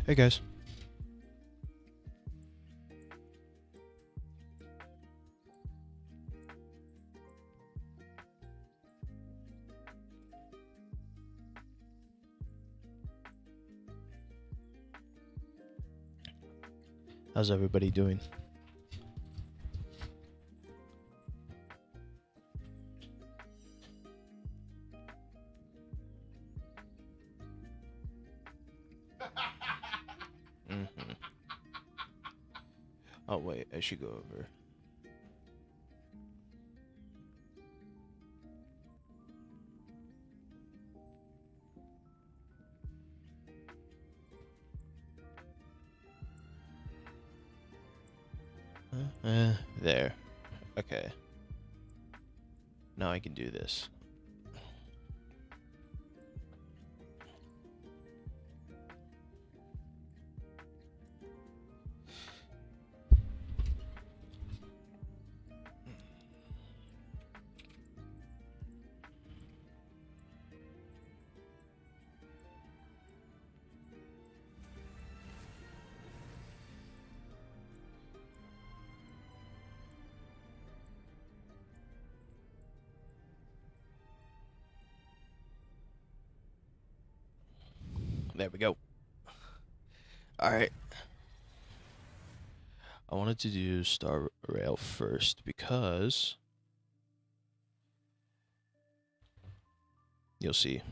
Hey guys. How's everybody doing? Oh wait, I should go over. There. Okay. Now I can do this. There we go. Alright. I wanted to do Star Rail first because you'll see.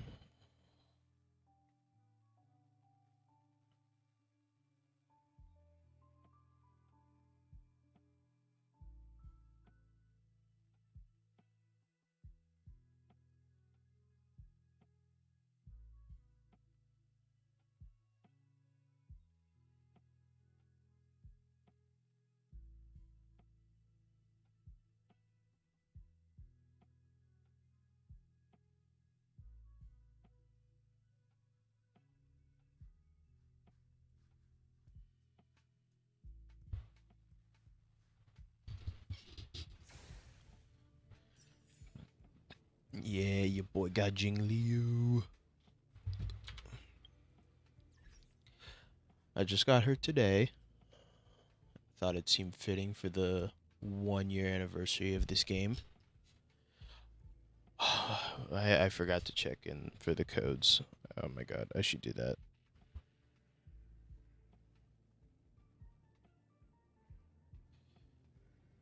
Yeah, your boy got Jing Liu. I just got her today. Thought it seemed fitting for the 1-year anniversary of this game. I forgot to check in for the codes. Oh my god, I should do that.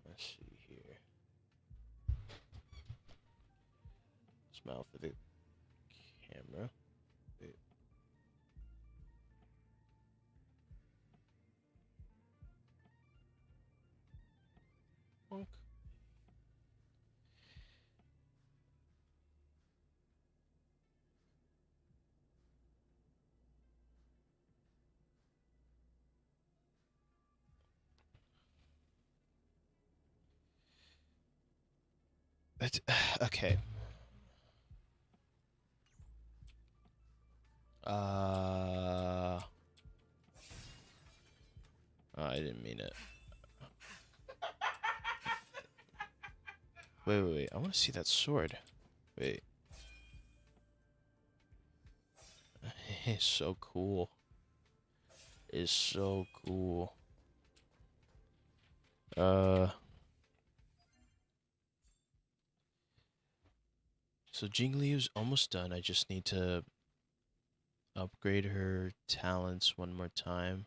Let's see here. Smile for the camera. Wait. Bonk. That's okay. Oh, I didn't mean it. Wait. I want to see that sword. Wait. It's so cool. It's so cool. So Jing Liu's almost done. I just need to upgrade her talents one more time.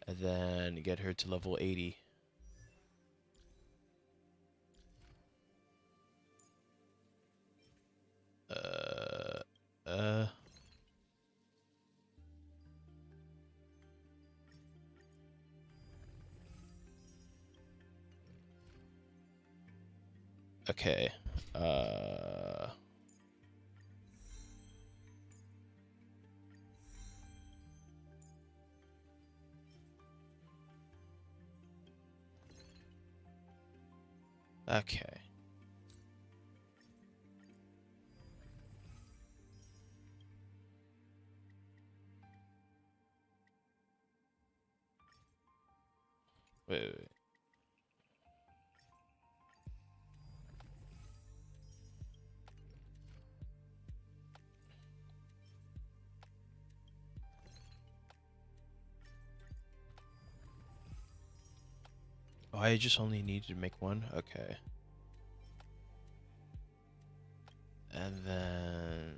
And then get her to level 80. Uh. Okay. Okay. Wait. I just only need to make one? Okay. And then...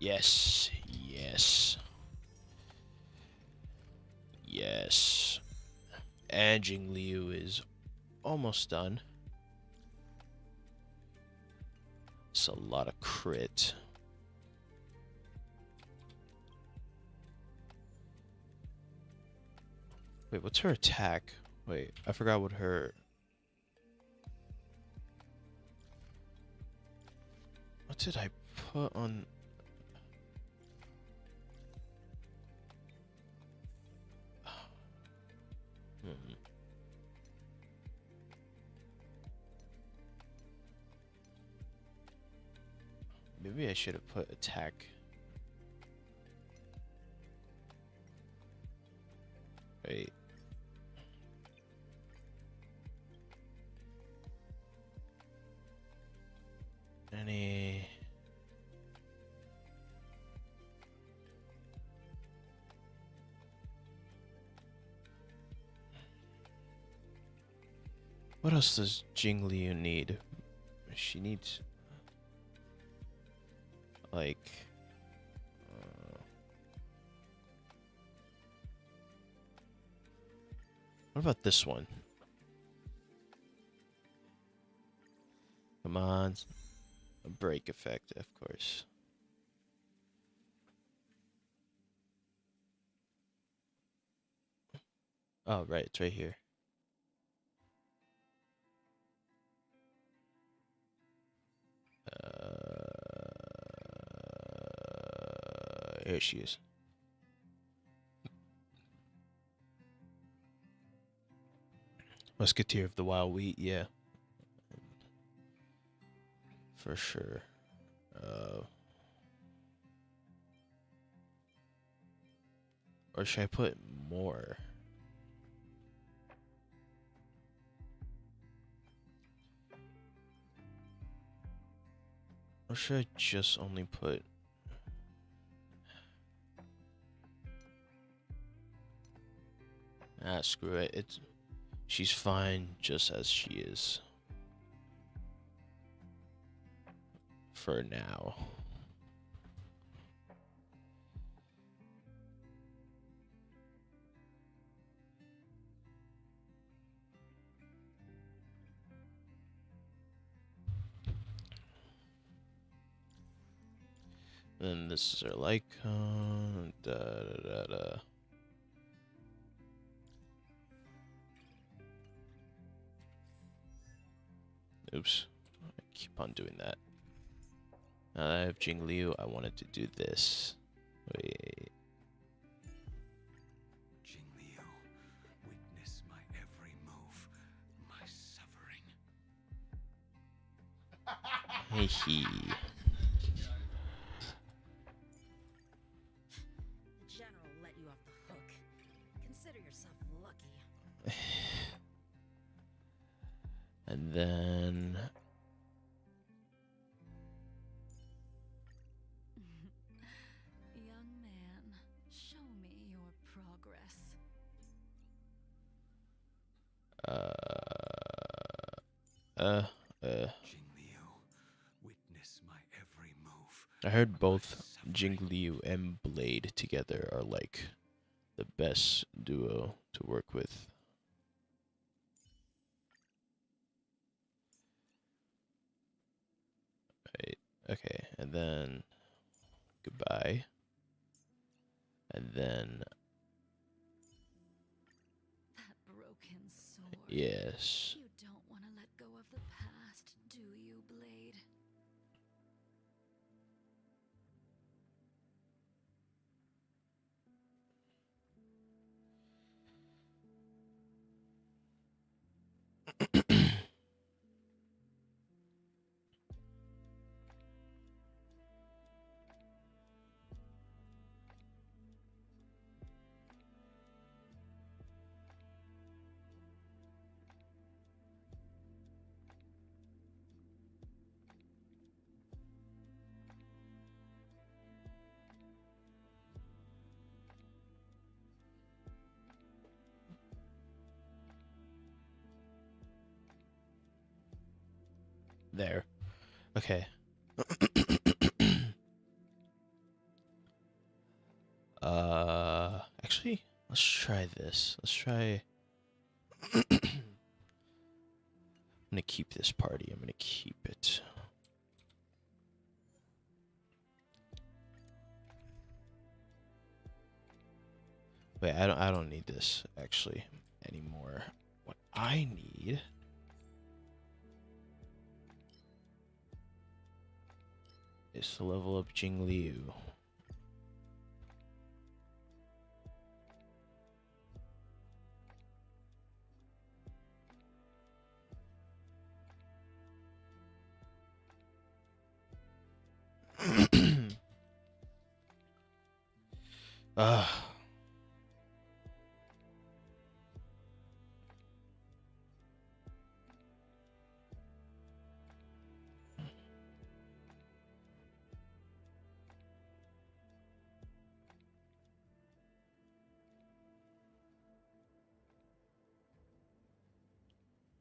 Yes. Yes. Yes. And Jing Liu is almost done. It's a lot of crit. Wait, what's her attack? Wait, I forgot what her... What did I put on... Hmm. Maybe I should have put attack. Wait. Any... What else does Jing Liu need? She needs... Like... what about this one? Come on. A break effect, of course. Oh, right, it's right here. Here she is. Musketeer of the Wild Wheat, yeah. For sure. Or should I put more? Or should I just only put... Ah, screw it. She's fine just as she is. For now. Then this is her icon. Da da da da. Oops. I keep on doing that. Now that I have Jing Liu, I wanted to do this. Wait. Jing Liu, witness my every move, my suffering. Hey he. The general let you off the hook. Consider yourself lucky. And then... Young man, show me your progress. Jing Liu, witness my every move. I heard both Jing Liu and Blade together are like the best duo to work with. Right. Okay, and then goodbye. And then That broken sword. yes. You don't want to let go of the past, do you, Blade? There. Okay. Actually, let's try this. Let's try. I'm gonna keep this party. I'm gonna keep it. Wait, I don't need this actually anymore. What I need is to level up Jing Liu. Ah.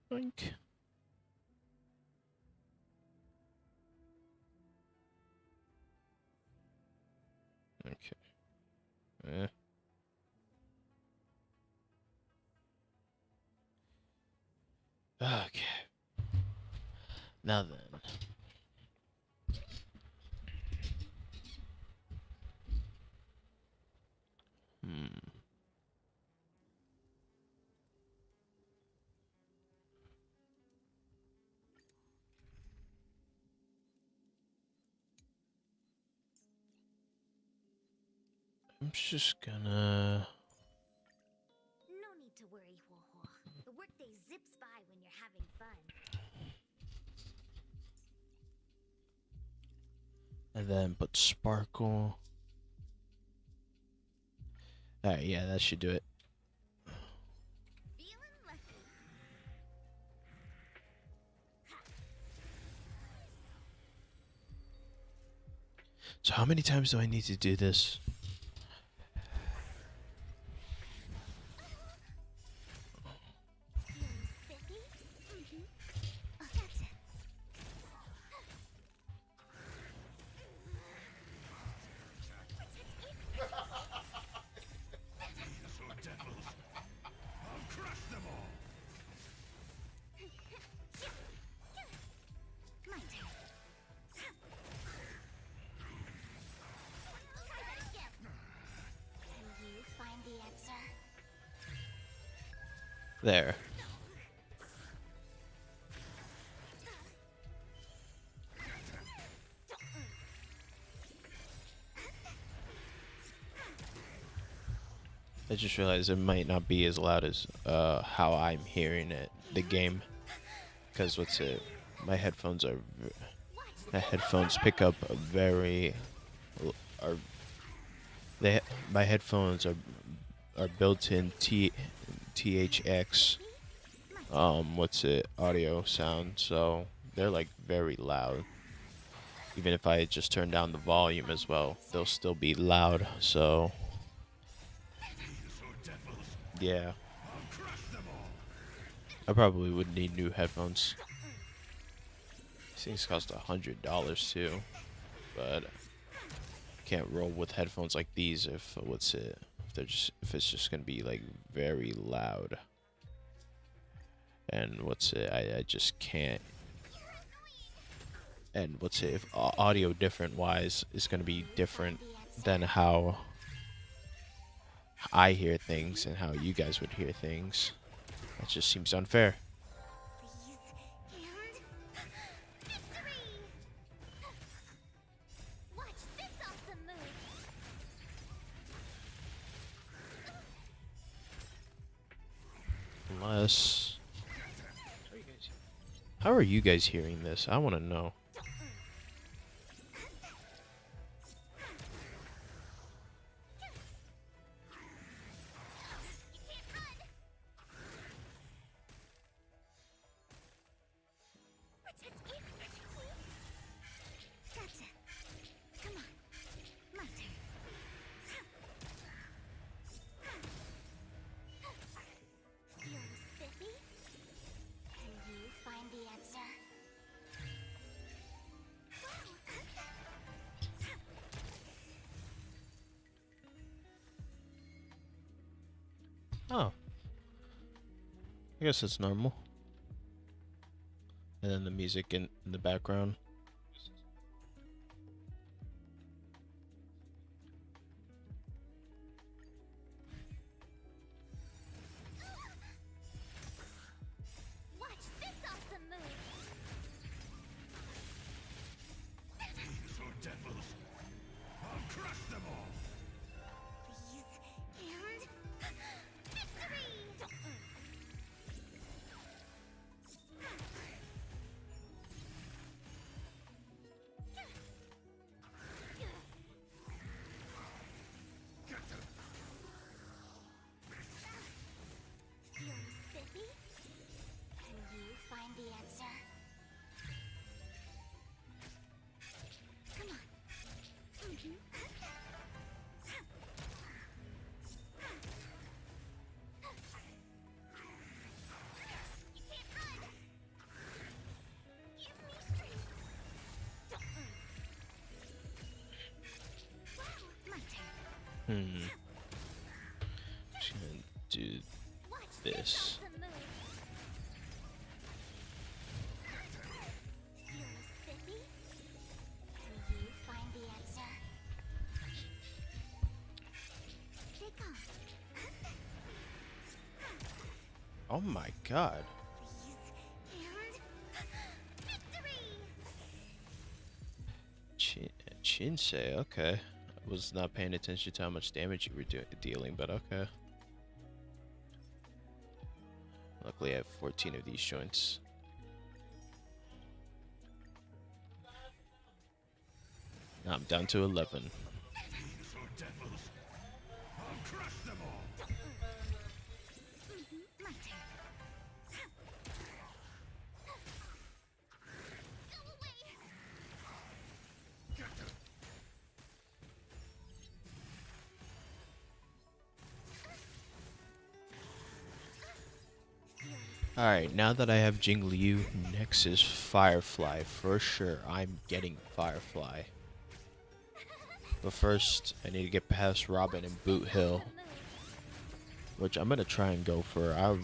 Boink. Okay. Okay. Now then. Hmm. I'm just gonna. No need to worry, Ho-Ho. The workday zips by when you're having fun. And then put sparkle. Alright, yeah, that should do it. Feeling lucky. So how many times do I need to do this? Feeling spiffy? Mm-hmm. Gotcha. So devils. I'll crush them all. My turn. Try that again. Can you find the answer? There. I just realized it might not be as loud as how I'm hearing it, the game, because what's it? My headphones are my headphones pick up very are they my headphones are built in THX what's it audio sound, so they're like very loud. Even if I just turn down the volume as well, they'll still be loud. So So devils. yeah, I'll crush them all. I probably would need new headphones. These things cost $100 too, but I can't roll with headphones like these if what's it? If it's just gonna be like very loud, and what's it? I just can't. And what's it? If audio different wise is gonna be different than how I hear things and how you guys would hear things. That just seems unfair. Please. And victory! Watch this awesome move. Unless, how are you guys hearing this? I want to know. You can't run. Protect it. Gotcha. Come on. My turn. Feeling spiffy? Can you find the answer? Oh, I guess it's normal. And then the music in the background. Watch this awesome move. Fiends or devils, I'll crush them all. Freeze and victory. Feeling spiffy? Can you find the answer? Come on. You can't run. Give me strength. Wow, my turn. Hmm. Just gonna do Watch this. awesome move. Feeling spiffy? Can you find the answer? Take off. Oh my god. Freeze and victory. Chinsei, okay. I was not paying attention to how much damage you were dealing, but okay. Luckily, I have 14 of these joints. Now I'm down to 11. Fiends or devils, I'll crush them all. My turn. Go away. Alright, now that I have Jingliu, next is Firefly. For sure, I'm getting Firefly. But first, I need to get past Robin and Boot Hill, which I'm gonna try and go for. I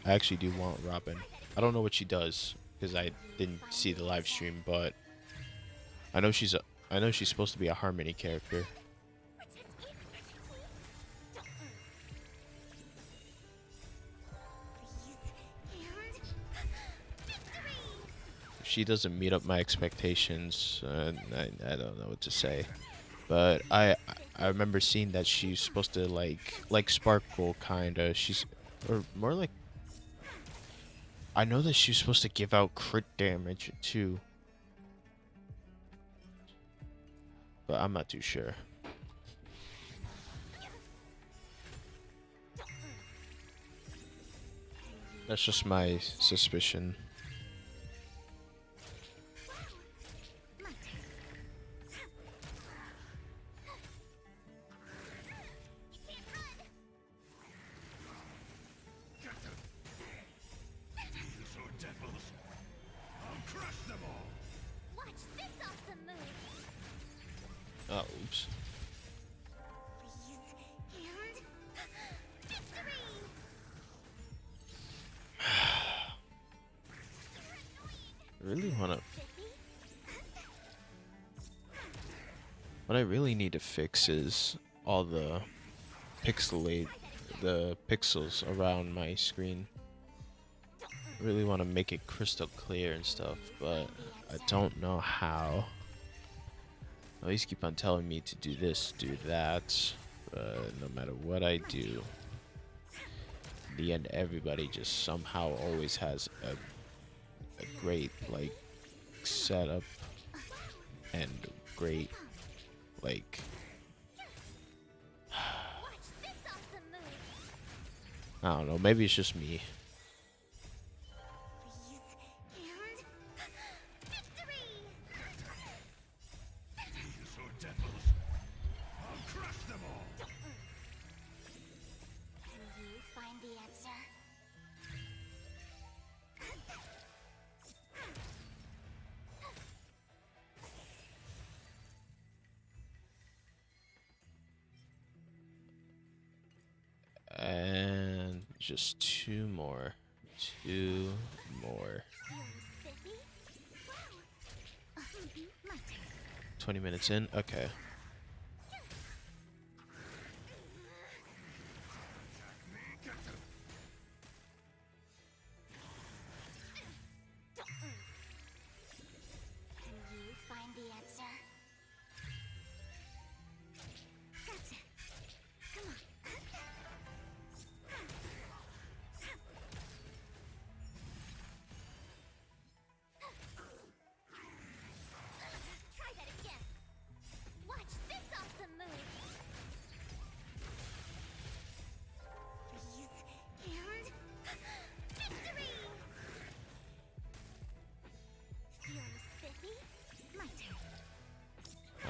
actually do want Robin. I don't know what she does because I didn't see the live stream, but I know she's supposed to be a Harmony character. If she doesn't meet up my expectations, I don't know what to say. But I remember seeing that she's supposed to like Sparkle kinda. She's or more like I know that she's supposed to give out crit damage too. But I'm not too sure. That's just my suspicion. Fiends or devils, I'll crush them all. Watch this awesome move. Oh, oops. Freeze and victory. Really wanna. What I really need to fix is all the pixels around my screen. I really want to make it crystal clear and stuff, but I don't know how. At least keep on telling me to do this, do that, but no matter what I do, in the end, everybody just somehow always has a great like setup and great like Watch this awesome move. I don't know, maybe it's just me. Freeze and victory. Fiends or devils, I'll crush them all. Can you find the answer? And just two more. Two more. Feeling spiffy? Wow. My turn. 20 minutes in? Okay. Can you find the answer? Gotcha. Come on. Try that again. Watch this awesome move. Freeze and victory. Feeling spiffy? My turn.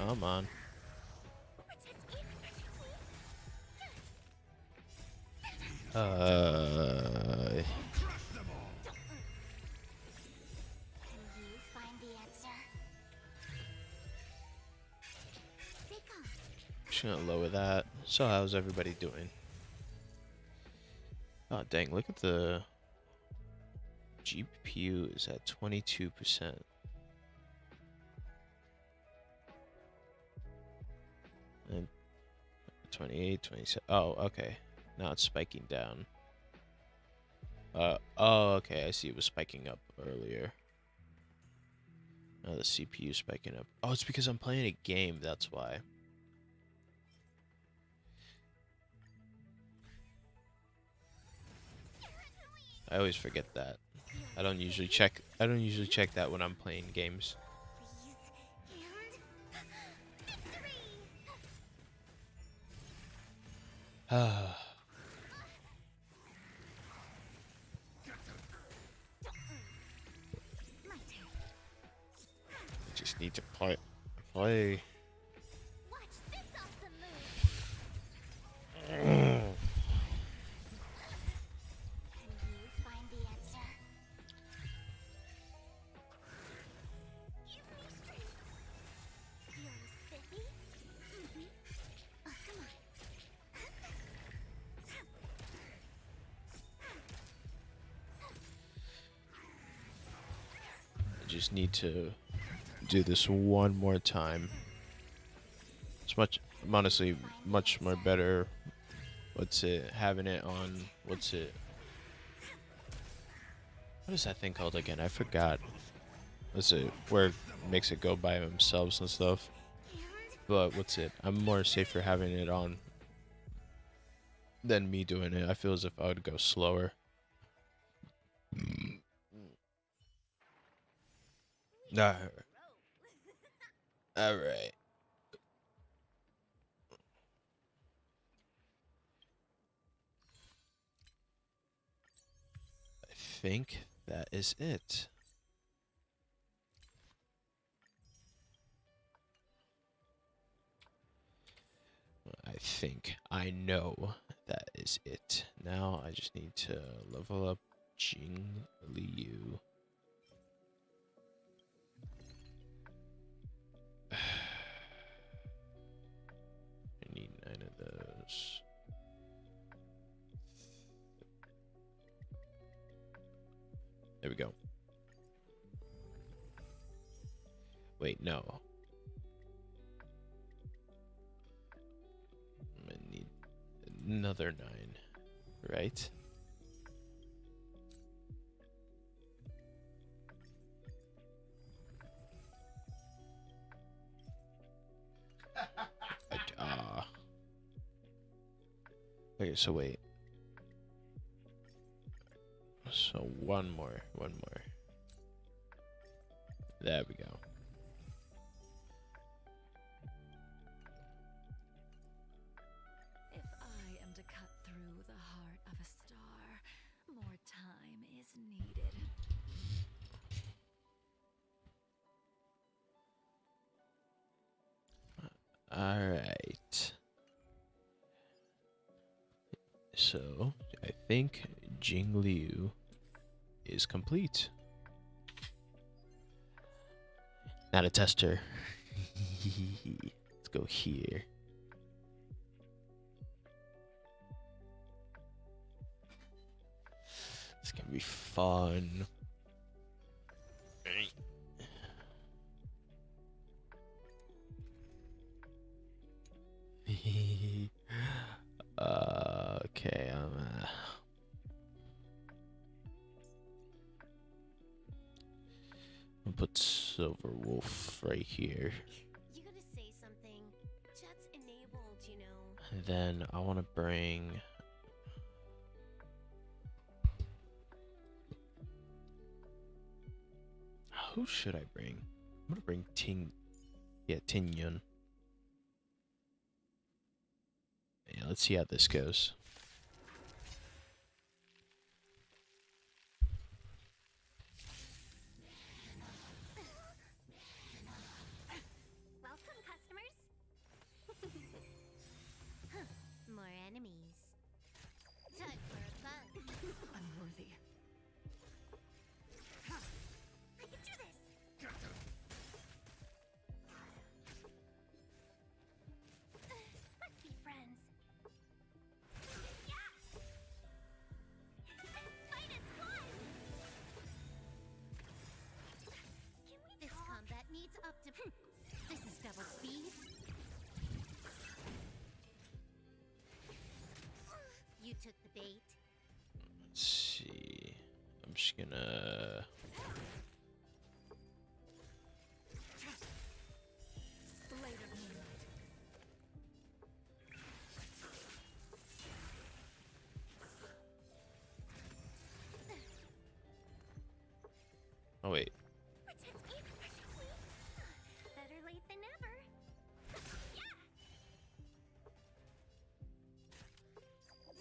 Come on. Protect me. Protect me. Can you find the answer? Stay calm. Just gonna lower that. So how's everybody doing? Oh dang, look at the GPU is at 22%. And 28, 27. Oh, okay. Now it's spiking down. Oh, okay. I see it was spiking up earlier. Now the CPU is spiking up. Oh, it's because I'm playing a game. That's why. I always forget that. I don't usually check that when I'm playing games. Freeze and victory. Ah. My turn. I just need to play. Watch this awesome move. Can you find the answer? Give me strength. Feeling spiffy? Come on. I just need to do this one more time. I'm honestly much more better. Having it on, what is that thing called again? I forgot. Where it makes it go by themselves and stuff. But I'm more safer having it on than me doing it. I feel as if I would go slower. Alright. I think that is it. I know that is it. Now I just need to level up Jing Liu. I need 9 of those. There we go. Wait, no. I need another 9, right? Okay, so wait. So one more. There we go. If I am to cut through the heart of a star, more time is needed. Alright. So, I think Jing Liu is complete. Not a tester. Let's go here. fun. Okay, I'll put Silver Wolf right here. You gotta say something. Chat's enabled, you know. And then I want to bring. Who should I bring? I'm gonna bring Ting. Yeah, Ting Yun. Yeah, let's see how this goes. Welcome, customers. Huh, more enemies. Time for a fun. Unworthy. I can do this. Let's be friends. Yeah. Fight is fun. Can we this talk? Combat needs up to. This is double speed. You took the bait. Let's see. I'm just gonna. Blade of moonlight. Oh wait. Protect me, protect me. Better late than never. Yeah.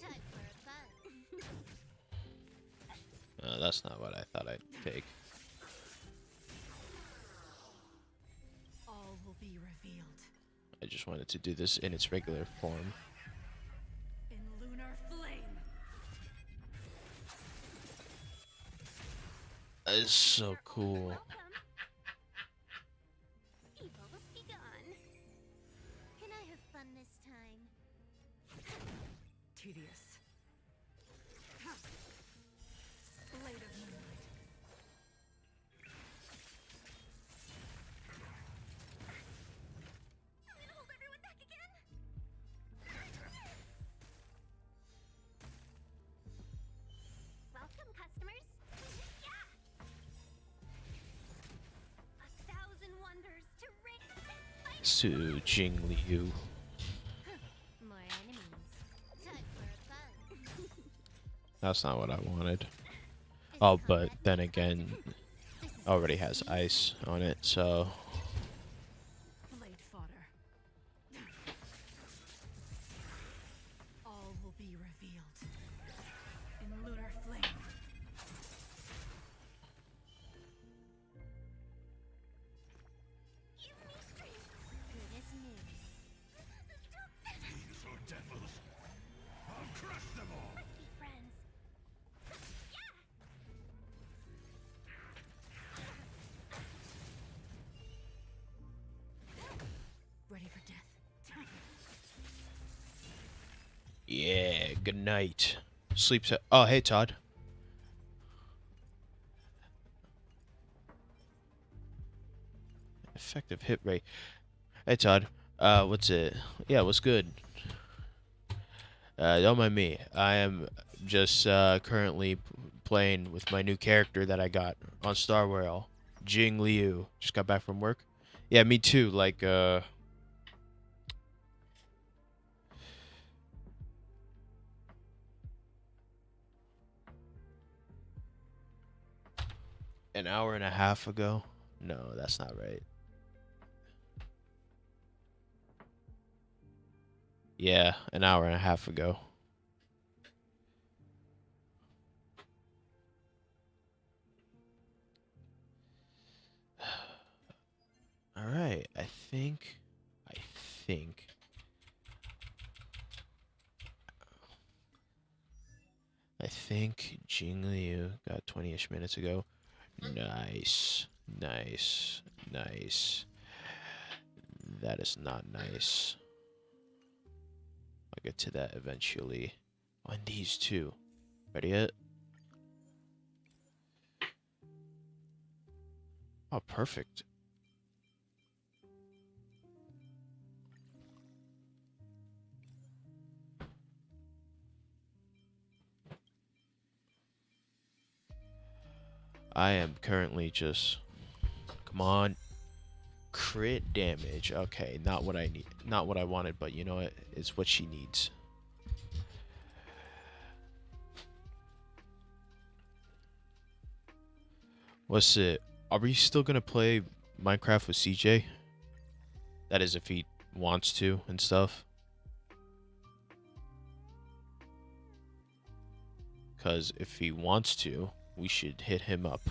Time for a fun. That's not what I thought I'd take. All will be revealed. I just wanted to do this in its regular form. In lunar flame. That is so cool. Welcome. Evils be gone. Can I have fun this time? Tedious. Blade of moonlight. I'm gonna hold everyone back again. Welcome, customers. Yeah. 1,000 wonders to ring. To Jing Liu. More enemies. Time for a fun. That's not what I wanted. Oh, but then again, This is already has ice on it, so Blade fodder. All will be revealed. In lunar flame. give me strength. Good as new. Fiends or devils, I'll crush them all. Let's be friends. Yeah. Ready for death. yeah. Good night. Sleep. Oh, hey Todd. Effective hit rate. Hey Todd. What's it? Yeah, what's good? Don't mind me. I am just currently playing with my new character that I got on Star Rail, Jing Liu. Just got back from work. Yeah, me too. Like an hour and a half ago. No, that's not right. Yeah, an hour and a half ago. All right, I think I think Jing Liu got 20-ish minutes ago. Nice, nice, nice. That is not nice. I'll get to that eventually. On these two. Ready yet? Oh, perfect. I am currently just... Come on. Crit damage. Okay, not what I need. Not what I wanted, but you know what? It's what she needs. What's it? Are we still gonna play Minecraft with CJ? That is if he wants to and stuff. Because if he wants to, we should hit him up.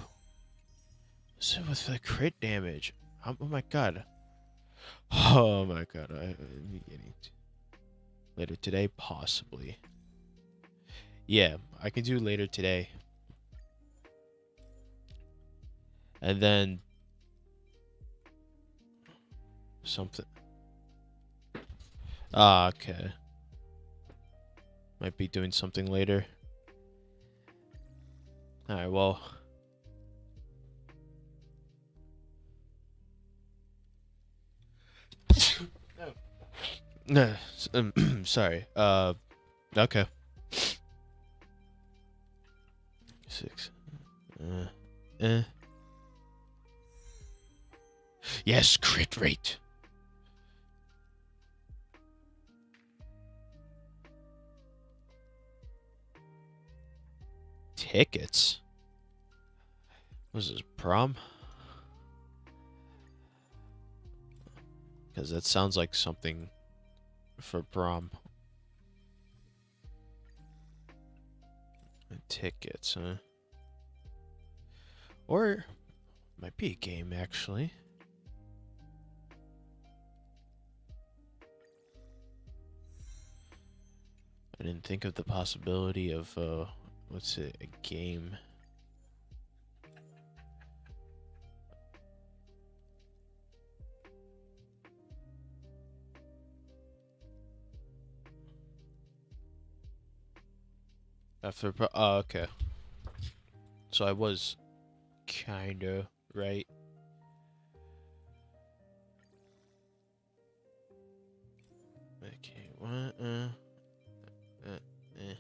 So with the crit damage. Oh my god. Oh my god. I'm beginning to... Later today, possibly. Yeah, I can do later today. And then... Something... Ah, okay. Might be doing something later. Alright, well... No, sorry. Okay. 6. Uh. Yes, crit rate. Tickets? Was this prom? Because that sounds like something for prom. Tickets, huh? Or might be a game actually. I didn't think of the possibility of what's it, a game. After oh, okay. So I was kinda right. Okay, what? Uh, eh.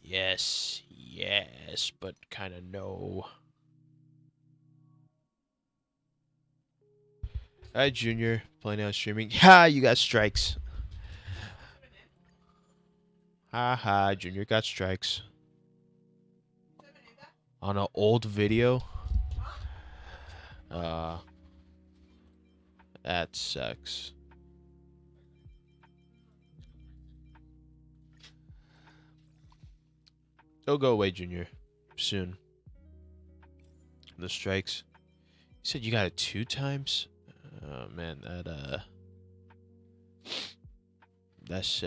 Yes, yes, but kind of no. Hi, Junior. Playing out streaming. Ha, you got strikes. Ha ha, Junior got strikes. On an old video? Uh, that sucks. It'll go away, Junior. Soon. The strikes. You said you got it 2 times? Oh, man, that's,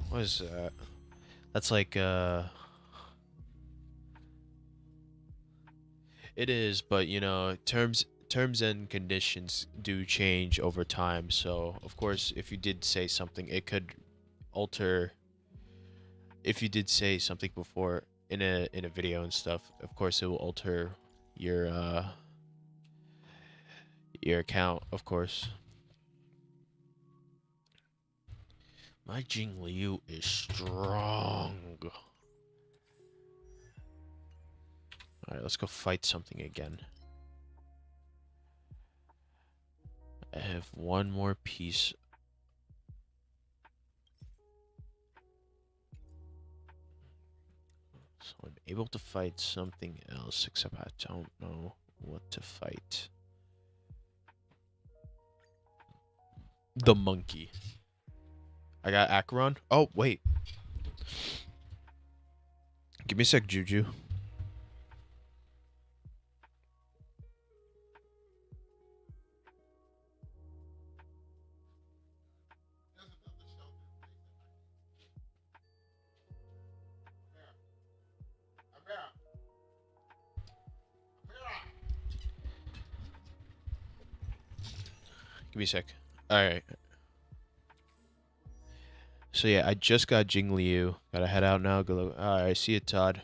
what is that? That's like, it is, but you know, terms and conditions do change over time. So, of course, if you did say something, it could alter. If you did say something before in a video and stuff, of course, it will alter your account, of course. My Jing Liu is strong. All right, let's go fight something again. I have one more piece. So I'm able to fight something else, except I don't know what to fight. The monkey. I got Acheron. Oh, wait. Give me a sec, Juju. Give me a sec. Alright. So yeah, I just got Jing Liu. Gotta head out now. Alright, see you, Todd.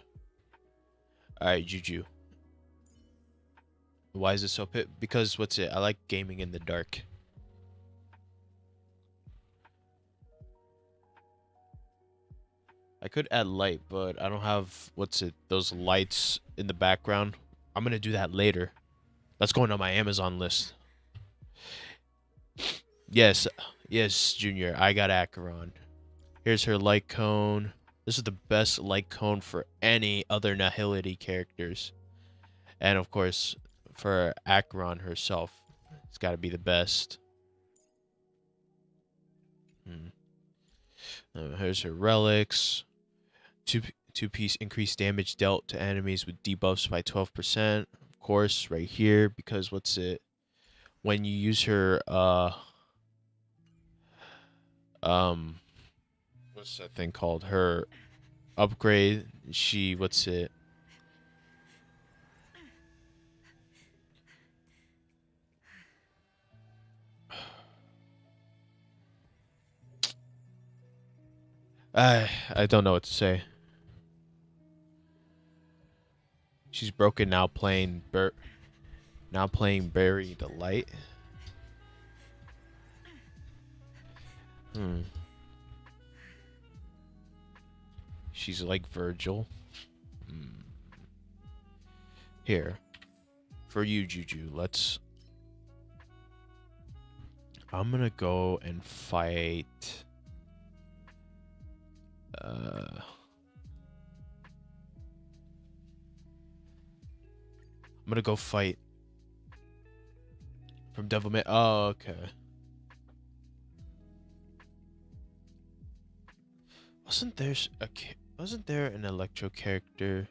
Alright, Juju. Why is it so pit? Because what's it? I like gaming in the dark. I could add light, but I don't have what's it? Those lights in the background. I'm gonna do that later. That's going on my Amazon list. Yes, yes, Junior. I got Acheron. Here's her light cone. This is the best light cone for any other Nihility characters. And of course, for Acheron herself. It's got to be the best. Here's her relics. Two-piece increased damage dealt to enemies with debuffs by 12%. Of course, right here, because what's it? When you use her, what's that thing called? Her upgrade, what's it? I don't know what to say. She's broken now playing Bury the Light. She's like Virgil. Here. For you, Juju, I'm gonna go and fight I'm gonna go fight from Devilman. Oh, okay. Wasn't there an Electro character?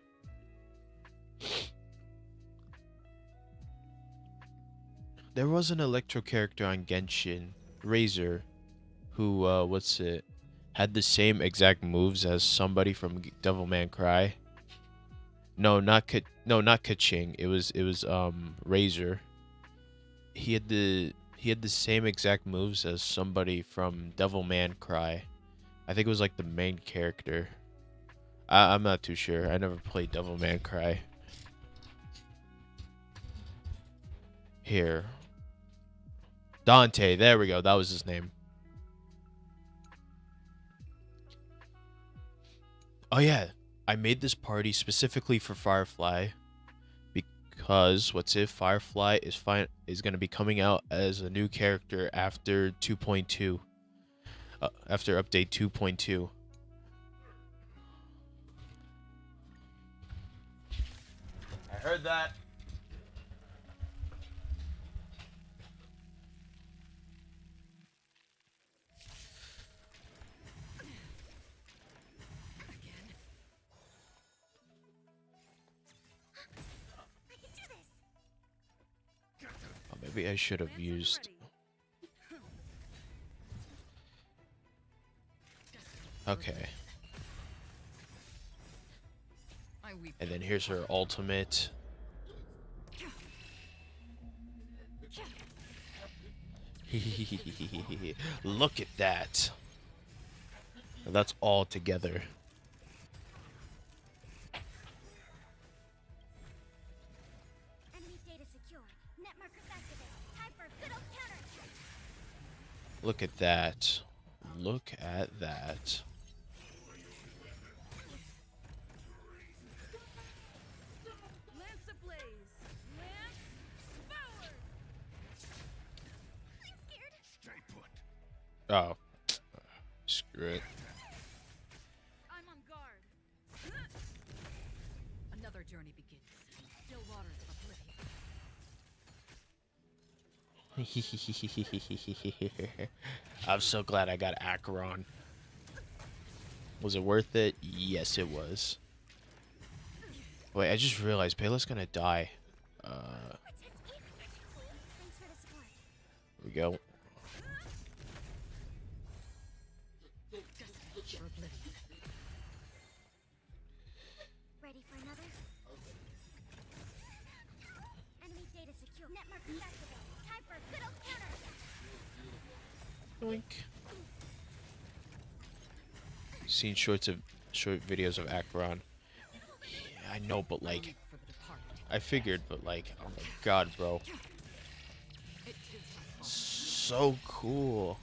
There was an Electro character on Genshin, Razor, who had the same exact moves as somebody from Devilman Cry. No, not Kaching. It was Razor. He had the same exact moves as somebody from Devilman Cry. I think it was like the main character. I'm not too sure. I never played Devilman Cry. Here. Dante, there we go. That was his name. Oh yeah, I made this party specifically for Firefly because Firefly is going to be coming out as a new character after 2.2. After update 2.2. I heard that. Oh, maybe I should have used. Okay. And then here's her ultimate. Look at that. That's all together. Enemy data secure. Net markers activated. Time for a good old counter. Look at that. Look at that. Lance ablaze. Lance forward. I'm scared. Stay put. Oh. Screw it. I'm on guard. Another journey begins. Still waters of oblivion. I'm so glad I got Acheron. Was it worth it? Yes, it was. Wait, I just realized Pele's gonna die. Thanks for the support. Here we go. For oblivion. Ready for another? Enemy data secure. Net markers activated. Time for a good old counter. Yoink. Seen short videos of Acheron. Yeah, I know, but like, I figured, but like, oh my god, bro, so cool.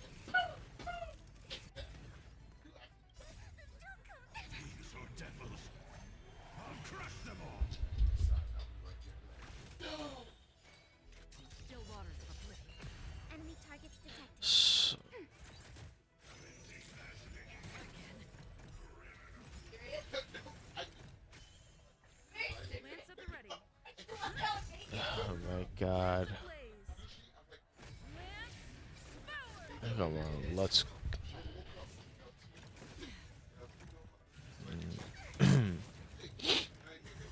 Fiends or devils, I'll crush them all. Still waters of oblivion. Enemy targets detected. So, Lance at the ready. oh my god. Come on, let's.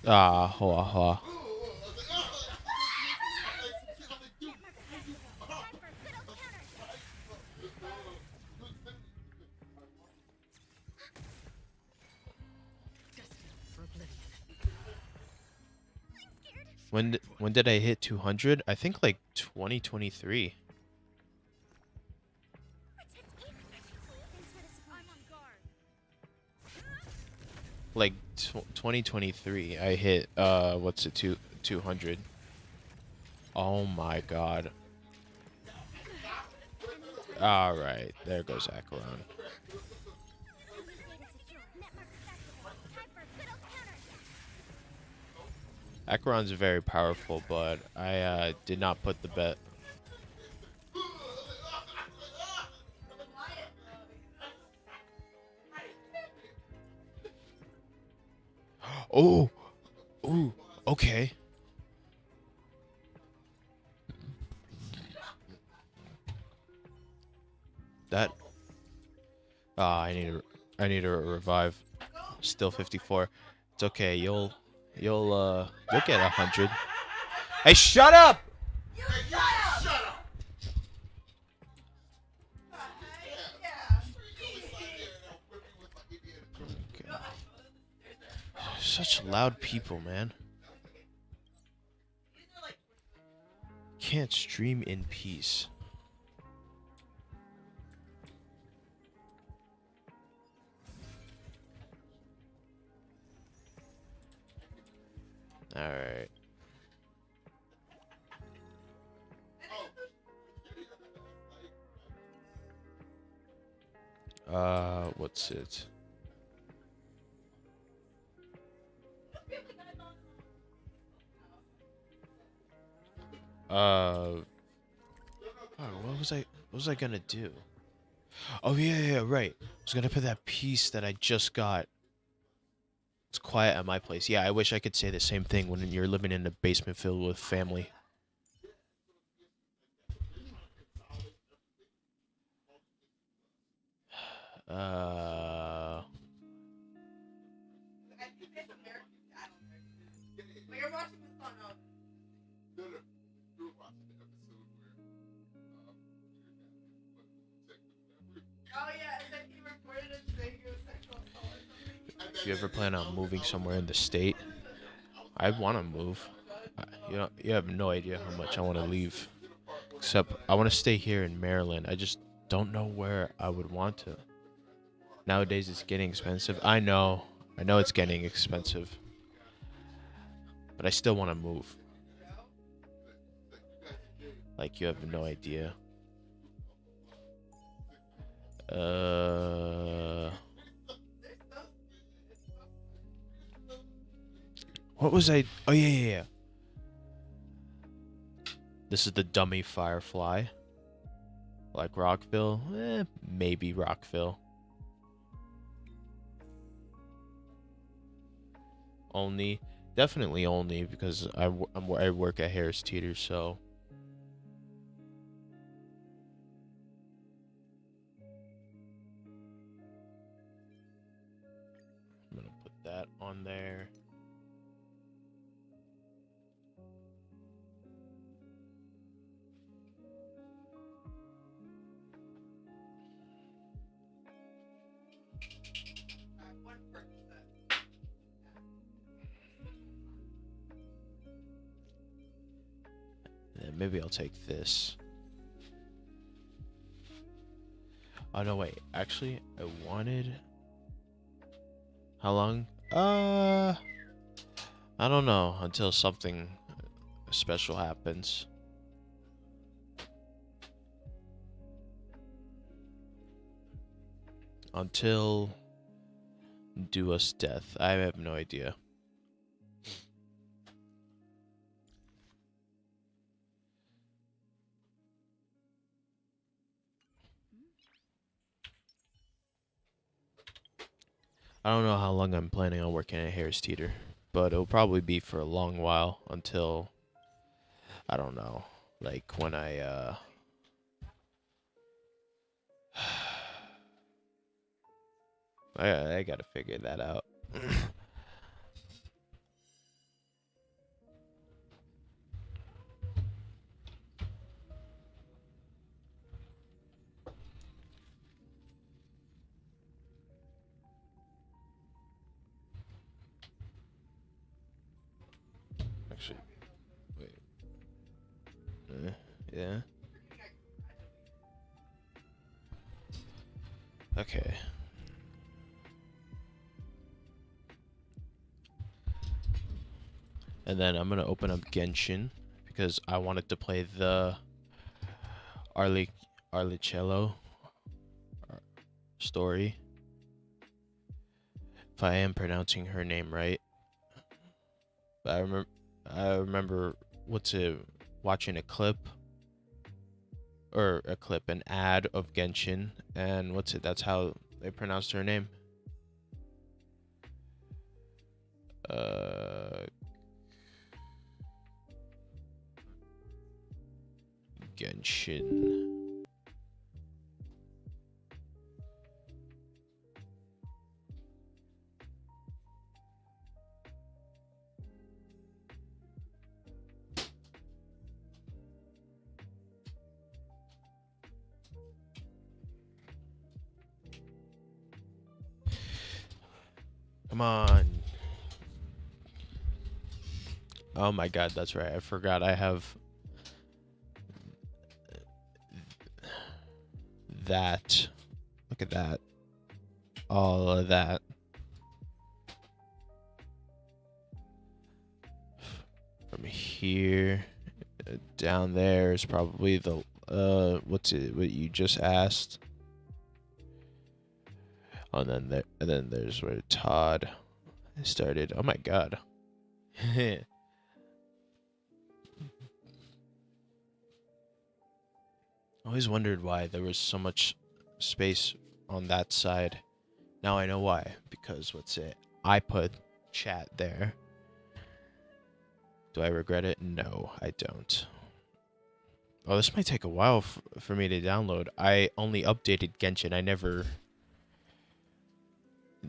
Hoa hoa. For oblivion. When did I hit 200? I think like 2023. I'm on guard. Like 2023, I hit what's it, 200. Oh my god. All right, there goes Acheron. Acheron's very powerful, but I did not put the bet. Oh, ooh, okay. That. I need a revive. Still 54. It's okay. You'll get 100. Hey, shut up! Okay. Such loud people, man. Can't stream in peace. All right. What's it? Oh, what was I gonna do? Oh yeah, right. I was gonna put that piece that I just got. It's quiet at my place. Yeah, I wish I could say the same thing when you're living in a basement filled with family. Uh, if you ever plan on moving somewhere in the state, I want to move. You have no idea how much I want to leave. Except I want to stay here in Maryland. I just don't know where I would want to. Nowadays it's getting expensive. I know it's getting expensive. But I still want to move. Like, you have no idea. What was I? Oh, yeah. This is the dummy Firefly. Like Rockville? Maybe Rockville. Only. Definitely only because I work at Harris Teeter, so. I'm gonna put that on there. And maybe I'll take this. Oh no, wait. Actually, I wanted. How long? I don't know until something special happens. Until do us death. I have no idea. I don't know how long I'm planning on working at Harris Teeter, but it'll probably be for a long while until I don't know, like when I gotta figure that out. Actually, wait. Yeah. Okay. And then I'm gonna open up Genshin because I wanted to play the Arle Arlecello story. If I am pronouncing her name right. But I remember what's it watching a clip or an ad of Genshin, and what's it? That's how they pronounced her name. Uh, Genshin. Come on. Oh my god, that's right. I forgot I have that. Look at that. All of that. From here down there is probably the what's it? What you just asked. Oh, and then there's where Todd started. Oh my god. Always wondered why there was so much space on that side. Now I know why. Because what's it? I put chat there. Do I regret it? No, I don't. Oh, this might take a while for me to download. I only updated Genshin. I never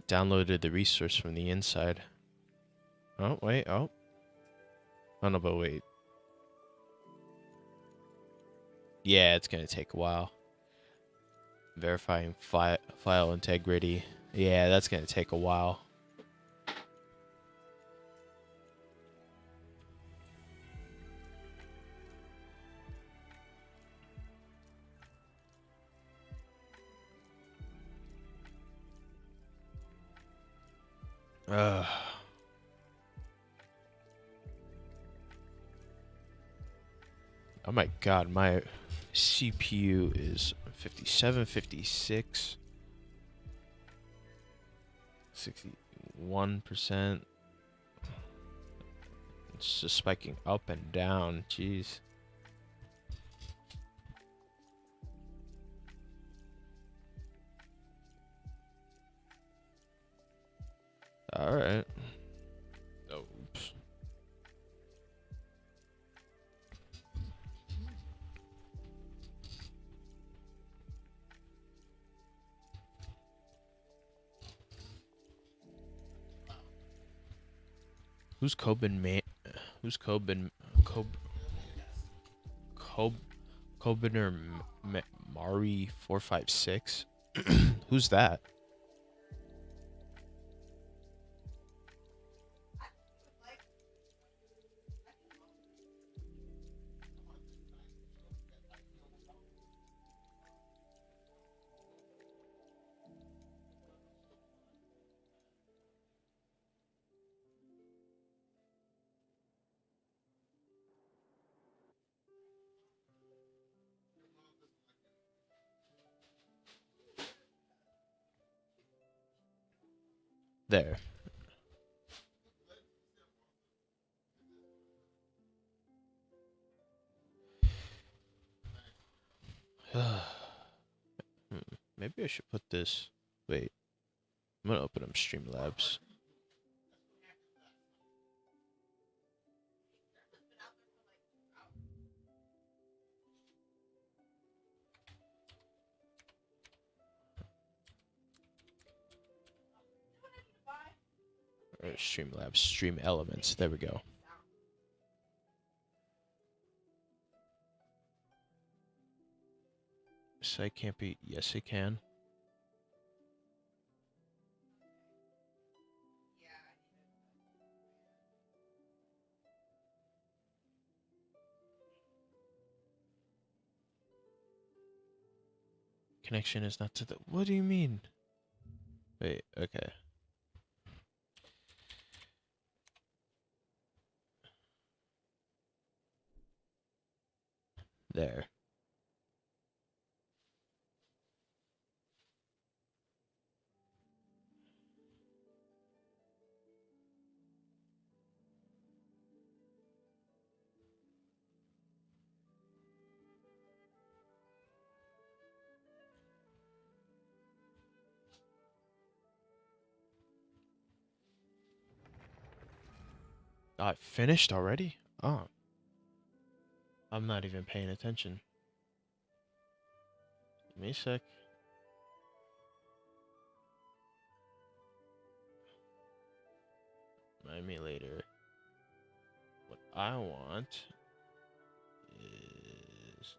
downloaded the resource from the inside. Oh, wait. Oh. Oh, no, but wait. Yeah, it's going to take a while. Verifying file integrity. Yeah, that's going to take a while. Oh my god, my CPU is 57, 56, 61%. It's just spiking up and down. Jeez. All right. Oops. Who's Coben man? Who's Coben? Cobener Mari 456? Who's that? There. Maybe I should put this. Wait, I'm gonna open up Streamlabs. Or Streamlabs, Stream Elements. There we go. Site can't be. Yes, it can. Connection is not to the. What do you mean? Wait. Okay. There. Oh, I finished already? Oh. I'm not even paying attention. Give me a sec. Remind me later. What I want is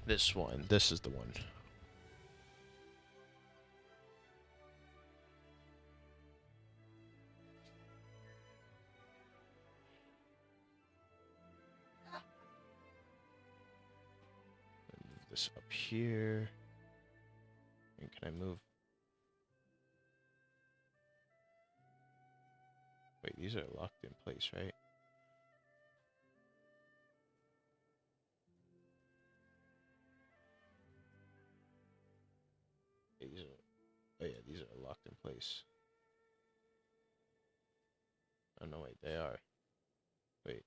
this one. This is the one. Move this up here. And can I move? Wait, these are locked in place, right? These are, oh yeah, these are locked in place. Oh no, wait, they are. Wait.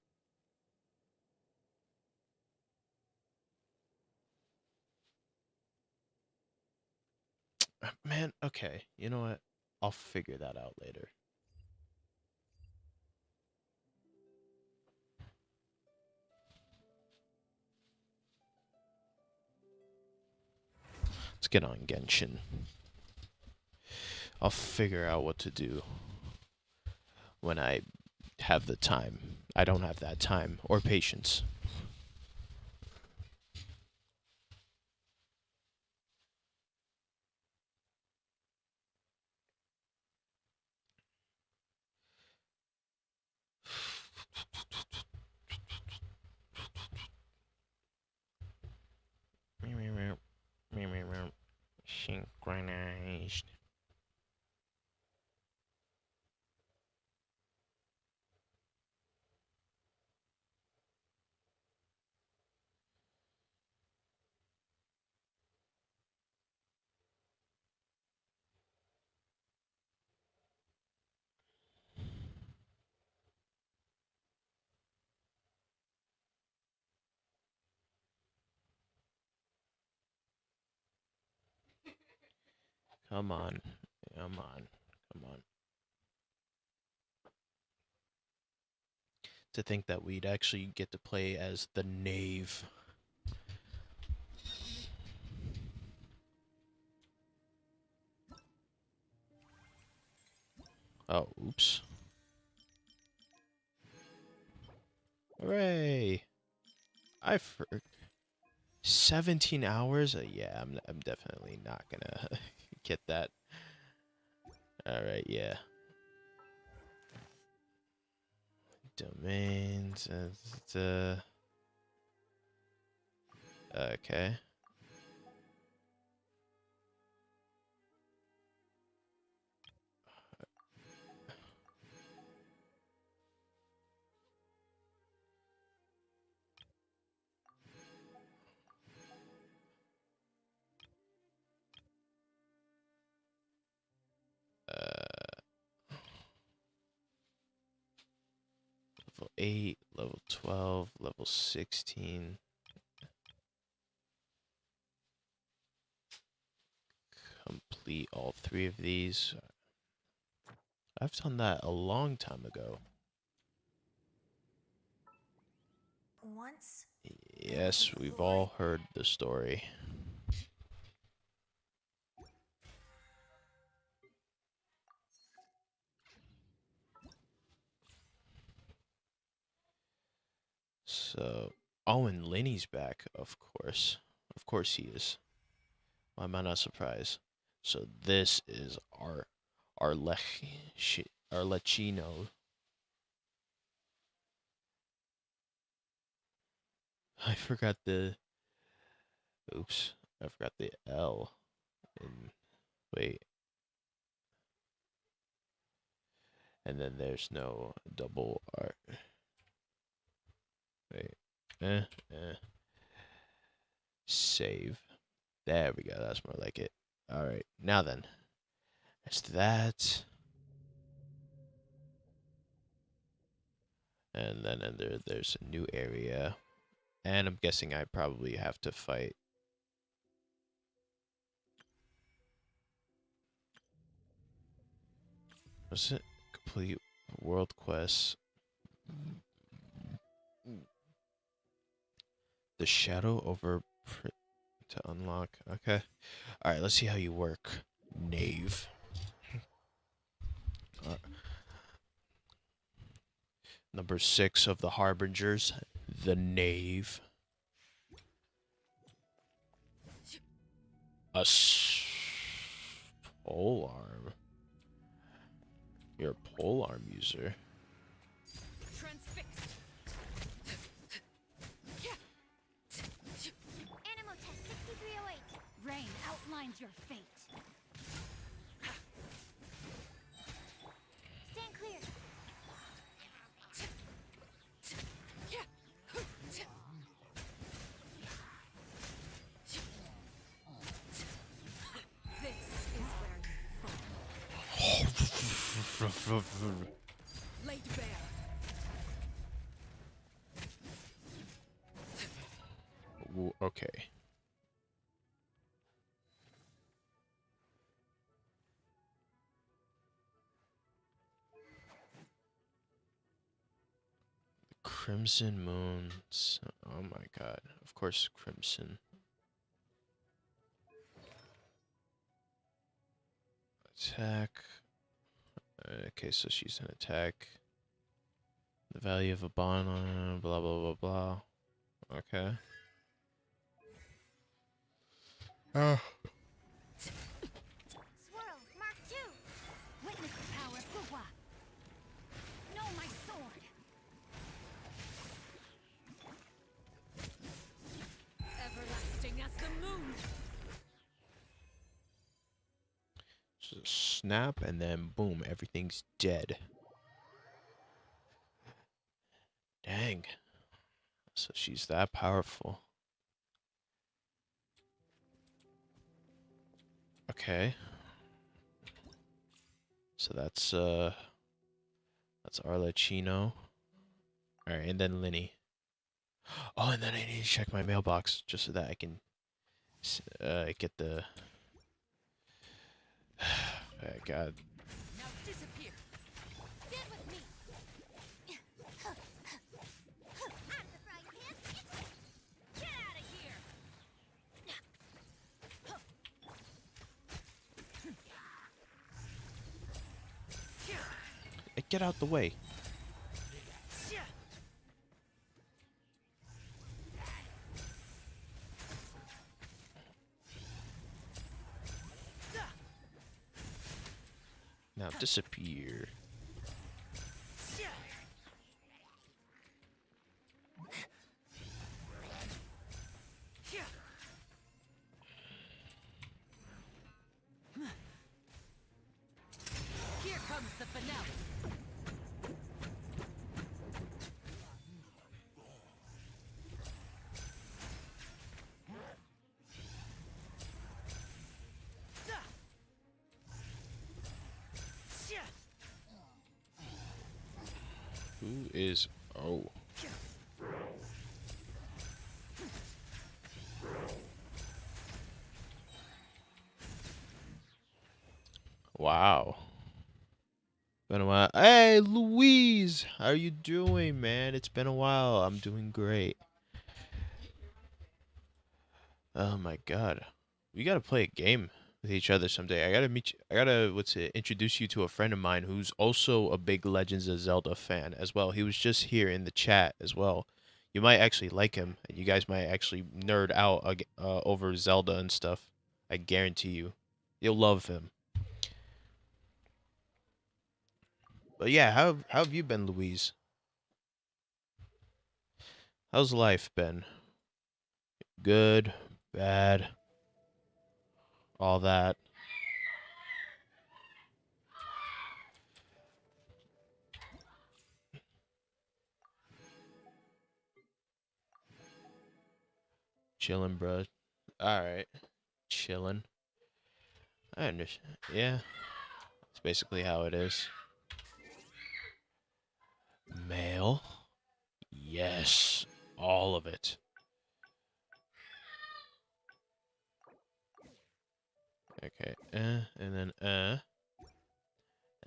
Man, okay. You know what? I'll figure that out later. Let's get on Genshin. I'll figure out what to do when I have the time. I don't have that time or patience. Synchronized. Come on. Come on. Come on. To think that we'd actually get to play as the knave. Oh, oops. Hooray! I for 17 hours? Yeah, I'm definitely not gonna get that. Alright, yeah. Domains. Okay. 8, level 12, level 16. Complete all 3 of these. I've done that a long time ago. Once, Yes, we've all heard the story. So, oh, and Lenny's back, of course. Of course he is. Why am I not surprised? So this is our Arlecchino. I forgot the. Oops, I forgot the L. In wait, and then there's no double R. Wait, eh. Save. There we go. That's more like it. All right, now then, it's that, and then there's a new area, and I'm guessing I probably have to fight. What's it? Complete world quests. The shadow over to unlock. Okay. All right. Let's see how you work, knave. Number 6 of the harbingers, the knave. A pole arm. You're a pole arm user. Transfixed. Animal test 6308. Rain outlines your fate. Stand clear. This is where you fall. Laid bare. Okay. Crimson Moons. Oh my god. Of course, Crimson. Attack. Okay, so she's an attack. The value of a bond, blah, blah, blah, blah. Okay. Oh. Swirl, Mark 2. Witness the power of Fuwa. Know my sword. Everlasting as the moon. So snap, and then boom, everything's dead. Dang. So she's that powerful. Okay. So that's Arlecchino. Alright, and then Linny. Oh, and then I need to check my mailbox just so that I can get the God. Now disappear. Get with me. I'm the frying pan. Get out of here. Get out the way. Now disappear. Here comes the finale. Who is Oh. Wow. Been a while. Hey, Louise, how you doing, man? It's been a while. I'm doing great. Oh my god, we gotta play a game with each other someday. I gotta meet you. I gotta introduce you to a friend of mine who's also a big Legends of Zelda fan as well. He was just here in the chat as well. You might actually like him. You guys might actually nerd out over Zelda and stuff. I guarantee you, you'll love him. But yeah, how have you been, Louise? How's life been? Good, bad, all that. Chilling, bro. All right, chilling. I understand. Yeah, it's basically how it is. Mail? Yes, all of it. Okay, and then.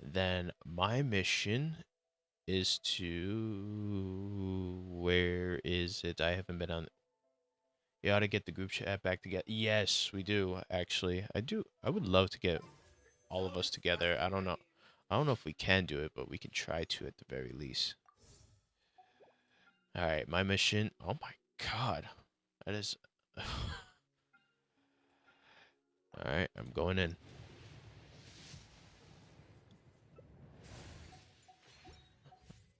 Then my mission is to. Where is it? I haven't been on. You ought to get the group chat back together. Yes, we do, actually. I do. I would love to get all of us together. I don't know. I don't know if we can do it, but we can try to at the very least. All right, my mission. Oh my god. That is. All right, I'm going in.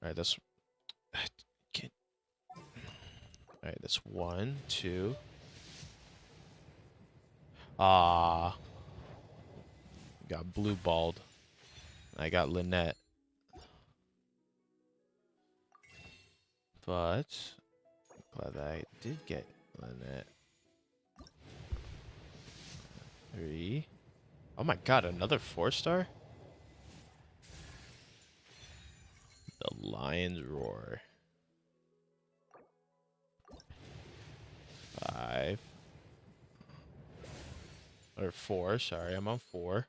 All right, that's. Can't. All right, that's 1, 2. Ah, got blue balled. I got Lynette, but glad that I did get Lynette. 3. Oh my god, another 4-star? The Lion's Roar. 5. Or 4, sorry, I'm on 4.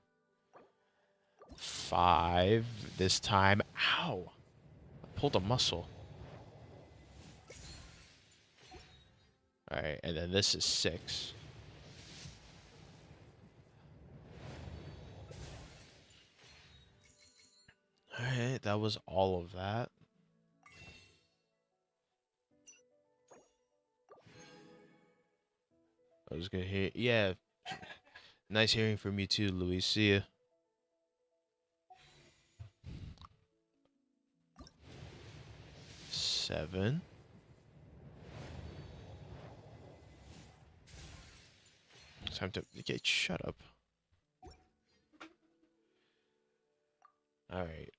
5 this time. Ow! I pulled a muscle. Alright, and then this is 6. Alright, that was all of that. I was gonna hear. Yeah, nice hearing from you too, Louis. See ya. 7. Time to get. Shut up. All right,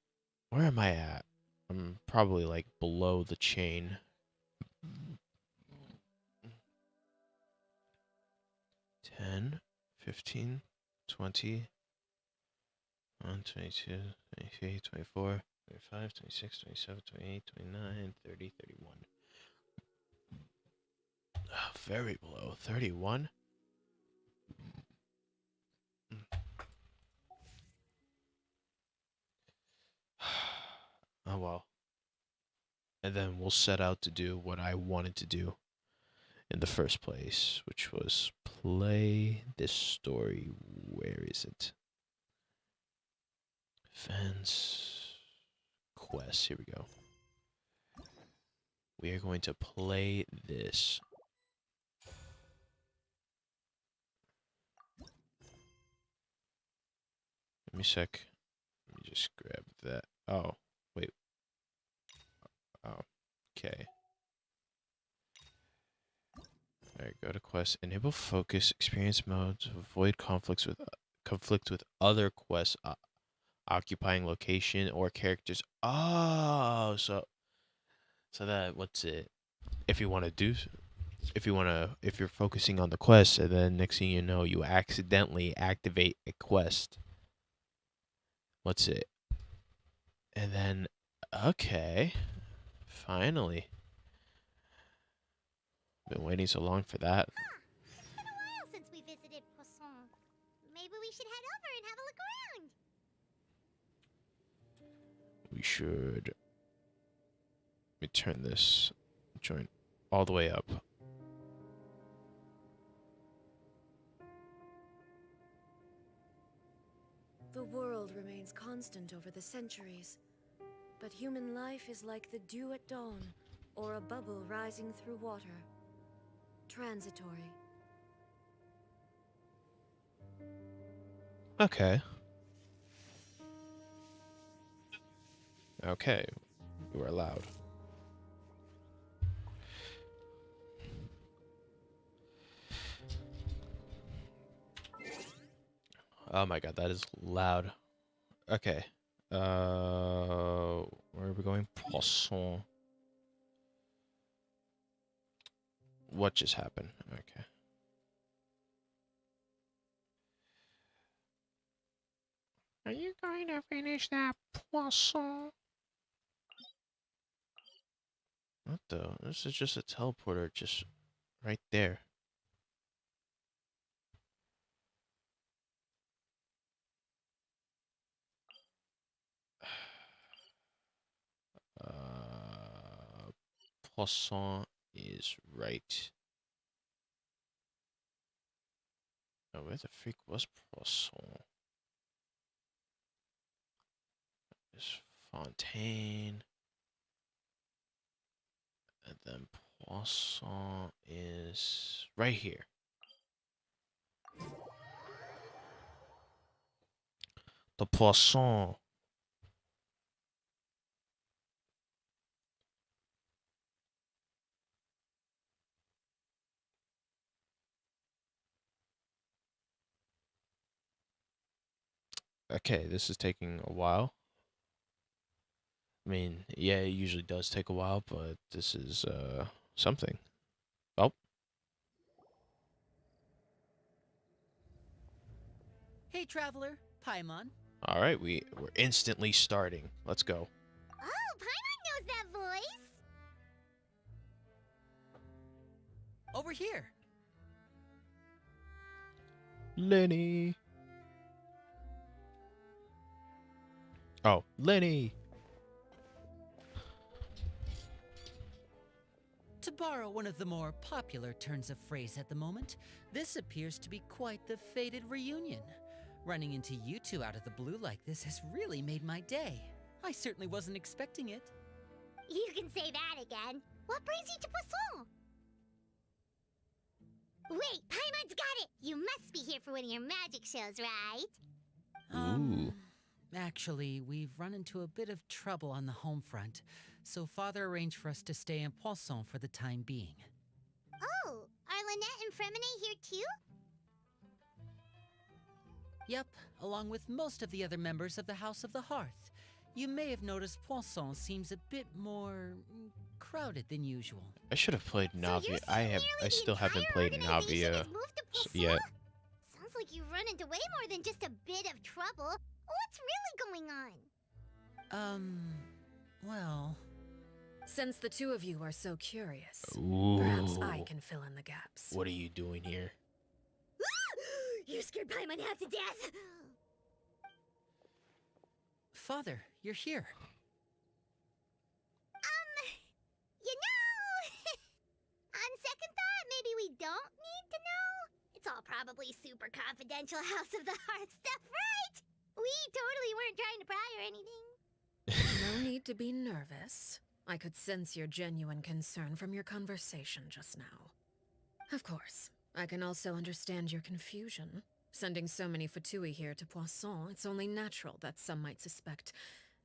where am I at? I'm probably like below the chain. 10, 15, 20, 1, 22, 23, 24, 25, 26, 27, 28, 29, 30, 31. Oh, very below. 31? Oh well. And then we'll set out to do what I wanted to do in the first place, which was play this story. Where is it? Fence quest. Here we go. We are going to play this. Give me a sec. Let me just grab that. Oh, wait. Oh, okay. Alright, go to quest. Enable focus experience mode to avoid conflict with other quests occupying location or characters. Oh, so that what's it? If you want to do, if you're focusing on the quest, and then next thing you know, you accidentally activate a quest. What's it? And then, okay, Finally. Been waiting so long for that. It's been a while since we visited Poisson. Maybe we should head over and have a look around. We should. Let me turn this joint all the way up. The world remains constant over the centuries, but human life is like the dew at dawn, or a bubble rising through water. Transitory. Okay. Okay. You are loud. Oh my god, that is loud. Okay. Where are we going? Poisson. What just happened? Okay. Are you going to finish that poisson? What the? This is just a teleporter, just right there. Poisson is right. Oh, where the freak was Poisson? There's Fontaine. And then Poisson is right here. The Poisson. Okay, this is taking a while. I mean, yeah, it usually does take a while, but this is something. Oh, Hey, traveler, Paimon. all right, we're instantly starting. Let's go. Oh, Paimon knows that voice. Over here. Lenny. Oh, Lenny. To borrow one of the more popular turns of phrase at the moment, this appears to be quite the fated reunion. Running into you two out of the blue like this has really made my day. I certainly wasn't expecting it. You can say that again. What brings you to Poisson? Wait, Paimon's got it! You must be here for one of your magic shows, right? Ooh. Actually, we've run into a bit of trouble on the home front, so Father arranged for us to stay in Poisson for the time being. Oh, are Lynette and Fremine here too? Yep, along with most of the other members of the House of the Hearth. You may have noticed Poisson seems a bit more crowded than usual. I should have played So you're Navia. saying I nearly still the haven't entire played organization Navia has moved to Poisson? yet. Sounds like you've run into way more than just a bit of trouble. What's really going on? Well... Since the two of you are so curious, Ooh. perhaps I can fill in the gaps. What are you doing here? You scared Paimon half to death. Father, you're here. You know, on second thought, maybe we don't need to know. It's all probably super confidential House of the Heart stuff, right? We totally weren't trying to pry or anything. No need to be nervous. I could sense your genuine concern from your conversation just now. Of course, I can also understand your confusion. Sending so many Fatui here to Poisson, it's only natural that some might suspect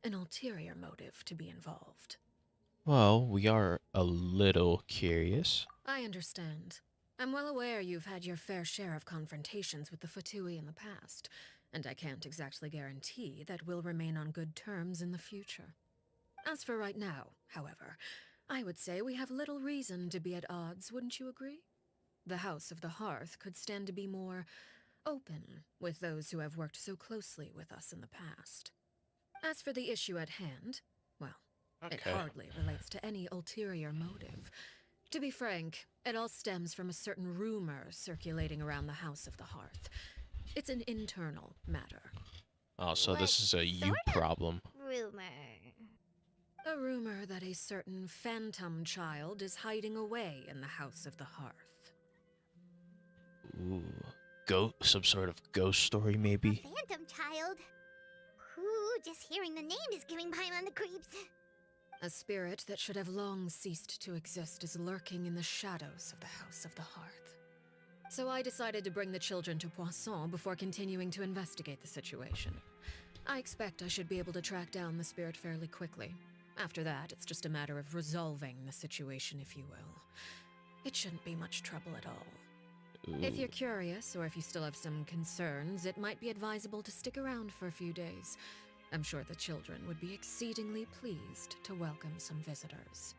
an ulterior motive to be involved. Well, we are a little curious. I understand. I'm well aware you've had your fair share of confrontations with the Fatui in the past, and I can't exactly guarantee that we'll remain on good terms in the future. As for right now, however, I would say we have little reason to be at odds, wouldn't you agree? The House of the Hearth could stand to be more open with those who have worked so closely with us in the past. As for the issue at hand, well, It Okay. hardly relates to any ulterior motive. To be frank, it all stems from a certain rumor circulating around the House of the Hearth. It's an internal matter. Oh, so What this is a you sort of problem. rumor? A rumor that a certain phantom child is hiding away in the House of the Hearth. Ooh. Some sort of ghost story, A maybe? phantom child? Ooh, just hearing the name is giving Paimon the creeps. A spirit that should have long ceased to exist is lurking in the shadows of the House of the Hearth. So I decided to bring the children to Poisson before continuing to investigate the situation. I expect I should be able to track down the spirit fairly quickly. After that, it's just a matter of resolving the situation, if you will. It shouldn't be much trouble at all. If Ooh. you're curious, or if you still have some concerns, it might be advisable to stick around for a few days. I'm sure the children would be exceedingly pleased to welcome some visitors.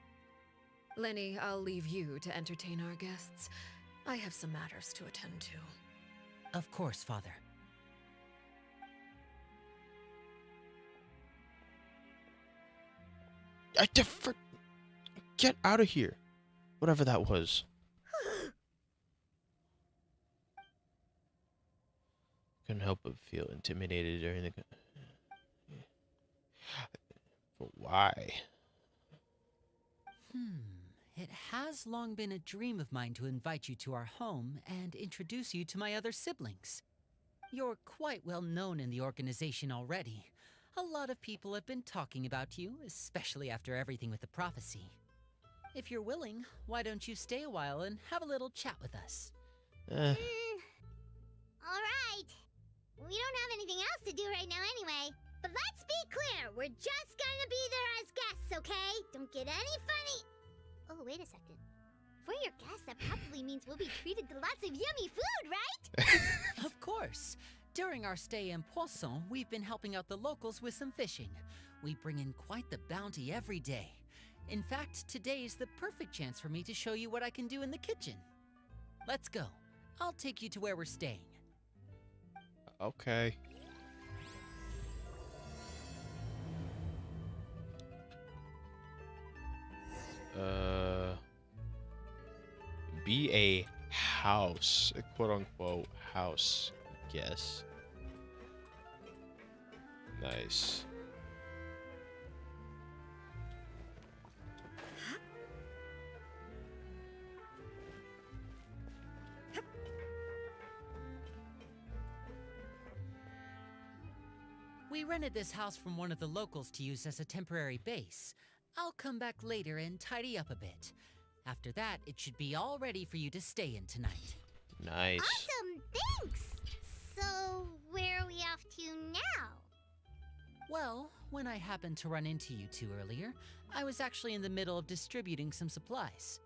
Lenny, I'll leave you to entertain our guests. I have some matters to attend to. Of course, Father. Get out of here. Whatever that was. Couldn't help but feel intimidated during the. But why? It has long been a dream of mine to invite you to our home and introduce you to my other siblings. You're quite well known in the organization already. A lot of people have been talking about you, especially after everything with the prophecy. If you're willing, why don't you stay a while and have a little chat with us? Eh, Alright. We don't have anything else to do right now anyway. But let's be clear, we're just gonna be there as guests, okay? Don't get any funny. Oh, wait a second. For your guests, that probably means we'll be treated to lots of yummy food, right? Of course. During our stay in Poisson, we've been helping out the locals with some fishing. We bring in quite the bounty every day. In fact, today is the perfect chance for me to show you what I can do in the kitchen. Let's go. I'll take you to where we're staying. okay. Be a house, a quote unquote house guest. Nice. We rented this house from one of the locals to use as a temporary base. I'll come back later and tidy up a bit. After that, it should be all ready for you to stay in tonight. Nice. Awesome, thanks! So, where are we off to now? Well, when I happened to run into you two earlier, I was actually in the middle of distributing some supplies.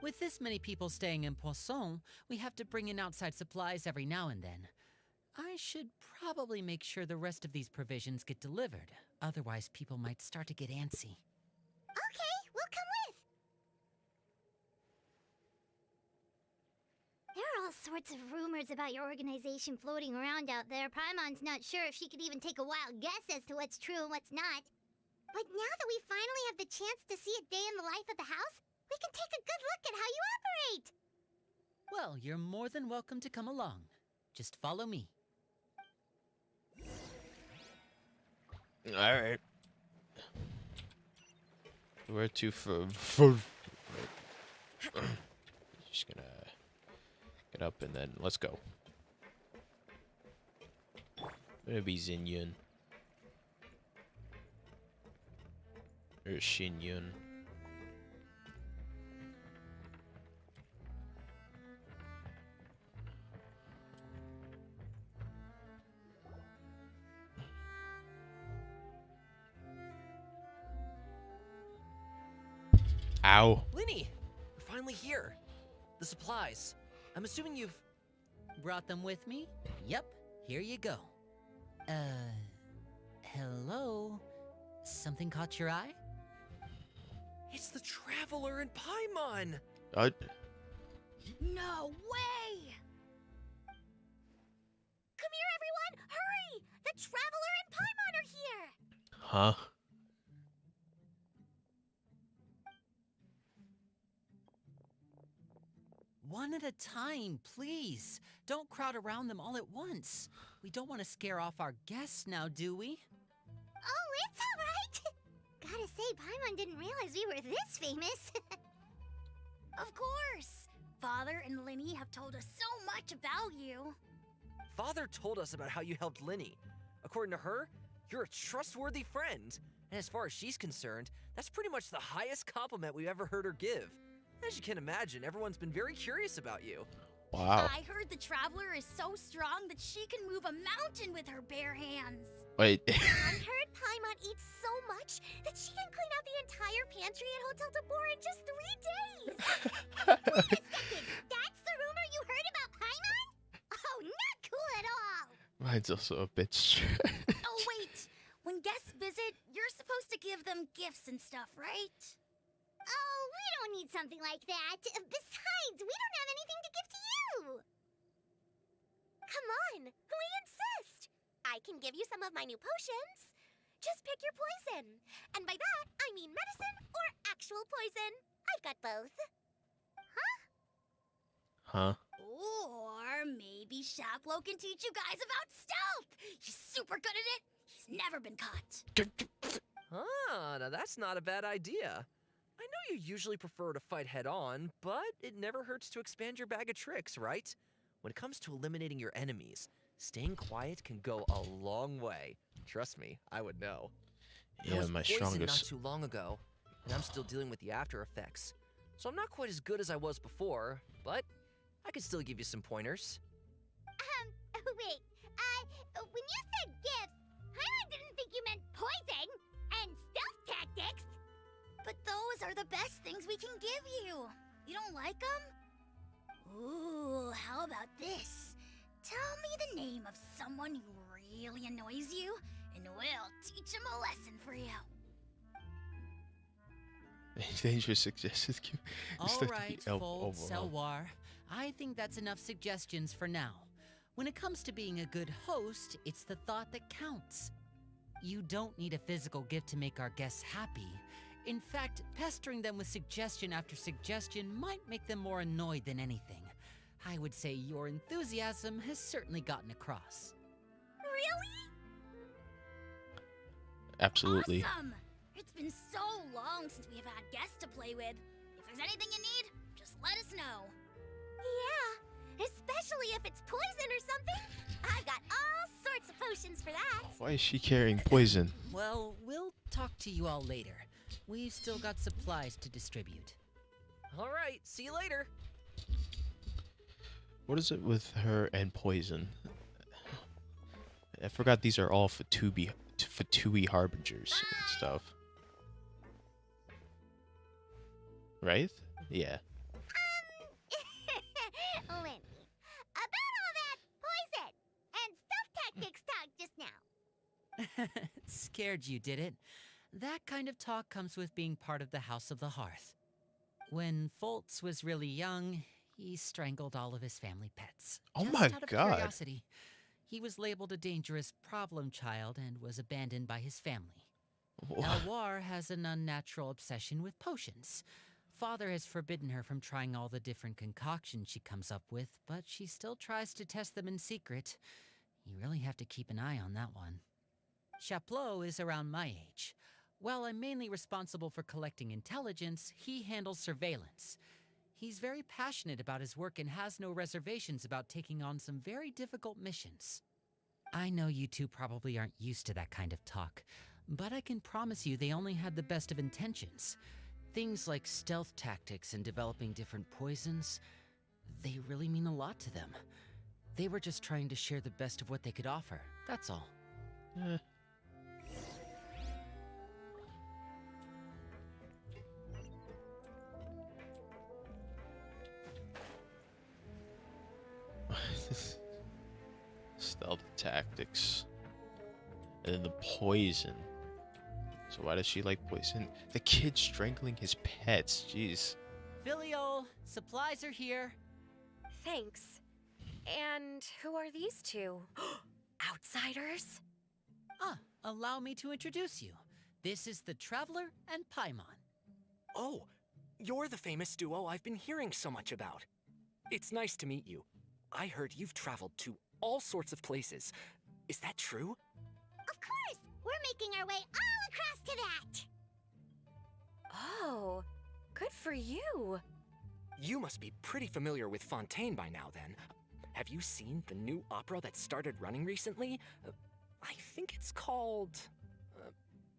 With this many people staying in Poisson, we have to bring in outside supplies every now and then. I should probably make sure the rest of these provisions get delivered, otherwise people might start to get antsy. Okay, we'll come with. There are all sorts of rumors about your organization floating around out there. Paimon's not sure if she could even take a wild guess as to what's true and what's not. But now that we finally have the chance to see a day in the life of the house, we can take a good look at how you operate. Well, you're more than welcome to come along. Just follow me. All right. Where to for just gonna get up and then let's go. Gonna be Xinyun or Xinyun. Ow. Linny, we're finally here. The supplies. I'm assuming you've... Brought them with me? Yep, here you go. Hello? Something caught your eye? It's the Traveler and Paimon! No way! Come here, everyone! Hurry! The Traveler and Paimon are here! Huh? One at a time, please. Don't crowd around them all at once. We don't want to scare off our guests now, do we? Oh, it's all right. Gotta say, Paimon didn't realize we were this famous. Of course! Father and Linny have told us so much about you. Father told us about how you helped Linny. According to her, you're a trustworthy friend. And as far as she's concerned, that's pretty much the highest compliment we've ever heard her give. As you can imagine, everyone's been very curious about you. Wow. I heard the Traveler is so strong that she can move a mountain with her bare hands. Wait. I heard Paimon eats so much that she can clean out the entire pantry at Hotel Tabor in just 3 days. Wait a second, that's the rumor you heard about Paimon? Oh, not cool at all. Mine's also a bit Oh, wait. When guests visit, you're supposed to give them gifts and stuff, right? Oh, we don't need something like that. Besides, we don't have anything to give to you. Come on, we insist. I can give you some of my new potions. Just pick your poison. And by that, I mean medicine or actual poison. I've got both. Huh? Or maybe Shaplo can teach you guys about stealth. He's super good at it. He's never been caught. Ah, now that's not a bad idea. I know you usually prefer to fight head-on, but it never hurts to expand your bag of tricks, right? When it comes to eliminating your enemies, staying quiet can go a long way. Trust me, I would know. I Yeah, was my poisoned strongest. not too long ago, and I'm still dealing with the after effects. So I'm not quite as good as I was before, but I can still give you some pointers. Wait, when you said gifts, Paimon didn't think you meant poison and stealth tactics. But those are the best things we can give you. You don't like them? Ooh, how about this? Tell me the name of someone who really annoys you, and we'll teach him a lesson for you. Dangerous suggestions. All right, Fold, Selwar. I think that's enough suggestions for now. When it comes to being a good host, it's the thought that counts. You don't need a physical gift to make our guests happy. In fact, pestering them with suggestion after suggestion might make them more annoyed than anything. I would say your enthusiasm has certainly gotten across. Really? Absolutely. Awesome! It's been so long since we've had guests to play with. If there's anything you need, just let us know. Yeah, especially if it's poison or something. I've got all sorts of potions for that. Why is she carrying poison? Well, we'll talk to you all later. We've still got supplies to distribute. All right, see you later. What is it with her and poison? I forgot these are all Fatui harbingers and stuff. Right? Yeah. Lenny, about all that poison and stealth tactics talk just now. Scared you, did it? That kind of talk comes with being part of the House of the Hearth. When Foltz was really young, he strangled all of his family pets. Oh just my out of God. Curiosity. He was labeled a dangerous problem child and was abandoned by his family. Elwar has an unnatural obsession with potions. Father has forbidden her from trying all the different concoctions she comes up with, but she still tries to test them in secret. You really have to keep an eye on that one. Chaplot is around my age. While I'm mainly responsible for collecting intelligence, he handles surveillance. He's very passionate about his work and has no reservations about taking on some very difficult missions. I know you two probably aren't used to that kind of talk, but I can promise you they only had the best of intentions. Things like stealth tactics and developing different poisons, they really mean a lot to them. They were just trying to share the best of what they could offer, that's all. Stealth tactics. And then the poison. So why does she like poison? The kid strangling his pets. Jeez. Filial, supplies are here. Thanks. And who are these two? Outsiders? Allow me to introduce you. This is the Traveler and Paimon. Oh, you're the famous duo I've been hearing so much about. It's nice to meet you. I heard you've traveled to all sorts of places. Is that true? Of course! We're making our way all across to that! Oh, good for you. You must be pretty familiar with Fontaine by now, then. Have you seen the new opera that started running recently? I think it's called...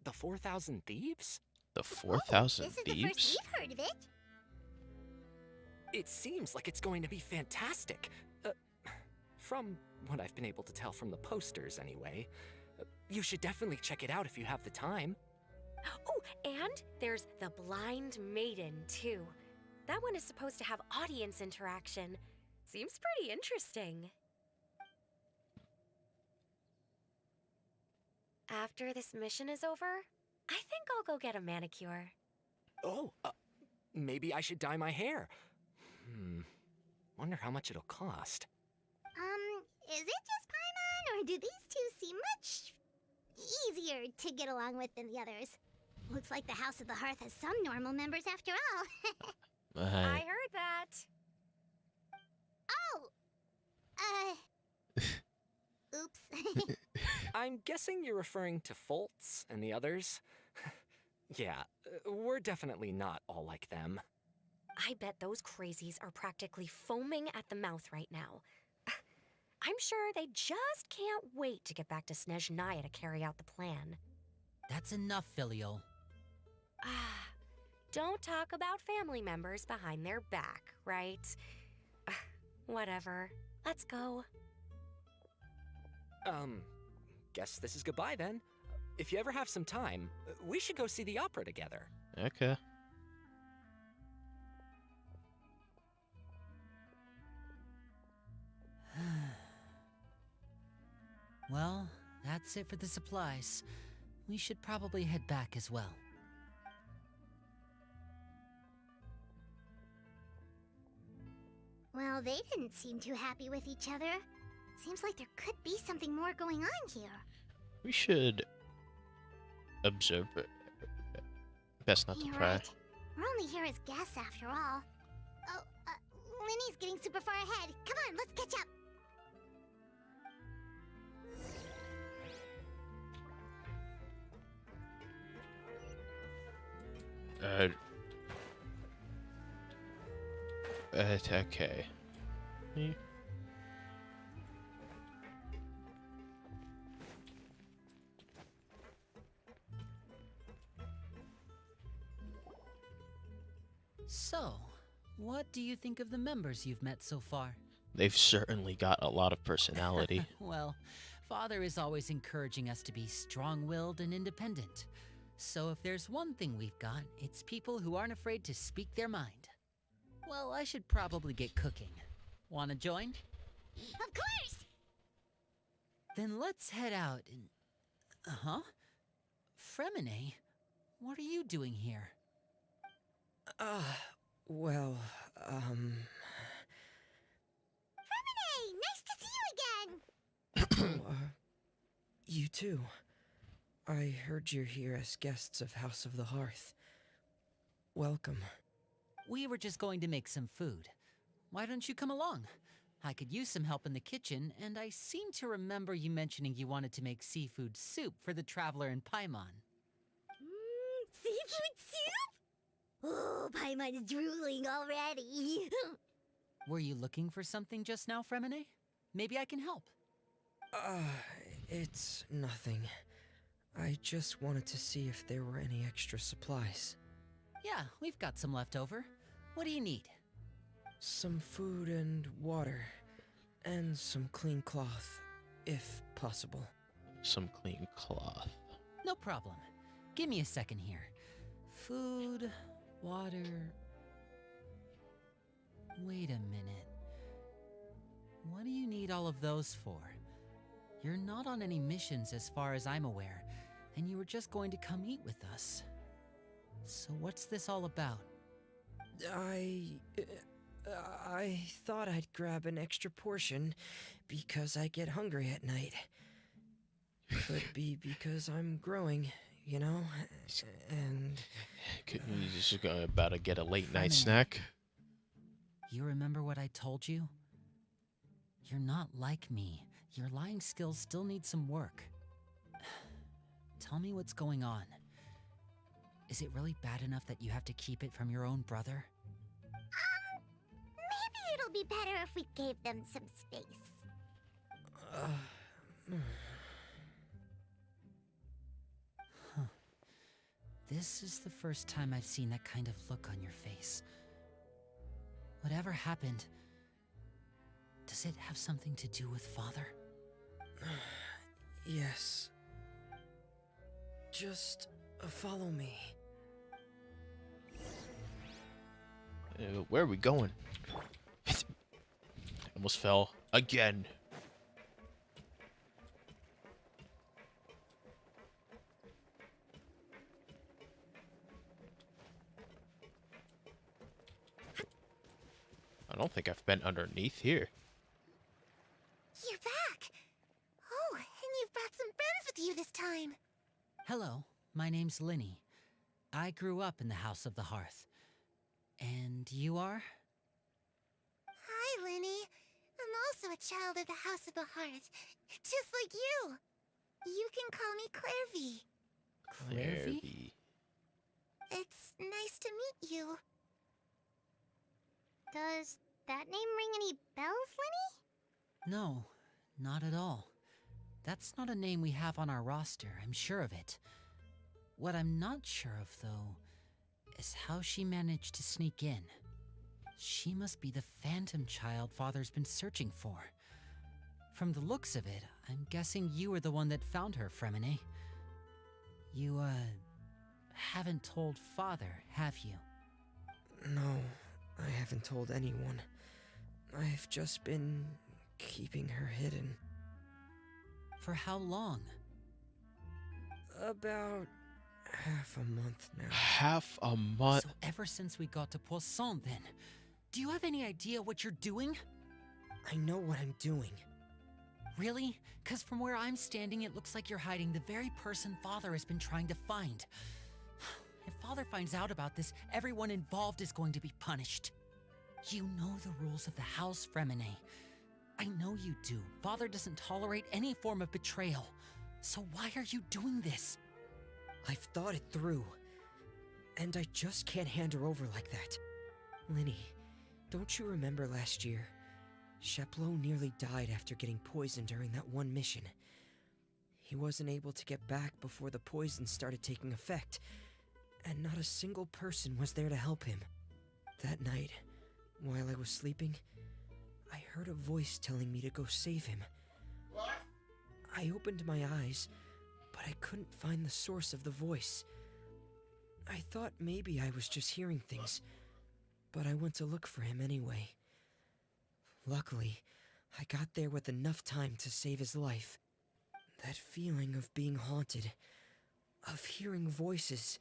The 4,000 Thieves? The 4,000 This is the first Thieves? we've heard of it. It seems like it's going to be fantastic. From what I've been able to tell from the posters, anyway. You should definitely check it out if you have the time. Oh, and there's The Blind Maiden, too. That one is supposed to have audience interaction. Seems pretty interesting. After this mission is over, I think I'll go get a manicure. Oh, maybe I should dye my hair. Wonder how much it'll cost. Is it just Paimon, or do these two seem much easier to get along with than the others? Looks like the House of the Hearth has some normal members after all. I heard that. Oops. I'm guessing you're referring to Foltz and the others? Yeah, we're definitely not all like them. I bet those crazies are practically foaming at the mouth right now. I'm sure they just can't wait to get back to Snezhnaya to carry out the plan. That's enough, Filial. Don't talk about family members behind their back, right? Whatever. Let's go. Guess this is goodbye then. If you ever have some time, we should go see the opera together. Okay. Well, that's it for the supplies. We should probably head back as well. Well, they didn't seem too happy with each other. Seems like there could be something more going on here. We should observe it. Best not to You're pry. right. We're only here as guests after all. Oh, Linny's getting super far ahead. Come on, let's catch up. Okay. So, what do you think of the members you've met so far? They've certainly got a lot of personality. Well, Father is always encouraging us to be strong-willed and independent. So if there's one thing we've got, it's people who aren't afraid to speak their mind. Well, I should probably get cooking. Wanna join? Of course! Then let's head out and... Fremine? What are you doing here? Well, Hey, nice to see you again! you too. I heard you're here as guests of House of the Hearth. Welcome. We were just going to make some food. Why don't you come along? I could use some help in the kitchen, and I seem to remember you mentioning you wanted to make seafood soup for the traveler in Paimon. Seafood soup? Oh, Paimon's drooling already. Were you looking for something just now, Fremine? Maybe I can help. It's nothing. I just wanted to see if there were any extra supplies. Yeah, we've got some left over. What do you need? Some food and water. And some clean cloth, if possible. Some clean cloth. No problem. Give me a second here. Food, water... Wait a minute. What do you need all of those for? You're not on any missions as far as I'm aware, and you were just going to come eat with us. So what's this all about? I thought I'd grab an extra portion because I get hungry at night. Could be because I'm growing, you know? And... He's just about to get a late night Fremine. snack. You remember what I told you? You're not like me. Your lying skills still need some work. Tell me what's going on. Is it really bad enough that you have to keep it from your own brother? Maybe it'll be better if we gave them some space. This is the first time I've seen that kind of look on your face. Whatever happened, does it have something to do with Father? Yes. Just follow me. Where are we going? Almost fell again. I don't think I've been underneath here. You're back! Oh, and you've brought some friends with you this time. Hello, my name's Linny. I grew up in the House of the Hearth. And you are? Hi, Linny. I'm also a child of the House of the Hearth, just like you. You can call me Clairvy. Clairvy? It's nice to meet you. Does that name ring any bells, Linny? No, not at all. That's not a name we have on our roster, I'm sure of it. What I'm not sure of, though, is how she managed to sneak in. She must be the phantom child Father's been searching for. From the looks of it, I'm guessing you were the one that found her, Fremine. You, haven't told Father, have you? No, I haven't told anyone. I've just been keeping her hidden. For how long? About half a month now. Half a month? So ever since we got to Poisson, then. Do you have any idea what you're doing? I know what I'm doing. Really? 'Cause from where I'm standing, it looks like you're hiding the very person Father has been trying to find. If Father finds out about this, everyone involved is going to be punished. You know the rules of the house, Fremine. I know you do. Father doesn't tolerate any form of betrayal. So why are you doing this? I've thought it through. And I just can't hand her over like that. Linny, don't you remember last year? Sheplo nearly died after getting poisoned during that one mission. He wasn't able to get back before the poison started taking effect, and not a single person was there to help him. That night, while I was sleeping, I heard a voice telling me to go save him. I opened my eyes, but I couldn't find the source of the voice. I thought maybe I was just hearing things, but I went to look for him anyway. Luckily, I got there with enough time to save his life. That feeling of being haunted, of hearing voices,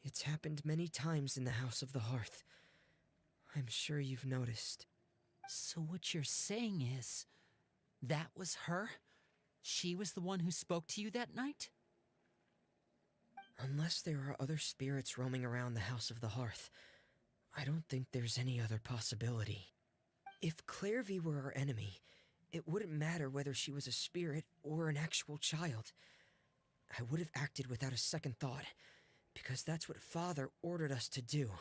it's happened many times in the House of the Hearth. I'm sure you've noticed. So what you're saying is, that was her? She was the one who spoke to you that night? Unless there are other spirits roaming around the House of the Hearth, I don't think there's any other possibility. If Clairvy were our enemy, it wouldn't matter whether she was a spirit or an actual child. I would have acted without a second thought, because that's what Father ordered us to do.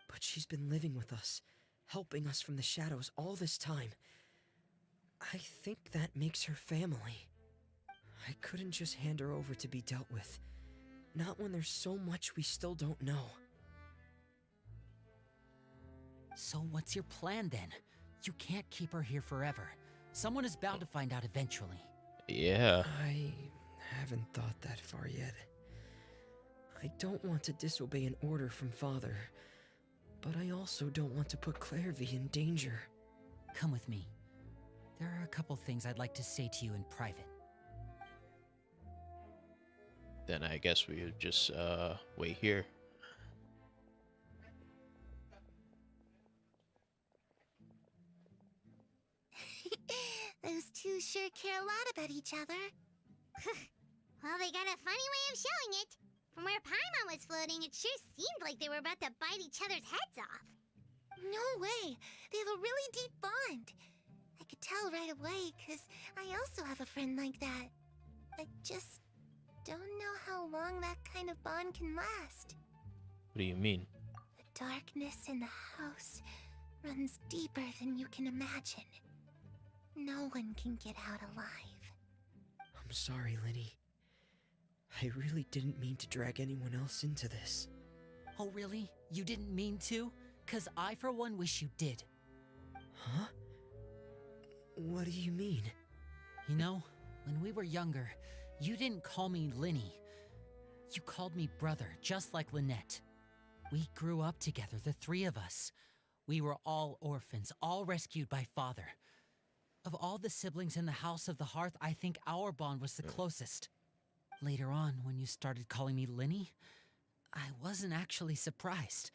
But she's been living with us, helping us from the shadows all this time. I think that makes her family. I couldn't just hand her over to be dealt with. Not when there's so much we still don't know. So what's your plan then? You can't keep her here forever. Someone is bound to find out eventually. Yeah. I haven't thought that far yet. I don't want to disobey an order from Father, but I also don't want to put Clairvy in danger. Come with me. There are a couple things I'd like to say to you in private. Then I guess we would just wait here. Those two sure care a lot about each other. Well, they got a funny way of showing it. From where Paimon was floating, it sure seemed like they were about to bite each other's heads off. No way! They have a really deep bond. I could tell right away, 'cause I also have a friend like that. I just don't know how long that kind of bond can last. What do you mean? The darkness in the house runs deeper than you can imagine. No one can get out alive. I'm sorry, Lenny. I really didn't mean to drag anyone else into this. Oh, really? You didn't mean to? 'Cause I, for one, wish you did. Huh? What do you mean? You know, when we were younger, you didn't call me Linny. You called me brother, just like Lynette. We grew up together, the three of us. We were all orphans, all rescued by father. Of all the siblings in the House of the Hearth, I think our bond was the closest. Later on, when you started calling me Linny, I wasn't actually surprised.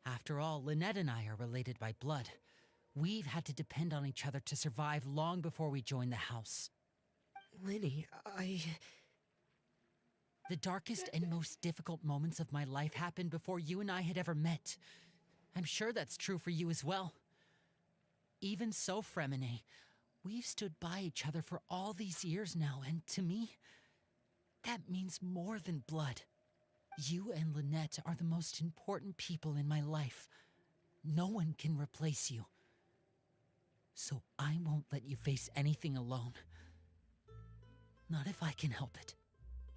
After all, Lynette and I are related by blood. We've had to depend on each other to survive long before we joined the house. Lenny, The darkest and most difficult moments of my life happened before you and I had ever met. I'm sure that's true for you as well. Even so, Fremine, we've stood by each other for all these years now, and to me, that means more than blood. You and Lynette are the most important people in my life. No one can replace you. So I won't let you face anything alone. Not if I can help it.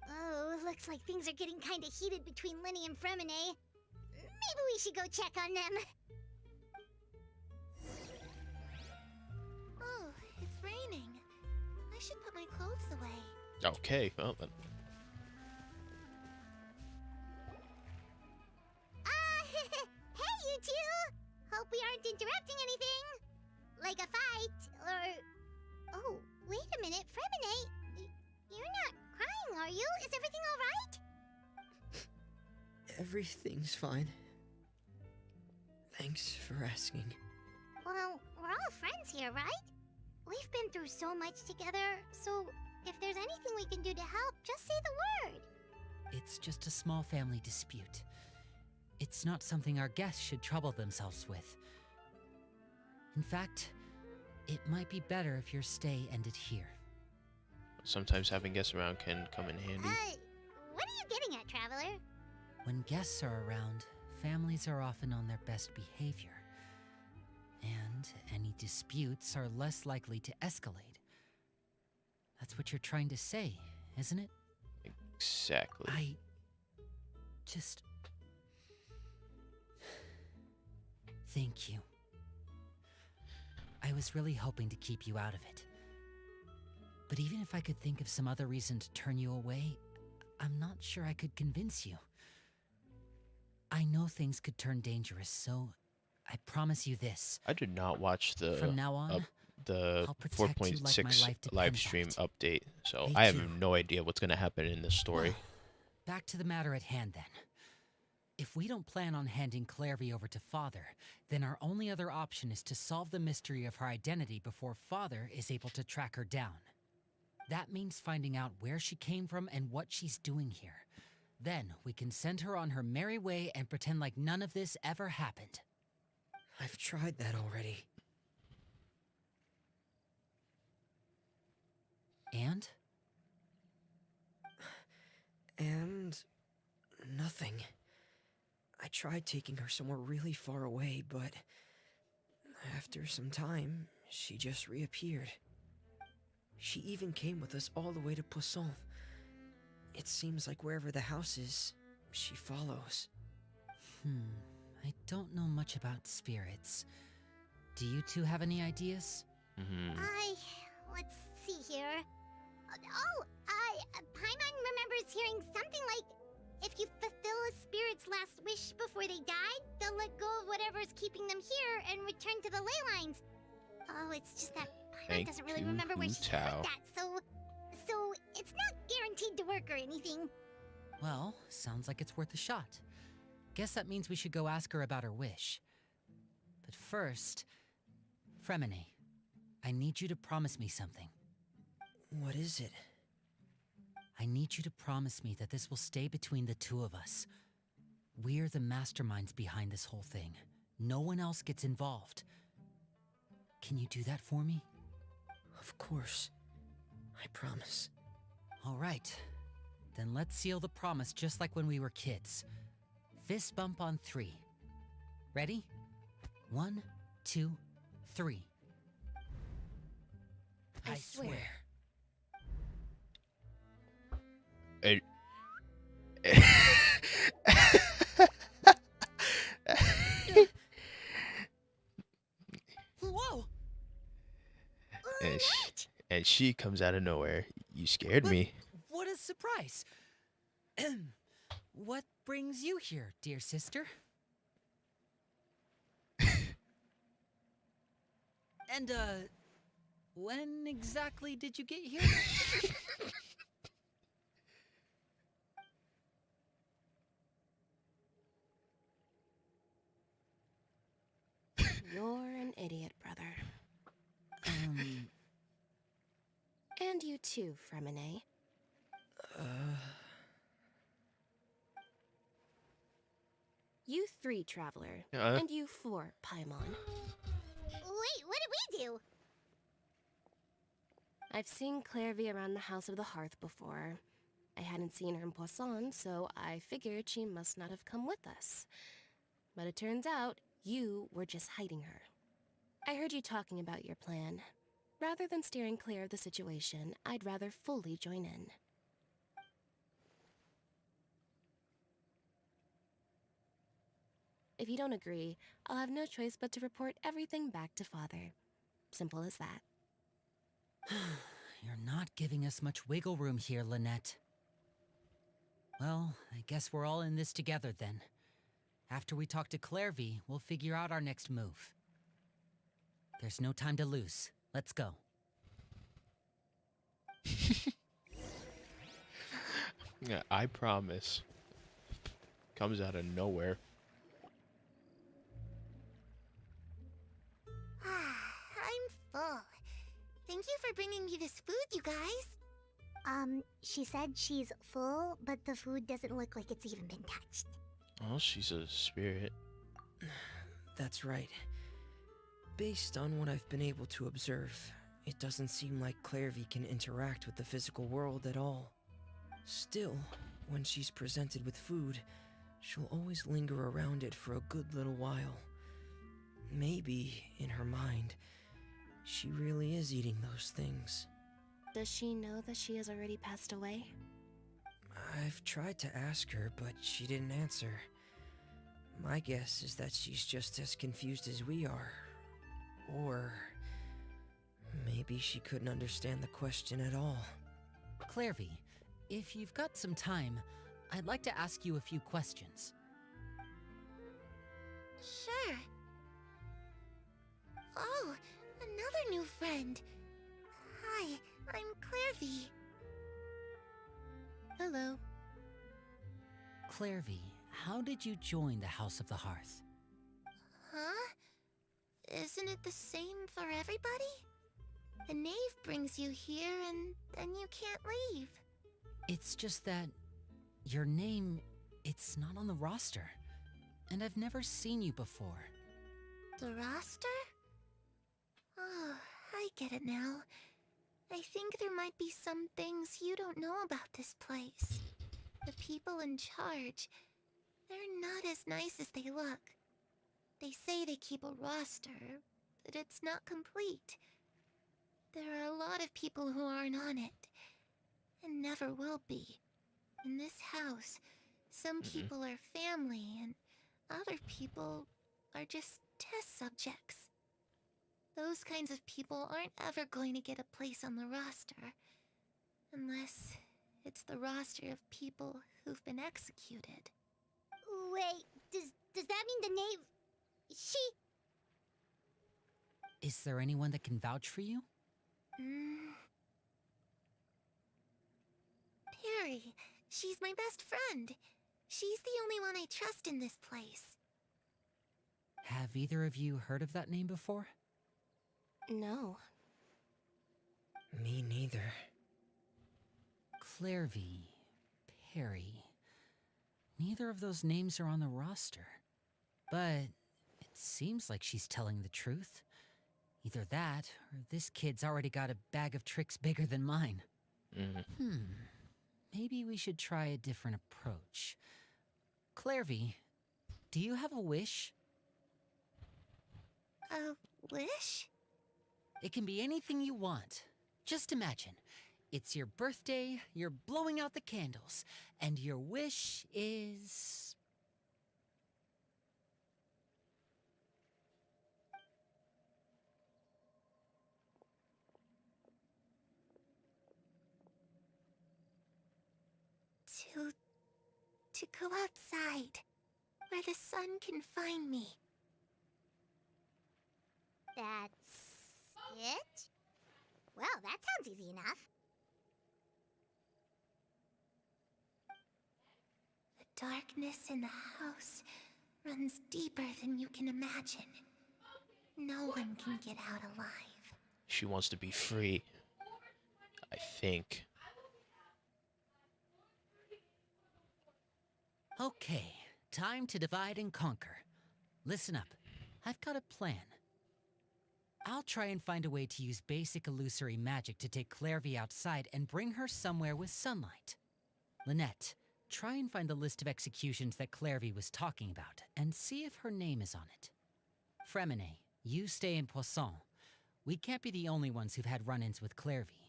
Oh, looks like things are getting kinda heated between Linny and Fremine. Maybe we should go check on them. Oh, it's raining. I should put my clothes away. Okay, well then. Hey, you two! Hope we aren't interrupting anything. Like a fight, or... Oh, wait a minute, Fremine. You're not crying, are you? Is everything alright? everything's fine. Thanks for asking. Well, we're all friends here, right? We've been through so much together, so if there's anything we can do to help, just say the word. It's just a small family dispute. It's not something our guests should trouble themselves with. In fact, it might be better if your stay ended here. Sometimes having guests around can come in handy. What are you getting at, Traveler? When guests are around, families are often on their best behavior. And any disputes are less likely to escalate. That's what you're trying to say, isn't it? Exactly. I just... Thank you. I was really hoping to keep you out of it. But even if I could think of some other reason to turn you away, I'm not sure I could convince you. I know things could turn dangerous, so I promise you this. I did not watch the From now on, the I'll protect you like my 4.6 life depends live on stream it. update, so Me I have too. no idea what's gonna happen in this story. Well, back to the matter at hand then. If we don't plan on handing Clairvy over to Father, then our only other option is to solve the mystery of her identity before Father is able to track her down. That means finding out where she came from and what she's doing here. Then we can send her on her merry way and pretend like none of this ever happened. I've tried that already. And? And... nothing. I tried taking her somewhere really far away, but... after some time, she just reappeared. She even came with us all the way to Poisson. It seems like wherever the house is, she follows. I don't know much about spirits. Do you two have any ideas? Let's see here. Paimon remembers hearing something like, if you fulfill a spirit's last wish before they died, they'll let go of whatever's keeping them here and return to the ley lines. Oh, it's just that Paimon Thank doesn't really you, remember where she Hu heard Tao. that, so it's not guaranteed to work or anything. Well, sounds like it's worth a shot. Guess that means we should go ask her about her wish. But first, Fremine, I need you to promise me something. What is it? I need you to promise me that this will stay between the two of us. We're the masterminds behind this whole thing, No one else gets involved. Can you do that for me? Of course. I promise. All right. Then let's seal the promise just like when we were kids. Fist bump on 3. Ready? 1, 2, 3. I swear. And- Whoa! and she comes out of nowhere. You scared me. What a surprise! What brings you here, dear sister? And, when exactly did you get here? You're an idiot, brother. Um, And you too, Fremine. You 3, Traveler. Uh. And you 4, Paimon. Wait, what did we do? I've seen Clairvy around the House of the Hearth before. I hadn't seen her in Poisson, so I figured she must not have come with us. But it turns out you were just hiding her. I heard you talking about your plan. Rather than steering clear of the situation, I'd rather fully join in. If you don't agree, I'll have no choice but to report everything back to Father. Simple as that. You're not giving us much wiggle room here, Lynette. Well, I guess we're all in this together then. After we talk to Clairvy, we'll figure out our next move. There's no time to lose. Let's go. Yeah, I promise. Comes out of nowhere. I'm full. Thank you for bringing me this food, you guys. She said she's full, but the food doesn't look like it's even been touched. Oh, she's a spirit. That's right. Based on what I've been able to observe, it doesn't seem like Clairvy can interact with the physical world at all. Still, when she's presented with food, she'll always linger around it for a good little while. Maybe, in her mind, she really is eating those things. Does she know that she has already passed away? I've tried to ask her, but she didn't answer. My guess is that she's just as confused as we are. Or maybe she couldn't understand the question at all. Clairvy, if you've got some time, I'd like to ask you a few questions. Sure. Oh, another new friend. Hi, I'm Clairvy. Hello. Clairvy, how did you join the House of the Hearth? Huh? Isn't it the same for everybody? The knave brings you here and then you can't leave. It's just that your name, it's not on the roster. And I've never seen you before. The roster? Oh, I get it now. I think there might be some things you don't know about this place. The people in charge, they're not as nice as they look. They say they keep a roster, but it's not complete. There are a lot of people who aren't on it, and never will be. In this house, some people are family, and other people are just test subjects. Those kinds of people aren't ever going to get a place on the roster, unless it's the roster of people who've been executed. Wait, does that mean the knave... She... Is there anyone that can vouch for you? Perry, she's my best friend. She's the only one I trust in this place. Have either of you heard of that name before? No. Me neither. Clairvy, Perry. Neither of those names are on the roster. But it seems like she's telling the truth. Either that, or this kid's already got a bag of tricks bigger than mine. Maybe we should try a different approach. Clairvy, do you have a wish? A wish? It can be anything you want. Just imagine. It's your birthday, you're blowing out the candles, and your wish is... To go outside, where the sun can find me. That's it? Well, that sounds easy enough. The darkness in the house runs deeper than you can imagine. No one can get out alive. She wants to be free. I think. Okay, time to divide and conquer. Listen up, I've got a plan. I'll try and find a way to use basic illusory magic to take Clairvy outside and bring her somewhere with sunlight. Lynette, try and find the list of executions that Clairvy was talking about, and see if her name is on it. Fremine, you stay in Poisson. We can't be the only ones who've had run-ins with Clairvy.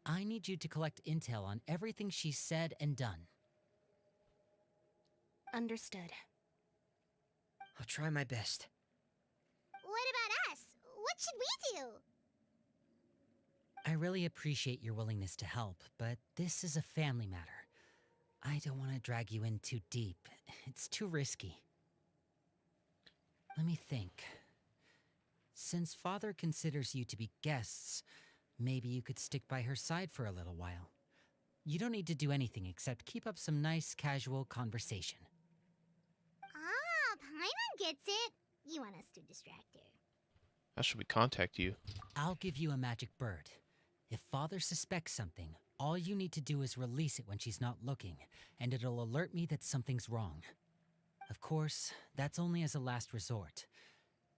I need you to collect intel on everything she's said and done. Understood. I'll try my best. What about us? What should we do? I really appreciate your willingness to help, but this is a family matter. I don't want to drag you in too deep. It's too risky. Let me think. Since Father considers you to be guests, maybe you could stick by her side for a little while. You don't need to do anything except keep up some nice, casual conversation. Ah, Paimon gets it. You want us to distract her. How should we contact you? I'll give you a magic bird. If Father suspects something, all you need to do is release it when she's not looking, and it'll alert me that something's wrong. Of course, that's only as a last resort.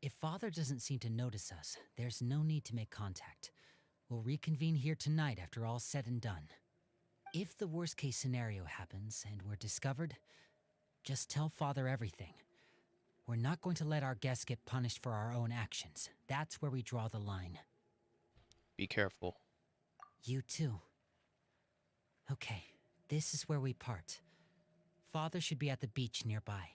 If Father doesn't seem to notice us, there's no need to make contact. We'll reconvene here tonight after all's said and done. If the worst-case scenario happens and we're discovered, just tell Father everything. We're not going to let our guests get punished for our own actions. That's where we draw the line. Be careful. You too. Okay, this is where we part. Father should be at the beach nearby.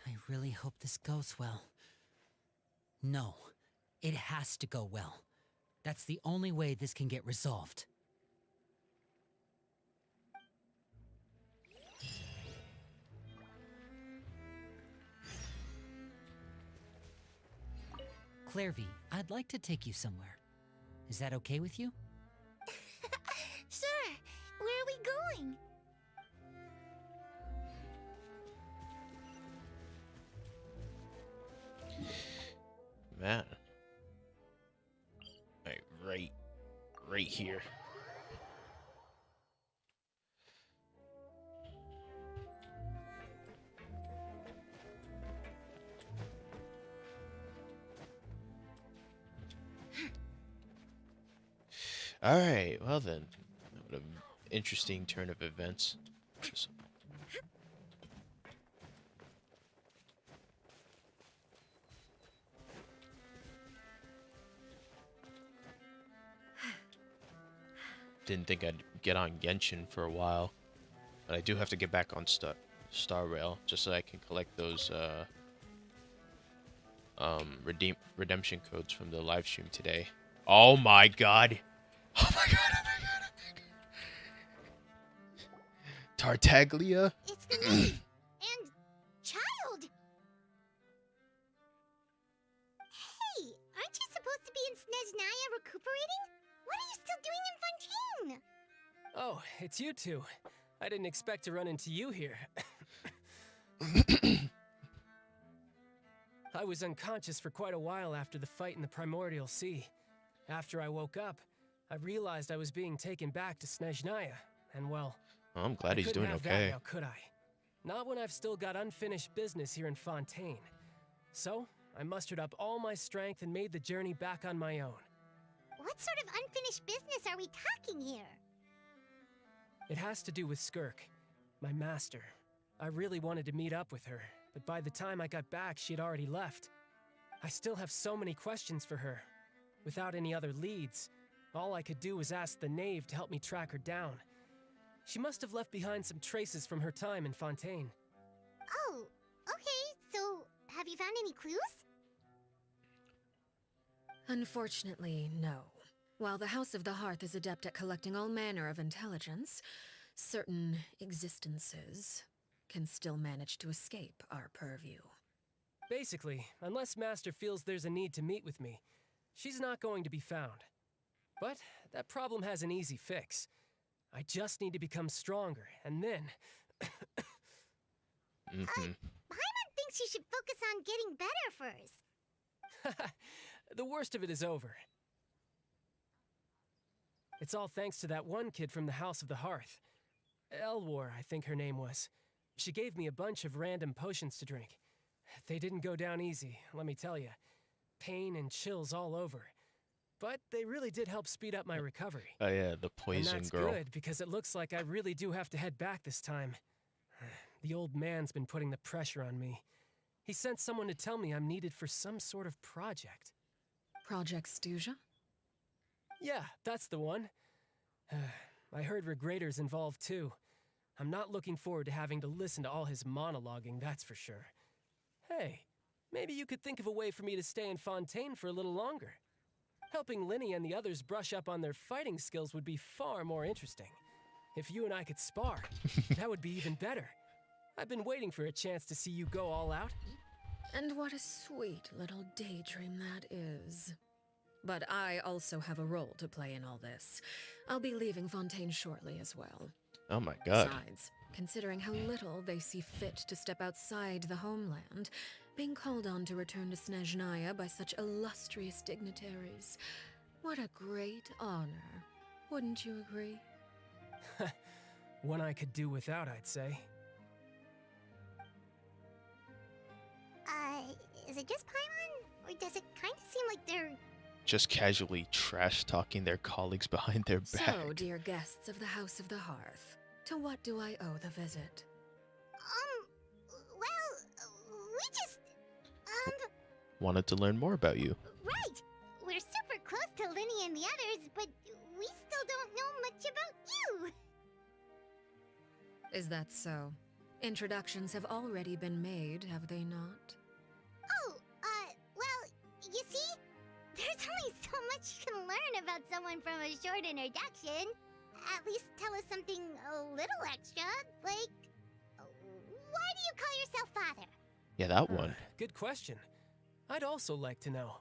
I really hope this goes well. No, it has to go well. That's the only way this can get resolved. Clairvy, I'd like to take you somewhere. Is that okay with you? Sure. Where are we going? Man. Right here. Alright, well then. What an interesting turn of events. Didn't think I'd get on Genshin for a while. But I do have to get back on Star Rail just so I can collect those redemption codes from the live stream today. Oh my god. Oh my god, oh my god, oh my god. Tartaglia? It's the nymph and child. Hey, aren't you supposed to be in Snezhnaya recuperating? What are you still doing in Fontaine? Oh, it's you two. I didn't expect to run into you here. I was unconscious for quite a while after the fight in the Primordial Sea. After I woke up, I realized I was being taken back to Snezhnaya, and well, Oh, I'm glad I he's couldn't doing have okay. that now, could I? Not when I've still got unfinished business here in Fontaine. So, I mustered up all my strength and made the journey back on my own. What sort of unfinished business are we talking here? It has to do with Skirk, my master. I really wanted to meet up with her, but by the time I got back, she had already left. I still have so many questions for her. Without any other leads, all I could do was ask the knave to help me track her down. She must have left behind some traces from her time in Fontaine. Oh, okay, so have you found any clues? Unfortunately, no. While the House of the Hearth is adept at collecting all manner of intelligence, certain existences can still manage to escape our purview. Basically, unless Master feels there's a need to meet with me, she's not going to be found. But that problem has an easy fix. I just need to become stronger, and then... Paimon thinks you should focus on getting better first. The worst of it is over. It's all thanks to that one kid from the House of the Hearth. Elwar, I think her name was. She gave me a bunch of random potions to drink. They didn't go down easy, let me tell you. Pain and chills all over. But they really did help speed up my recovery. Oh yeah, the poison And that's girl. good, because it looks like I really do have to head back this time. The old man's been putting the pressure on me. He sent someone to tell me I'm needed for some sort of project. Project Stuja? Yeah, that's the one. I heard Regrader's involved too. I'm not looking forward to having to listen to all his monologuing, that's for sure. Hey, maybe you could think of a way for me to stay in Fontaine for a little longer. Helping Linny and the others brush up on their fighting skills would be far more interesting. If you and I could spar, that would be even better. I've been waiting for a chance to see you go all out. And what a sweet little daydream that is. But I also have a role to play in all this. I'll be leaving Fontaine shortly as well. Oh my god. Besides, considering how little they see fit to step outside the homeland, being called on to return to Snezhnaya by such illustrious dignitaries, what a great honor. Wouldn't you agree? One I could do without, I'd say. Is it just Paimon? Or does it kind of seem like they're... Just casually trash talking their colleagues behind their back. So, dear guests of the House of the Hearth, to what do I owe the visit? Well, we just... Wanted to learn more about you. Right! We're super close to Linny and the others, but we still don't know much about you! Is that so? Introductions have already been made, have they not? Oh, well, you see? There's only so much you can learn about someone from a short introduction. At least tell us something a little extra, like... Why do you call yourself father? Yeah, that one. Good question. I'd also like to know.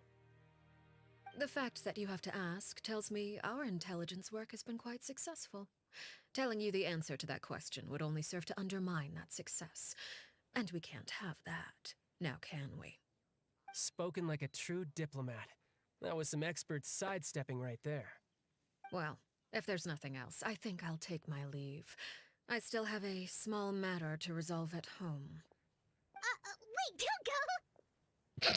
The fact that you have to ask tells me our intelligence work has been quite successful. Telling you the answer to that question would only serve to undermine that success. And we can't have that, now can we? Spoken like a true diplomat. That was some expert sidestepping right there. Well, if there's nothing else, I think I'll take my leave. I still have a small matter to resolve at home. Wait, don't go!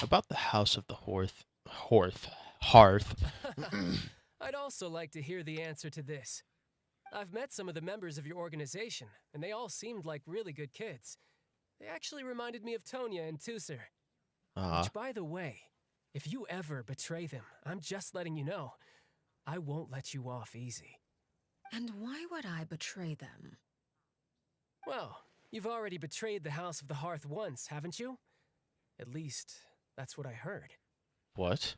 About the House of the Hearth. I'd also like to hear the answer to this. I've met some of the members of your organization, and they all seemed like really good kids. They actually reminded me of Tonya and Tusser. Which, by the way, if you ever betray them, I'm just letting you know, I won't let you off easy. And why would I betray them? Well, you've already betrayed the House of the Hearth once, haven't you? At least, that's what I heard. What?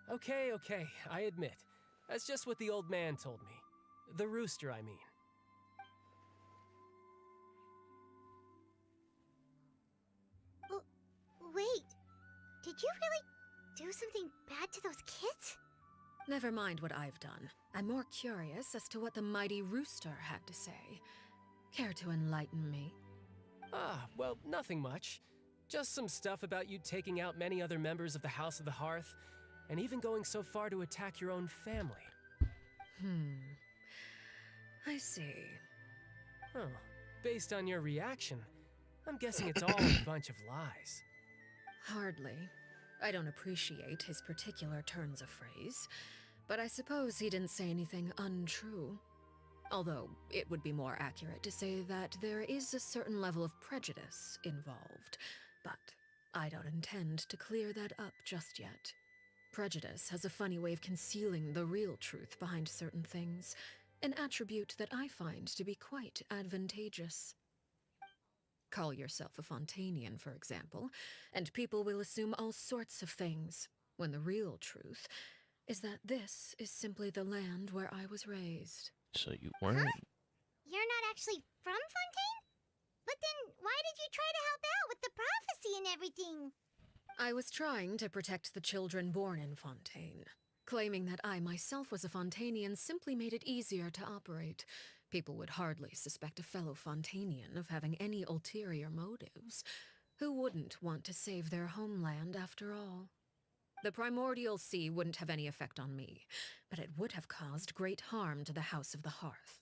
Okay, I admit. That's just what the old man told me. The rooster, I mean. Wait, did you really do something bad to those kids? Never mind what I've done. I'm more curious as to what the mighty rooster had to say. Care to enlighten me? Ah, well, nothing much. Just some stuff about you taking out many other members of the House of the Hearth, and even going so far to attack your own family. I see. Oh, based on your reaction, I'm guessing it's all a bunch of lies. Hardly. I don't appreciate his particular turns of phrase, but I suppose he didn't say anything untrue. Although, it would be more accurate to say that there is a certain level of prejudice involved, but I don't intend to clear that up just yet. Prejudice has a funny way of concealing the real truth behind certain things, an attribute that I find to be quite advantageous. Call yourself a Fontanian, for example, and people will assume all sorts of things, when the real truth is that this is simply the land where I was raised. So you weren't. You're not actually from Fontaine? But then why did you try to help out with the prophecy and everything? I was trying to protect the children born in Fontaine. Claiming that I myself was a Fontanian simply made it easier to operate. People would hardly suspect a fellow Fontanian of having any ulterior motives. Who wouldn't want to save their homeland after all? The primordial sea wouldn't have any effect on me, but it would have caused great harm to the House of the Hearth.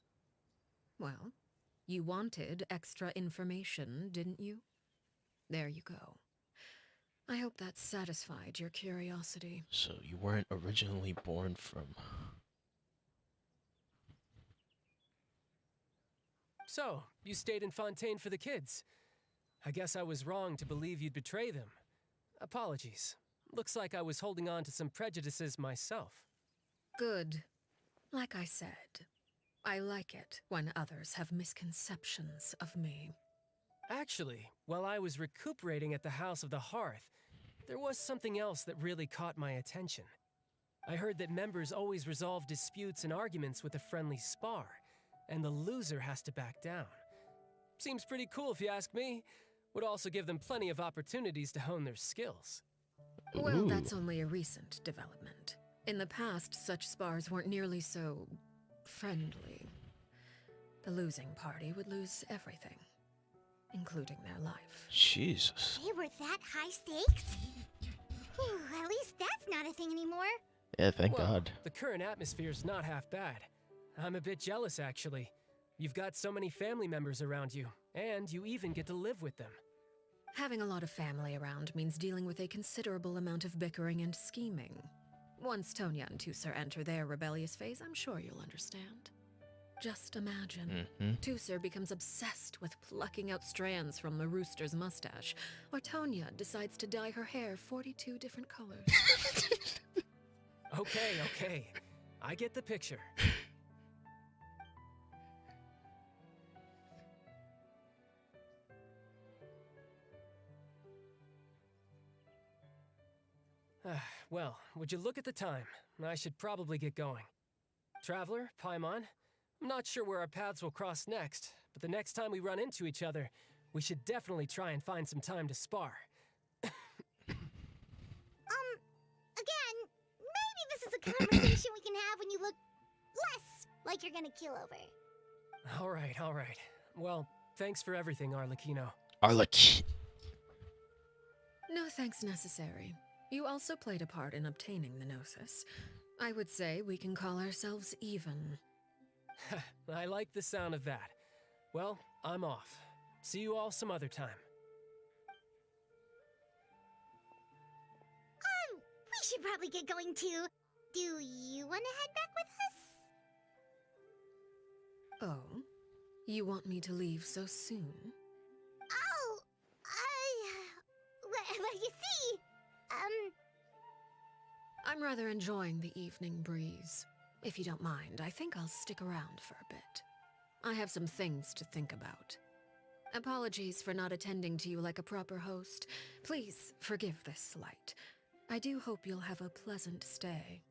Well, you wanted extra information, didn't you? There you go. I hope that satisfied your curiosity. So you weren't originally born from. So, you stayed in Fontaine for the kids. I guess I was wrong to believe you'd betray them. Apologies. Looks like I was holding on to some prejudices myself. Good. Like I said, I like it when others have misconceptions of me. Actually, while I was recuperating at the House of the Hearth, there was something else that really caught my attention. I heard that members always resolve disputes and arguments with a friendly spar, and the loser has to back down. Seems pretty cool if you ask me. Would also give them plenty of opportunities to hone their skills. Well, that's only a recent development. In the past, such spars weren't nearly so friendly. The losing party would lose everything, including their life. Jesus. They were that high stakes? Whew, at least that's not a thing anymore. Yeah, thank Well, God. The current atmosphere's not half bad. I'm a bit jealous, actually. You've got so many family members around you, and you even get to live with them. Having a lot of family around means dealing with a considerable amount of bickering and scheming. Once Tonya and Tusser enter their rebellious phase, I'm sure you'll understand. Just imagine. Tusser becomes obsessed with plucking out strands from the rooster's mustache, or Tonya decides to dye her hair 42 different colors. Okay. I get the picture. Well, would you look at the time? I should probably get going. Traveler, Paimon, I'm not sure where our paths will cross next, but the next time we run into each other, we should definitely try and find some time to spar. Again, maybe this is a conversation we can have when you look less like you're gonna kill over. All right. Well, thanks for everything, Arleccino. No thanks necessary. You also played a part in obtaining the Gnosis. I would say we can call ourselves even. I like the sound of that. Well, I'm off. See you all some other time. We should probably get going too. Do you want to head back with us? Oh? You want me to leave so soon? Oh, well, you see, I'm rather enjoying the evening breeze. If you don't mind, I think I'll stick around for a bit. I have some things to think about. Apologies for not attending to you like a proper host. Please forgive this slight. I do hope you'll have a pleasant stay.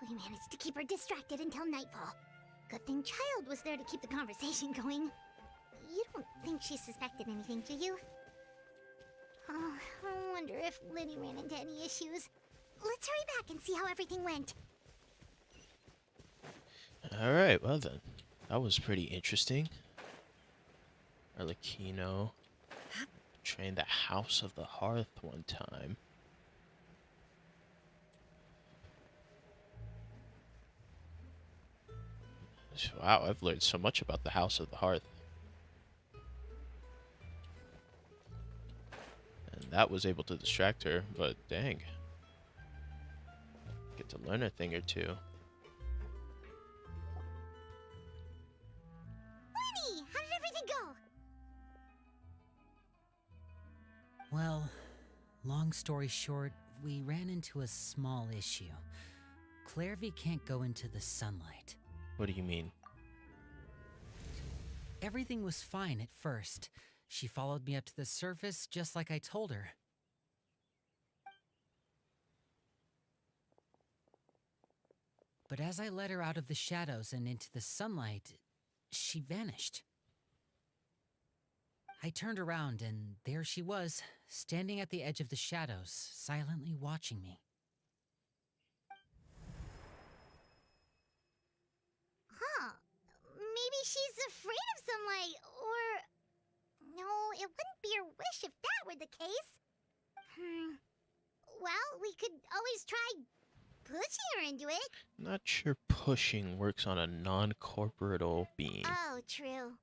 We managed to keep her distracted until nightfall. Good thing Child was there to keep the conversation going. You don't think she suspected anything, do you? Oh, I wonder if Liddy ran into any issues. Let's hurry back and see how everything went. Alright, well then. That was pretty interesting. Arleccino trained the House of the Hearth one time. Wow, I've learned so much about the House of the Hearth. And that was able to distract her, but dang. Get to learn a thing or two. Liddy, how did everything go? Well, long story short, we ran into a small issue. Clairvy can't go into the sunlight. What do you mean? Everything was fine at first. She followed me up to the surface just like I told her. But as I led her out of the shadows and into the sunlight, she vanished. I turned around and there she was, standing at the edge of the shadows, silently watching me. Huh. Maybe she's afraid of sunlight, or... No, it wouldn't be her wish if that were the case. Well, we could always try pushing her into it. Not sure pushing works on a non-corporeal being. Oh, true.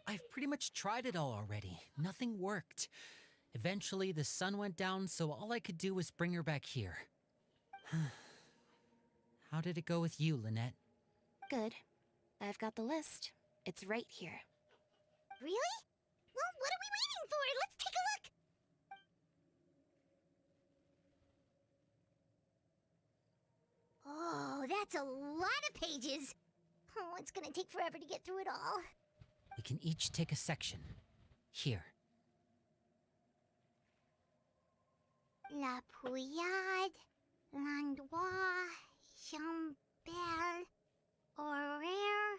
I've pretty much tried it all already. Nothing worked. Eventually, the sun went down, so all I could do was bring her back here. How did it go with you, Lynette? Good. I've got the list. It's right here. Really? Well, what are we waiting for? Let's take a look! Oh, that's a lot of pages. Oh, it's gonna take forever to get through it all. We can each take a section. Here. La Pouillade, L'Endroit, Chambel, Horaire.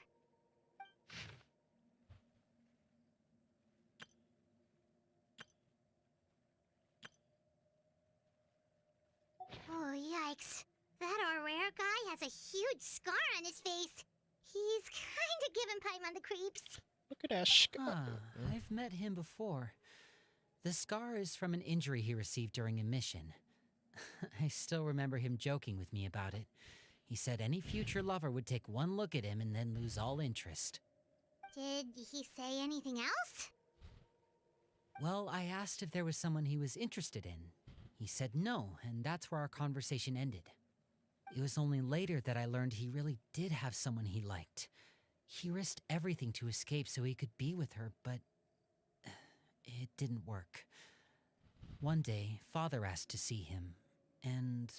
Oh, yikes. That Horaire guy has a huge scar on his face. He's kinda giving Paimon the creeps. Look at that scar. I've met him before. The scar is from an injury he received during a mission. I still remember him joking with me about it. He said any future lover would take one look at him and then lose all interest. Did he say anything else? Well, I asked if there was someone he was interested in. He said no, and that's where our conversation ended. It was only later that I learned he really did have someone he liked. He risked everything to escape so he could be with her, but it didn't work. One day, Father asked to see him, and,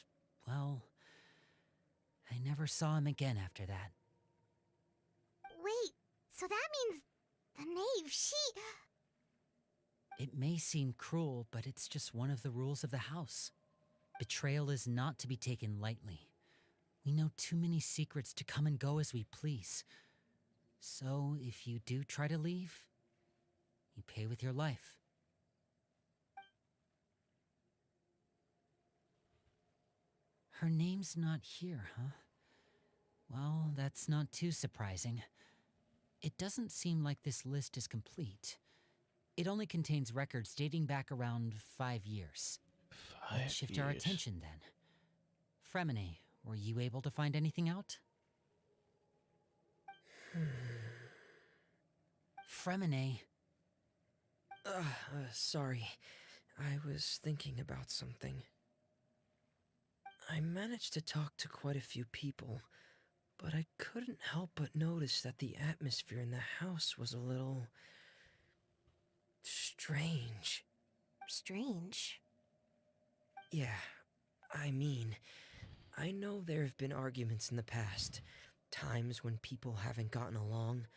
well, I never saw him again after that. Wait, so that means the knave, she... It may seem cruel, but it's just one of the rules of the house. Betrayal is not to be taken lightly. We know too many secrets to come and go as we please. So, if you do try to leave, you pay with your life. Her name's not here, huh? Well, that's not too surprising. It doesn't seem like this list is complete. It only contains records dating back around 5 years. Let's shift our attention then. Fremine, were you able to find anything out? Fremine. Sorry. I was thinking about something. I managed to talk to quite a few people, but I couldn't help but notice that the atmosphere in the house was a little... strange. Strange? Yeah, I mean, I know there have been arguments in the past, times when people haven't gotten along.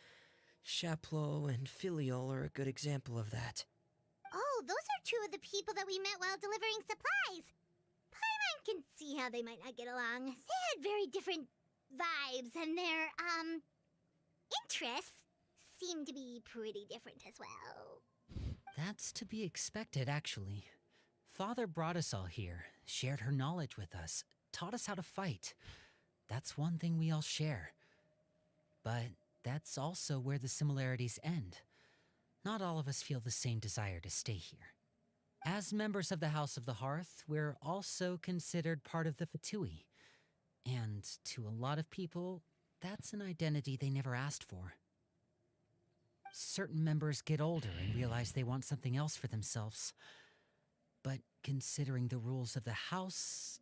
Chaplot and Filiol are a good example of that. Oh, those are two of the people that we met while delivering supplies. Paimon can see how they might not get along. They had very different vibes, and their, interests seem to be pretty different as well. That's to be expected, actually. Father brought us all here, shared her knowledge with us, taught us how to fight. That's one thing we all share. But that's also where the similarities end. Not all of us feel the same desire to stay here. As members of the House of the Hearth, we're also considered part of the Fatui. And to a lot of people, that's an identity they never asked for. Certain members get older and realize they want something else for themselves. But considering the rules of the house,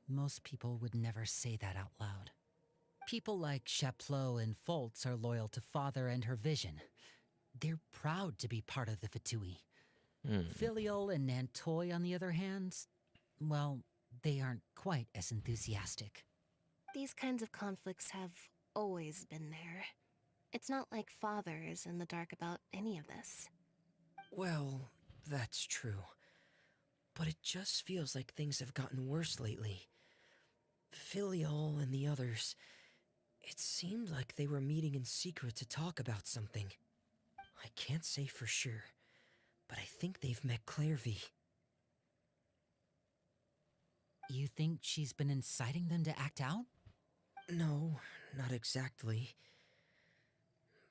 most people would never say that out loud. People like Chaplot and Foltz are loyal to Father and her vision. They're proud to be part of the Fatui. Filial and Nantoy, on the other hand, well, they aren't quite as enthusiastic. These kinds of conflicts have always been there. It's not like Father is in the dark about any of this. Well, that's true. But it just feels like things have gotten worse lately. Filial and the others, it seemed like they were meeting in secret to talk about something. I can't say for sure, but I think they've met Clairvy. You think she's been inciting them to act out? No, not exactly.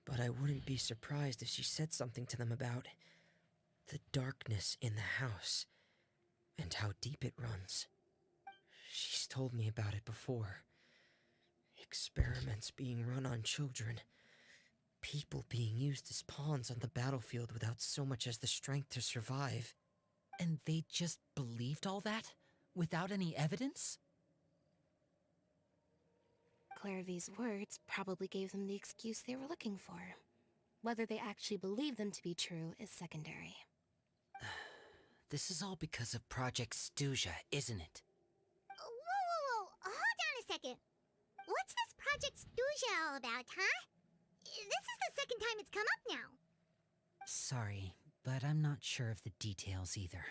But I wouldn't be surprised if she said something to them about the darkness in the house and how deep it runs. She's told me about it before. Experiments being run on children. People being used as pawns on the battlefield without so much as the strength to survive. And they just believed all that? Without any evidence? Clairvy's words probably gave them the excuse they were looking for. Whether they actually believe them to be true is secondary. This is all because of Project Stuja, isn't it? Whoa. Hold on a second. What's this Project Stuja all about, huh? This is the second time it's come up now. Sorry, but I'm not sure of the details either.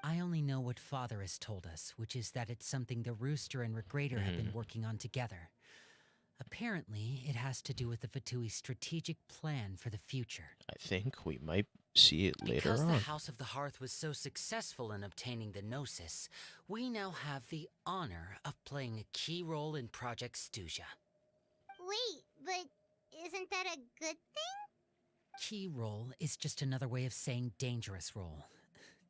I only know what Father has told us, which is that it's something the Rooster and Regrader have been working on together. Apparently, it has to do with the Fatui's strategic plan for the future. I think we might see it later Because on. the House of the Hearth was so successful in obtaining the Gnosis, we now have the honor of playing a key role in Project Stuja. Wait, but isn't that a good thing? Key role is just another way of saying dangerous role.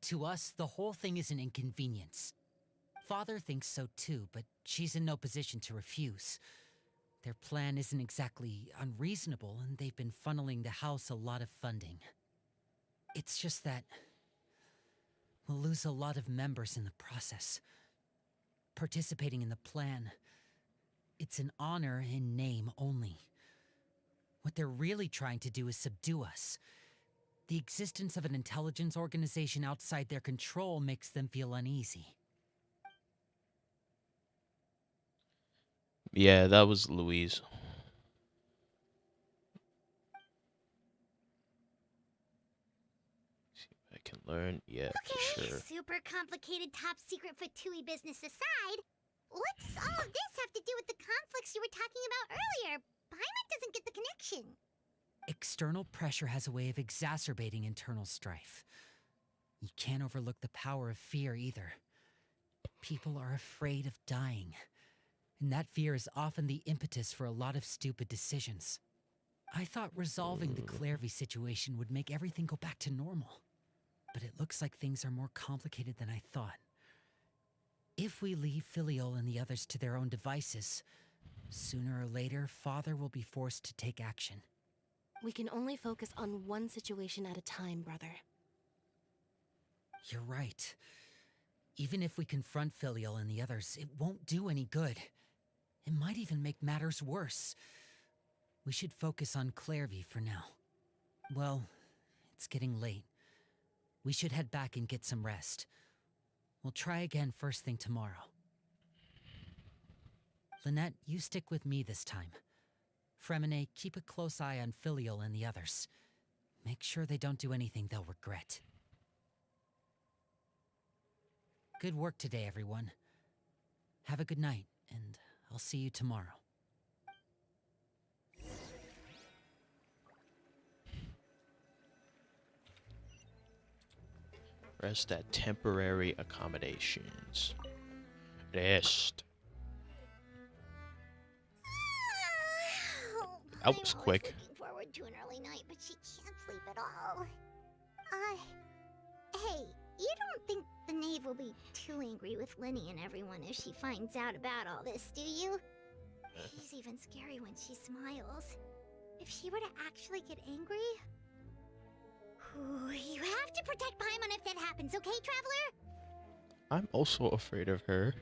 To us, the whole thing is an inconvenience. Father thinks so too, but she's in no position to refuse. Their plan isn't exactly unreasonable, and they've been funneling the house a lot of funding. It's just that we'll lose a lot of members in the process. Participating in the plan, it's an honor in name only. What they're really trying to do is subdue us. The existence of an intelligence organization outside their control makes them feel uneasy. Yeah, that was Louise. See if I can learn. Yeah, for Okay, sure. super complicated top secret Fatui business aside, what does all of this have to do with the conflicts you were talking about earlier? Paimon doesn't get the connection. External pressure has a way of exacerbating internal strife. You can't overlook the power of fear either. People are afraid of dying, and that fear is often the impetus for a lot of stupid decisions. I thought resolving the Clairvy situation would make everything go back to normal, but it looks like things are more complicated than I thought. If we leave Filial and the others to their own devices, sooner or later, Father will be forced to take action. We can only focus on one situation at a time, brother. You're right. Even if we confront Filial and the others, it won't do any good. It might even make matters worse. We should focus on Clairvy for now. Well, it's getting late. We should head back and get some rest. We'll try again first thing tomorrow. Lynette, you stick with me this time. Fremine, keep a close eye on Filial and the others. Make sure they don't do anything they'll regret. Good work today, everyone. Have a good night, and I'll see you tomorrow. Press that temporary accommodations. Rest. That was quick. Looking forward to an early night, but she can't sleep at all. Hey, you don't think the knave will be too angry with Lenny and everyone if she finds out about all this, do you? She's even scary when she smiles. If she were to actually get angry... Ooh, you have to protect Paimon if that happens, okay, Traveler? I'm also afraid of her.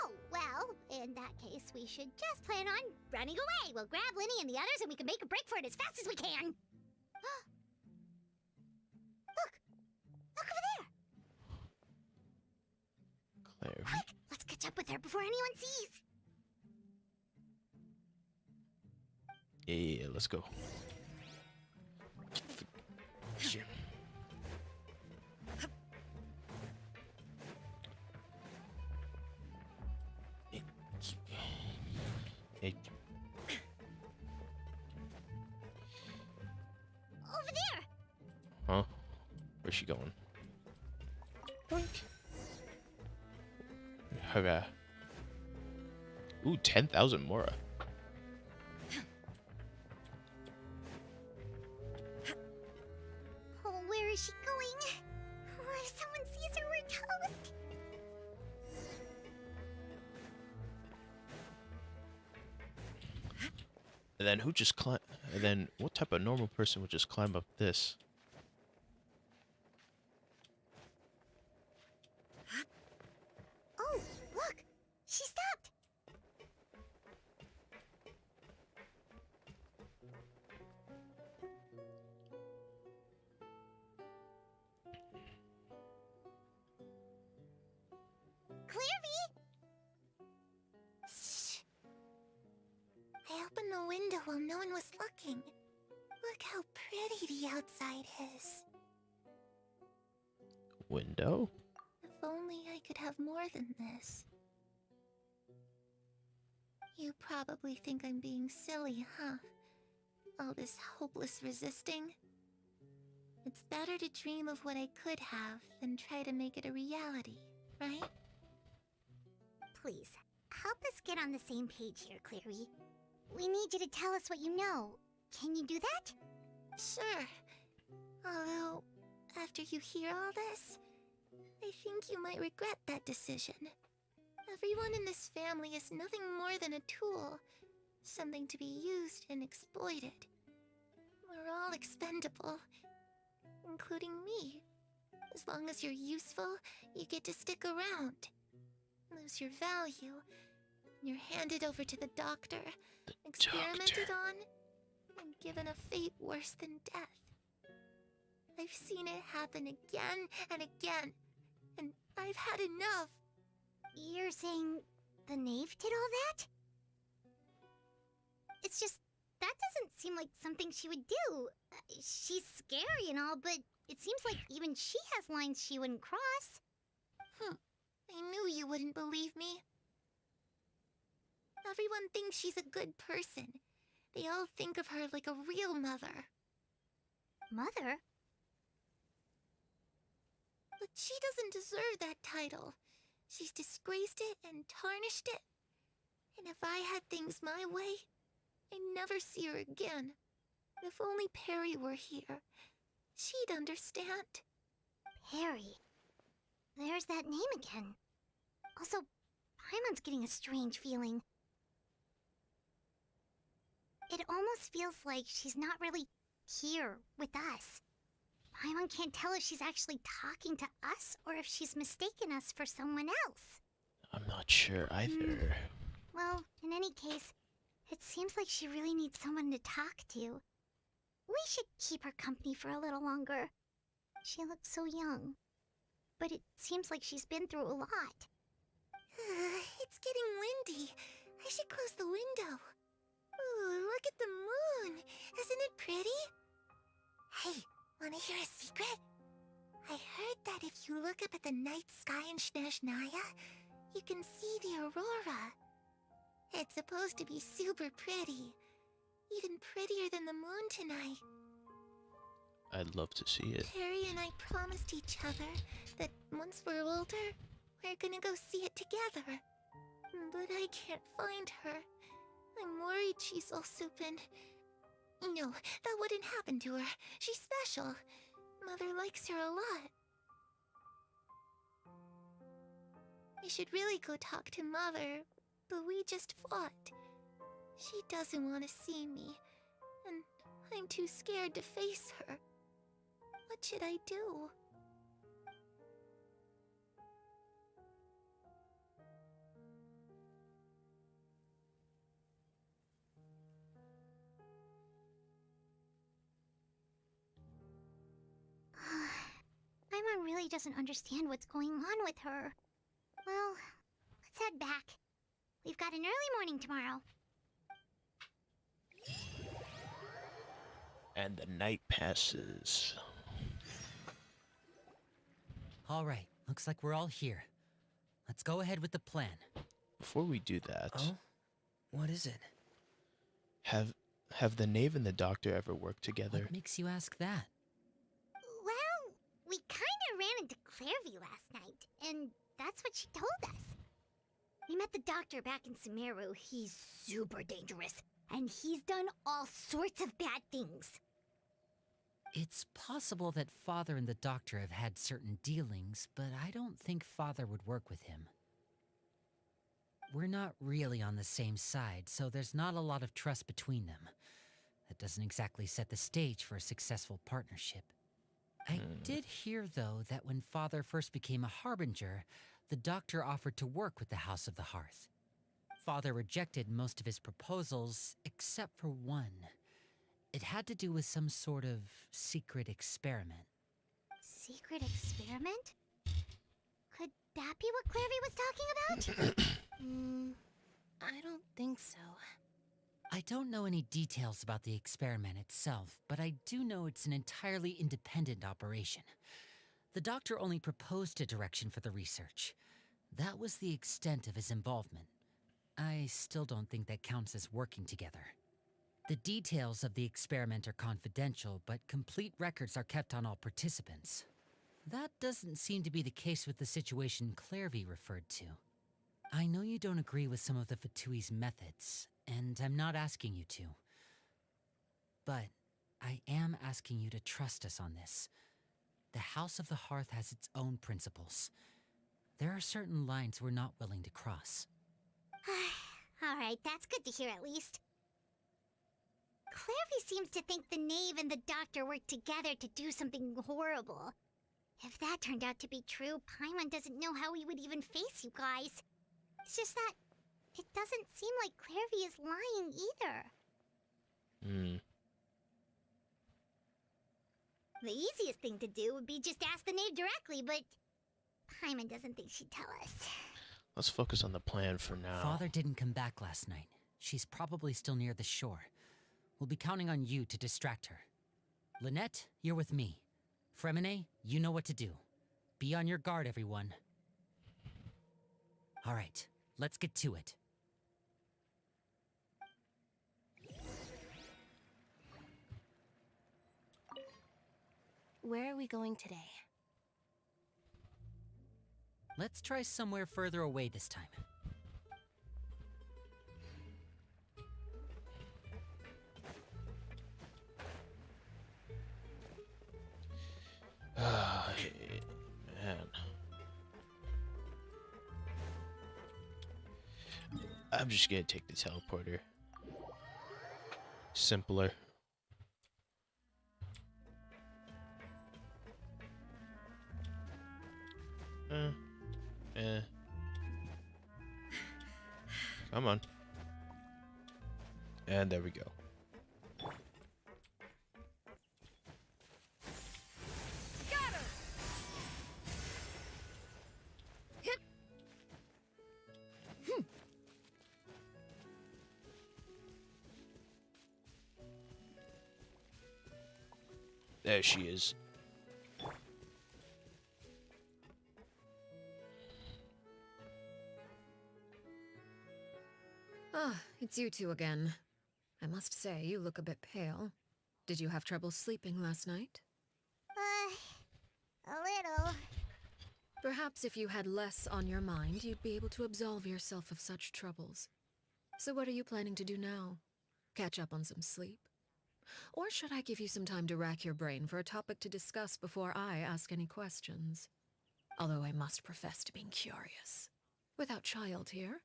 Oh, well, in that case, we should just plan on running away. We'll grab Lenny and the others and we can make a break for it as fast as we can. Look! Look over there! Claire. Quick! Let's catch up with her before anyone sees! Yeah, let's go. Gym. Hey. Over there! Huh? Where's she going? Boink. Okay. Ooh, 10,000 Mora. Oh, where is she going? Oh, if someone sees her, we're toast! And then who just climb? And then what type of normal person would just climb up this? Oh, look! She stopped! Clairvy! Shh. I opened the window while no one was looking. Look how pretty the outside is. Window? If only I could have more than this. You probably think I'm being silly, huh? All this hopeless resisting? It's better to dream of what I could have than try to make it a reality, right? Please, help us get on the same page here, Clary. We need you to tell us what you know. Can you do that? Sure. Although, after you hear all this, I think you might regret that decision. Everyone in this family is nothing more than a tool. Something to be used and exploited. We're all expendable. Including me. As long as you're useful, you get to stick around. Lose your value. You're handed over to the doctor, experimented on, and given a fate worse than death. I've seen it happen again and again, and I've had enough. You're saying the knave did all that? It's just, that doesn't seem like something she would do. She's scary and all, but it seems like even she has lines she wouldn't cross. I knew you wouldn't believe me. Everyone thinks she's a good person. They all think of her like a real mother. Mother? But she doesn't deserve that title. She's disgraced it and tarnished it. And if I had things my way, I'd never see her again. If only Perry were here, she'd understand. Perry. There's that name again. Also, Paimon's getting a strange feeling. It almost feels like she's not really here with us. Paimon can't tell if she's actually talking to us or if she's mistaken us for someone else. I'm not sure either. Well, in any case, it seems like she really needs someone to talk to. We should keep her company for a little longer. She looks so young. But it seems like she's been through a lot. It's getting windy. I should close the window. Ooh, look at the moon. Isn't it pretty? Hey, wanna hear a secret? I heard that if you look up at the night sky in Snezhnaya, you can see the aurora. It's supposed to be super pretty. Even prettier than the moon tonight. I'd love to see it. Carrie and I promised each other that once we're older, we're gonna go see it together. But I can't find her. I'm worried she's also been... No, that wouldn't happen to her. She's special. Mother likes her a lot. I should really go talk to Mother, but we just fought. She doesn't want to see me, and I'm too scared to face her. What should I do? Paimon really doesn't understand what's going on with her. Well, let's head back. We've got an early morning tomorrow. And the night passes. All right, looks like we're all here. Let's go ahead with the plan. Before we do that, Oh? What is it? have the knave and the doctor ever worked together? What makes you ask that? Well, we kinda ran into Clairvy last night, and that's what she told us. We met the doctor back in Sumeru. He's super dangerous, and he's done all sorts of bad things. It's possible that Father and the Doctor have had certain dealings, but I don't think Father would work with him. We're not really on the same side, so there's not a lot of trust between them. That doesn't exactly set the stage for a successful partnership. I did hear, though, that when Father first became a Harbinger, the Doctor offered to work with the House of the Hearth. Father rejected most of his proposals, except for one. It had to do with some sort of secret experiment. Secret experiment? Could that be what Clairvy was talking about? I don't think so. I don't know any details about the experiment itself, but I do know it's an entirely independent operation. The Doctor only proposed a direction for the research. That was the extent of his involvement. I still don't think that counts as working together. The details of the experiment are confidential, but complete records are kept on all participants. That doesn't seem to be the case with the situation Clairvy referred to. I know you don't agree with some of the Fatui's methods, and I'm not asking you to. But I am asking you to trust us on this. The House of the Hearth has its own principles. There are certain lines we're not willing to cross. Alright, that's good to hear at least. Clairvy seems to think the knave and the doctor worked together to do something horrible. If that turned out to be true, Paimon doesn't know how we would even face you guys. It's just that it doesn't seem like Clairvy is lying either. The easiest thing to do would be just ask the knave directly, but Paimon doesn't think she'd tell us. Let's focus on the plan for now. Father didn't come back last night. She's probably still near the shore. We'll be counting on you to distract her. Lynette, you're with me. Fremine, you know what to do. Be on your guard, everyone. All right, let's get to it. Where are we going today? Let's try somewhere further away this time. Man. I'm just gonna take the teleporter. Simpler. Come on. And there we go. There she is. Ah, it's you two again. I must say, you look a bit pale. Did you have trouble sleeping last night? Perhaps if you had less on your mind, you'd be able to absolve yourself of such troubles. So what are you planning to do now? Catch up on some sleep? Or should I give you some time to rack your brain for a topic to discuss before I ask any questions? Although I must profess to being curious. Without child here,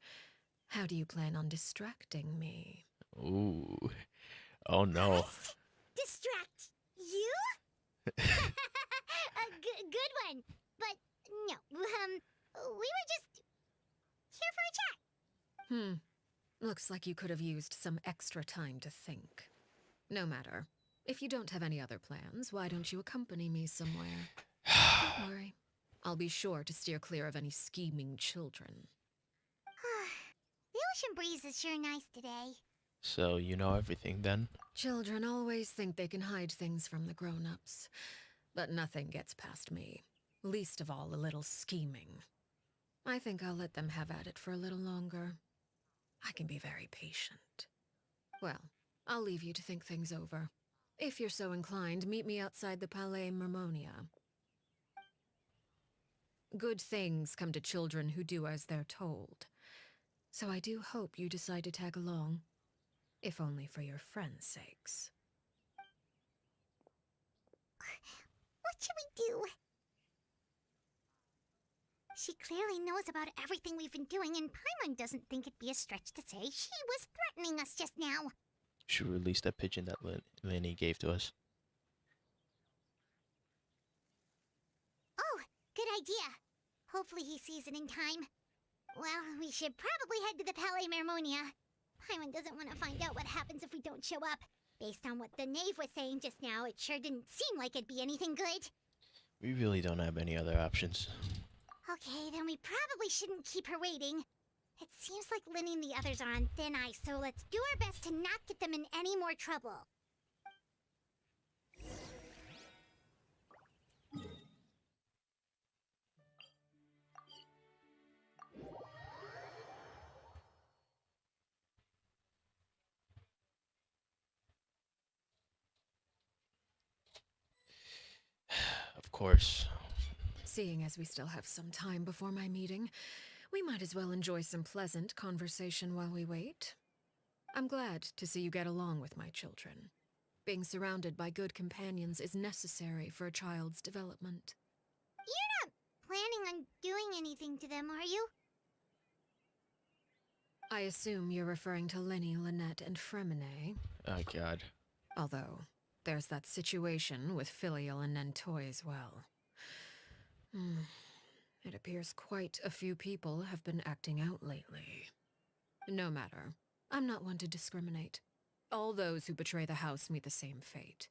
how do you plan on distracting me? Ooh. Oh no. Us? Distract you? A good one. But no, we were just here for a chat. Looks like you could have used some extra time to think. No matter. If you don't have any other plans, why don't you accompany me somewhere? Don't worry. I'll be sure to steer clear of any scheming children. The ocean breeze is sure nice today. So you know everything then? Children always think they can hide things from the grown-ups. But nothing gets past me. Least of all a little scheming. I think I'll let them have at it for a little longer. I can be very patient. Well, I'll leave you to think things over. If you're so inclined, meet me outside the Palais Mermonia. Good things come to children who do as they're told. So I do hope you decide to tag along. If only for your friends' sakes. What should we do? She clearly knows about everything we've been doing, and Paimon doesn't think it'd be a stretch to say she was threatening us just now. Should release that pigeon that Lenny gave to us. Oh, good idea. Hopefully he sees it in time. Well, we should probably head to the Palais Mermonia. Paimon doesn't want to find out what happens if we don't show up. Based on what the knave was saying just now, it sure didn't seem like it'd be anything good. We really don't have any other options. Okay, then we probably shouldn't keep her waiting. It seems like Linny and the others are on thin ice, so let's do our best to not get them in any more trouble. Of course. Seeing as we still have some time before my meeting, we might as well enjoy some pleasant conversation while we wait. I'm glad to see you get along with my children. Being surrounded by good companions is necessary for a child's development. You're not planning on doing anything to them, are you? I assume you're referring to Lenny, Lynette, and Fremine. Oh god. Although, there's that situation with Filial and Nentoy as well. It appears quite a few people have been acting out lately. No matter. I'm not one to discriminate. All those who betray the house meet the same fate.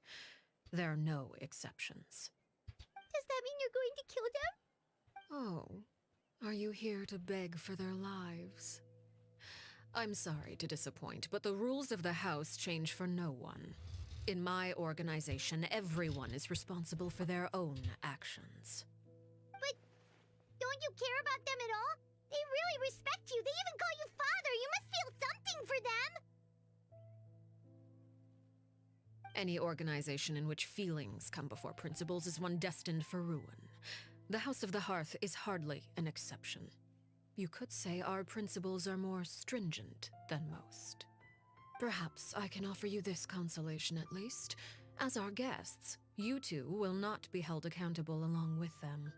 There are no exceptions. Does that mean you're going to kill them? Oh, are you here to beg for their lives? I'm sorry to disappoint, but the rules of the house change for no one. In my organization, everyone is responsible for their own actions. But don't you care about them at all? They really respect you. They even call you father. You must feel something for them. Any organization in which feelings come before principles is one destined for ruin. The House of the Hearth is hardly an exception. You could say our principles are more stringent than most. Perhaps I can offer you this consolation at least. As our guests, you two will not be held accountable along with them.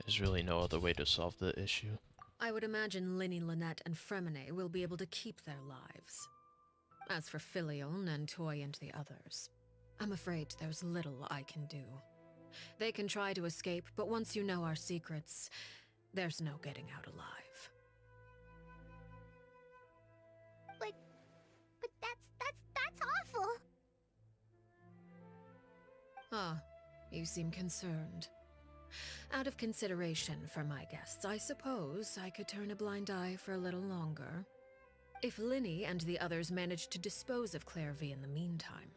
There's really no other way to solve the issue. I would imagine Linny, Lynette, and Fremine will be able to keep their lives. As for Filial, Nentoy, and the others, I'm afraid there's little I can do. They can try to escape, but once you know our secrets, there's no getting out alive. But that's awful. Ah, you seem concerned. Out of consideration for my guests, I suppose I could turn a blind eye for a little longer. If Linny and the others manage to dispose of Claire V in the meantime,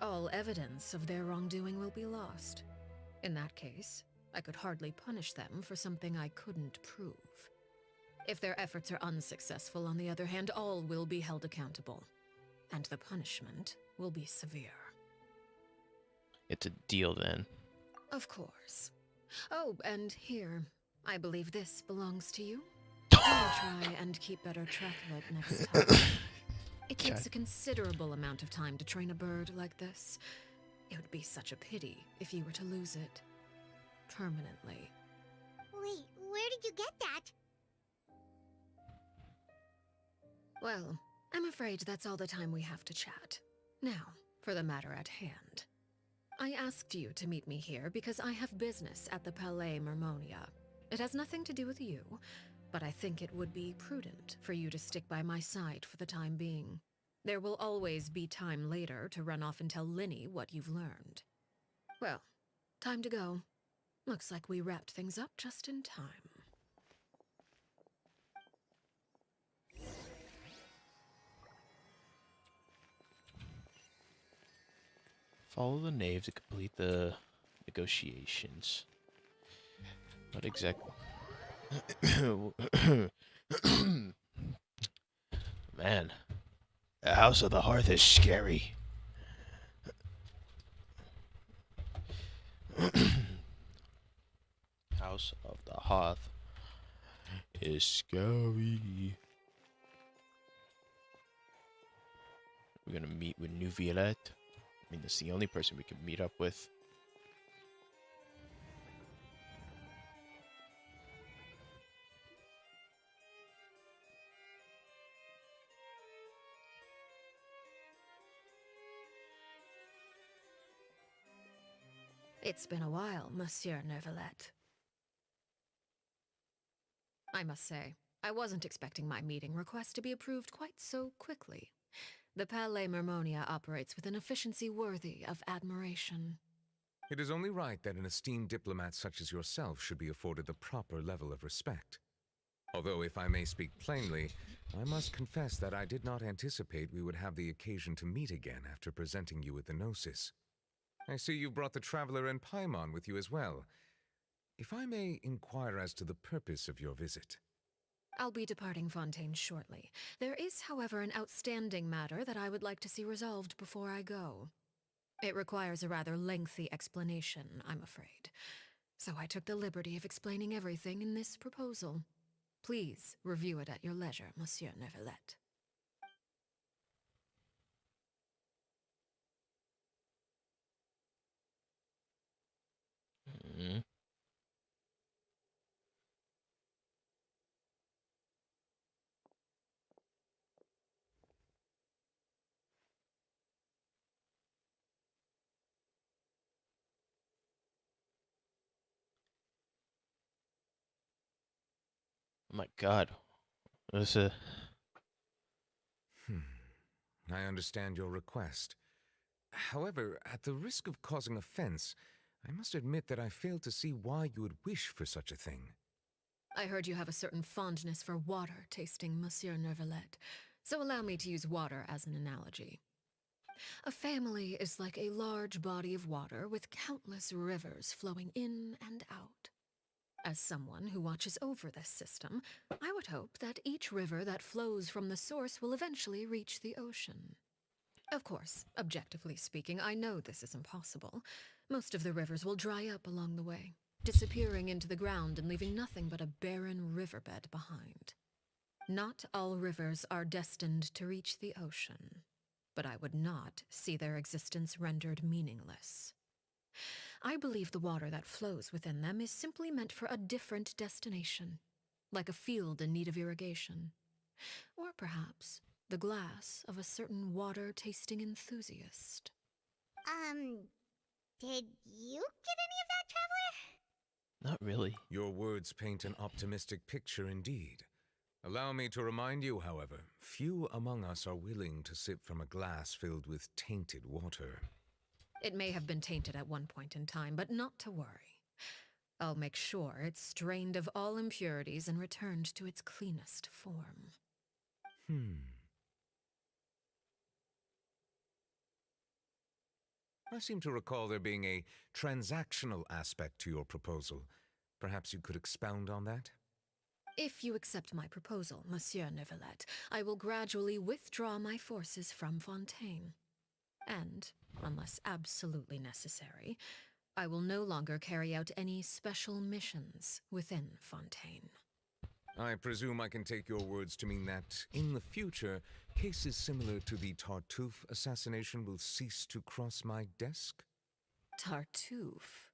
all evidence of their wrongdoing will be lost. In that case, I could hardly punish them for something I couldn't prove. If their efforts are unsuccessful, on the other hand, all will be held accountable. And the punishment will be severe. It's a deal then. Of course. Oh, and here, I believe this belongs to you. Do try and keep better track of it next time. It takes a considerable amount of time to train a bird like this. It would be such a pity if you were to lose it. Permanently. Wait, where did you get that? Well, I'm afraid that's all the time we have to chat. Now, for the matter at hand. I asked you to meet me here because I have business at the Palais Mermonia. It has nothing to do with you, but I think it would be prudent for you to stick by my side for the time being. There will always be time later to run off and tell Linny what you've learned. Well, time to go. Looks like we wrapped things up just in time. Follow the knave to complete the negotiations. What exactly? Man, the House of the Hearth is scary. House of the Hearth is scary. We're gonna meet with New Violette. I mean, that's the only person we can meet up with. It's been a while, Monsieur Neuvillette. I must say, I wasn't expecting my meeting request to be approved quite so quickly. The Palais Mermonia operates with an efficiency worthy of admiration. It is only right that an esteemed diplomat such as yourself should be afforded the proper level of respect. Although, if I may speak plainly, I must confess that I did not anticipate we would have the occasion to meet again after presenting you with the Gnosis. I see you brought the Traveler and Paimon with you as well. If I may inquire as to the purpose of your visit. I'll be departing Fontaine shortly. There is, however, an outstanding matter that I would like to see resolved before I go. It requires a rather lengthy explanation, I'm afraid. So I took the liberty of explaining everything in this proposal. Please review it at your leisure, Monsieur Neuvillette. Mm-hmm. Oh my God. This I understand your request. However, at the risk of causing offense, I must admit that I fail to see why you would wish for such a thing. I heard you have a certain fondness for water tasting, Monsieur Neuvillette, so allow me to use water as an analogy. A family is like a large body of water with countless rivers flowing in and out. As someone who watches over this system, I would hope that each river that flows from the source will eventually reach the ocean. Of course, objectively speaking, I know this is impossible. Most of the rivers will dry up along the way, disappearing into the ground and leaving nothing but a barren riverbed behind. Not all rivers are destined to reach the ocean, but I would not see their existence rendered meaningless. I believe the water that flows within them is simply meant for a different destination, like a field in need of irrigation. Or perhaps the glass of a certain water-tasting enthusiast. Did you get any of that, Traveler? not really. Your words paint an optimistic picture indeed. Allow me to remind you, however, few among us are willing to sip from a glass filled with tainted water. It may have been tainted at one point in time, but not to worry. I'll make sure it's strained of all impurities and returned to its cleanest form. I seem to recall there being a transactional aspect to your proposal. Perhaps you could expound on that? If you accept my proposal, Monsieur Neuvillette, I will gradually withdraw my forces from Fontaine. And, unless absolutely necessary, I will no longer carry out any special missions within Fontaine. I presume I can take your words to mean that, in the future, cases similar to the Tartuffe assassination will cease to cross my desk? Tartuffe?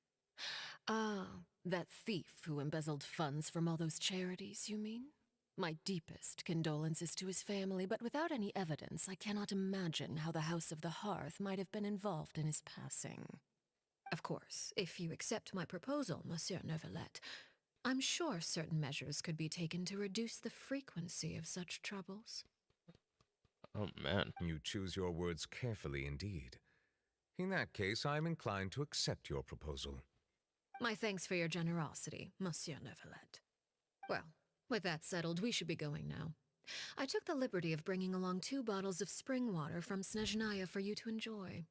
Ah, that thief who embezzled funds from all those charities, you mean? My deepest condolences to his family, but without any evidence, I cannot imagine how the House of the Hearth might have been involved in his passing. Of course, if you accept my proposal, Monsieur Neuvillette, I'm sure certain measures could be taken to reduce the frequency of such troubles. Oh, man. You choose your words carefully indeed. In that case, I'm inclined to accept your proposal. My thanks for your generosity, Monsieur Neuvillette. Well, with that settled, we should be going now. I took the liberty of bringing along 2 bottles of spring water from Snezhnaya for you to enjoy.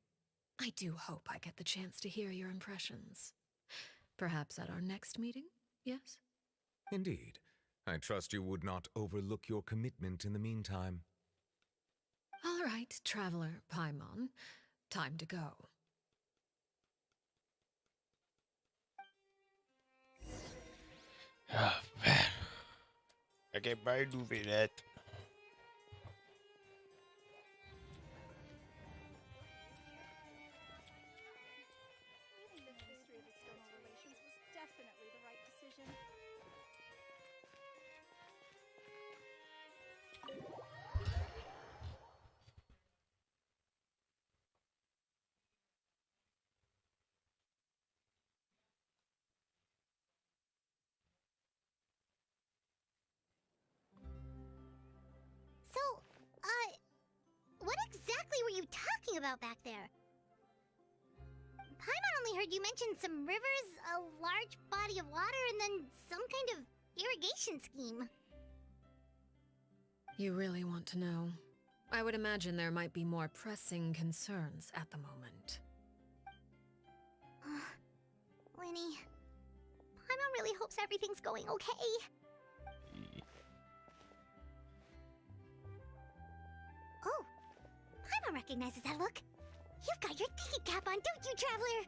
I do hope I get the chance to hear your impressions. Perhaps at our next meeting, yes? Indeed. I trust you would not overlook your commitment in the meantime. All right, Traveler Paimon. Time to go. Oh, man. Okay, bye, Neuvillette. Reading the history of external relations was definitely the right decision. So, what exactly were you talking about back there? Paimon only heard you mention some rivers, a large body of water, and then some kind of irrigation scheme. You really want to know? I would imagine there might be more pressing concerns at the moment. Winnie, Paimon really hopes everything's going okay. Oh, Paimon recognizes that look. You've got your thinking cap on, don't you, Traveler?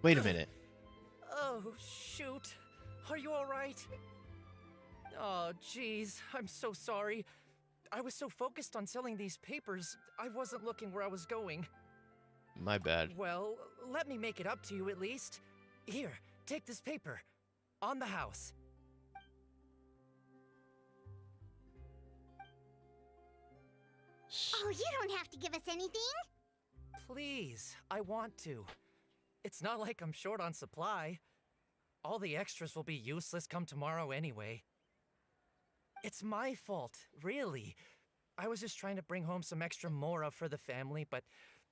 Wait a minute. Oh, shoot. Are you alright? Oh, jeez. I'm so sorry. I was so focused on selling these papers, I wasn't looking where I was going. My bad. Well, let me make it up to you at least. Here, take this paper. On the house. Oh, you don't have to give us anything. Please, I want to. It's not like I'm short on supply. All the extras will be useless come tomorrow anyway. It's my fault, really. I was just trying to bring home some extra mora for the family, but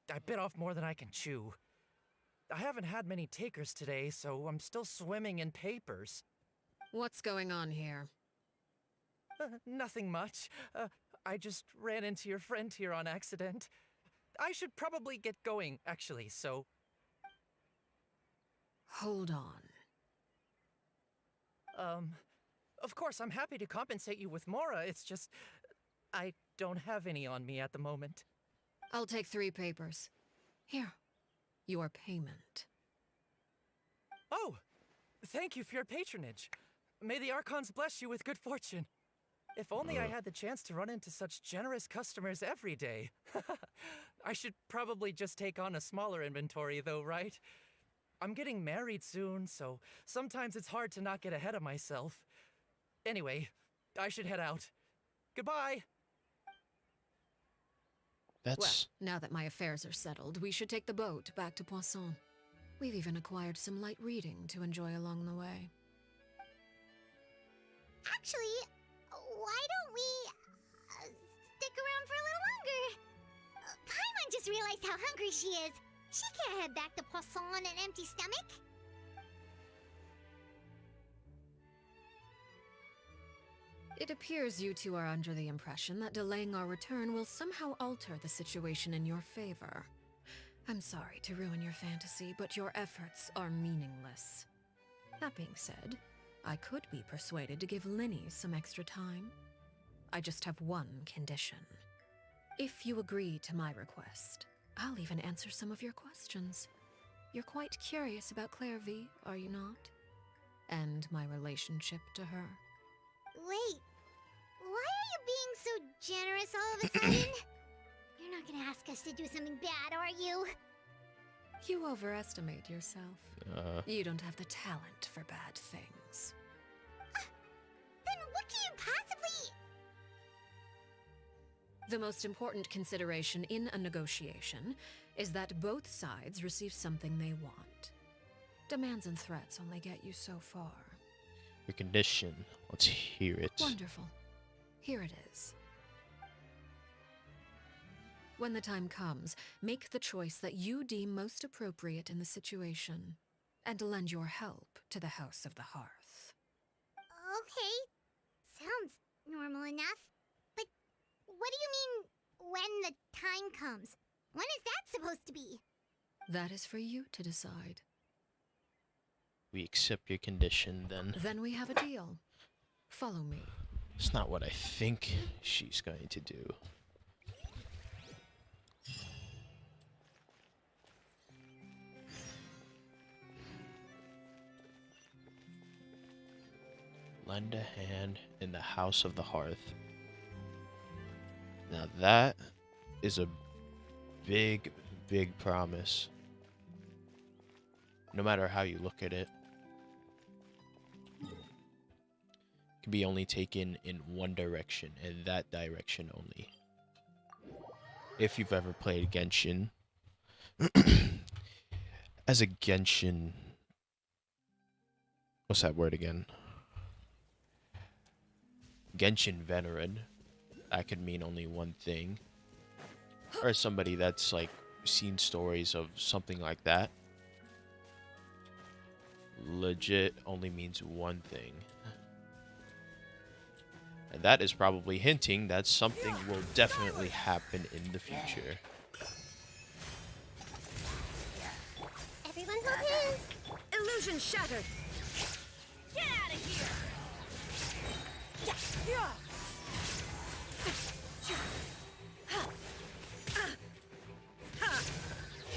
I bit off more than I can chew. I haven't had many takers today, so I'm still swimming in papers. What's going on here? Nothing much. I just ran into your friend here on accident. I should probably get going, actually, so... Hold on. Of course, I'm happy to compensate you with mora, it's just... I don't have any on me at the moment. I'll take 3 papers. Here. Your payment. Oh! Thank you for your patronage. May the Archons bless you with good fortune. If only I had the chance to run into such generous customers every day. I should probably just take on a smaller inventory though, right? I'm getting married soon, so sometimes it's hard to not get ahead of myself. Anyway, I should head out. Goodbye! That's... Well, now that my affairs are settled, we should take the boat back to Poisson. We've even acquired some light reading to enjoy along the way. Actually, why don't we stick around for a little longer? Paimon just realized how hungry she is. She can't head back to Poisson on an empty stomach. It appears you two are under the impression that delaying our return will somehow alter the situation in your favor. I'm sorry to ruin your fantasy, but your efforts are meaningless. That being said, I could be persuaded to give Linny some extra time. I just have one condition. If you agree to my request, I'll even answer some of your questions. You're quite curious about Claire V, are you not? And my relationship to her. Wait, why are you being so generous all of a sudden? You're not gonna ask us to do something bad, are you? You overestimate yourself. You don't have the talent for bad things. Then what can you possibly... The most important consideration in a negotiation is that both sides receive something they want. Demands and threats only get you so far. Your condition. Let's hear it. Wonderful. Here it is. When the time comes, make the choice that you deem most appropriate in the situation, and lend your help to the House of the Hearth. Okay, sounds normal enough. But what do you mean, when the time comes? When is that supposed to be? That is for you to decide. We accept your condition, then. Then we have a deal. Follow me. It's not what I think she's going to do. Lend a hand in the House of the Hearth. Now that is a big, big promise. No matter how you look at it. Can be only taken in one direction, and that direction only. If you've ever played Genshin, as a Genshin, what's that word again? Genshin veteran, that could mean only one thing. Or somebody that's like seen stories of something like that. Legit only means one thing. And that is probably hinting that something will definitely happen in the future. Everyone hold hands! Illusion shattered! Get out of here!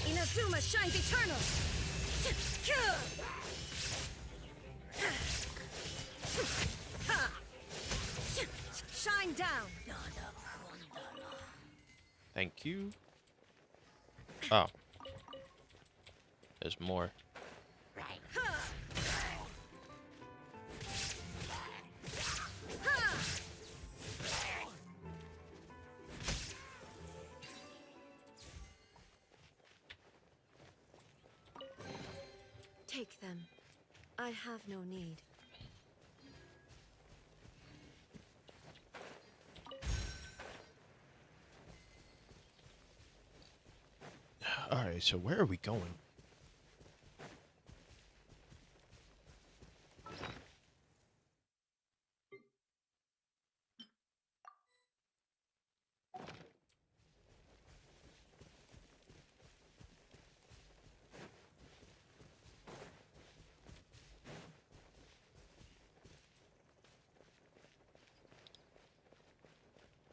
Inazuma shines eternal! Shine down! Thank you. Oh. There's more. Take them. I have no need. Alright, so where are we going?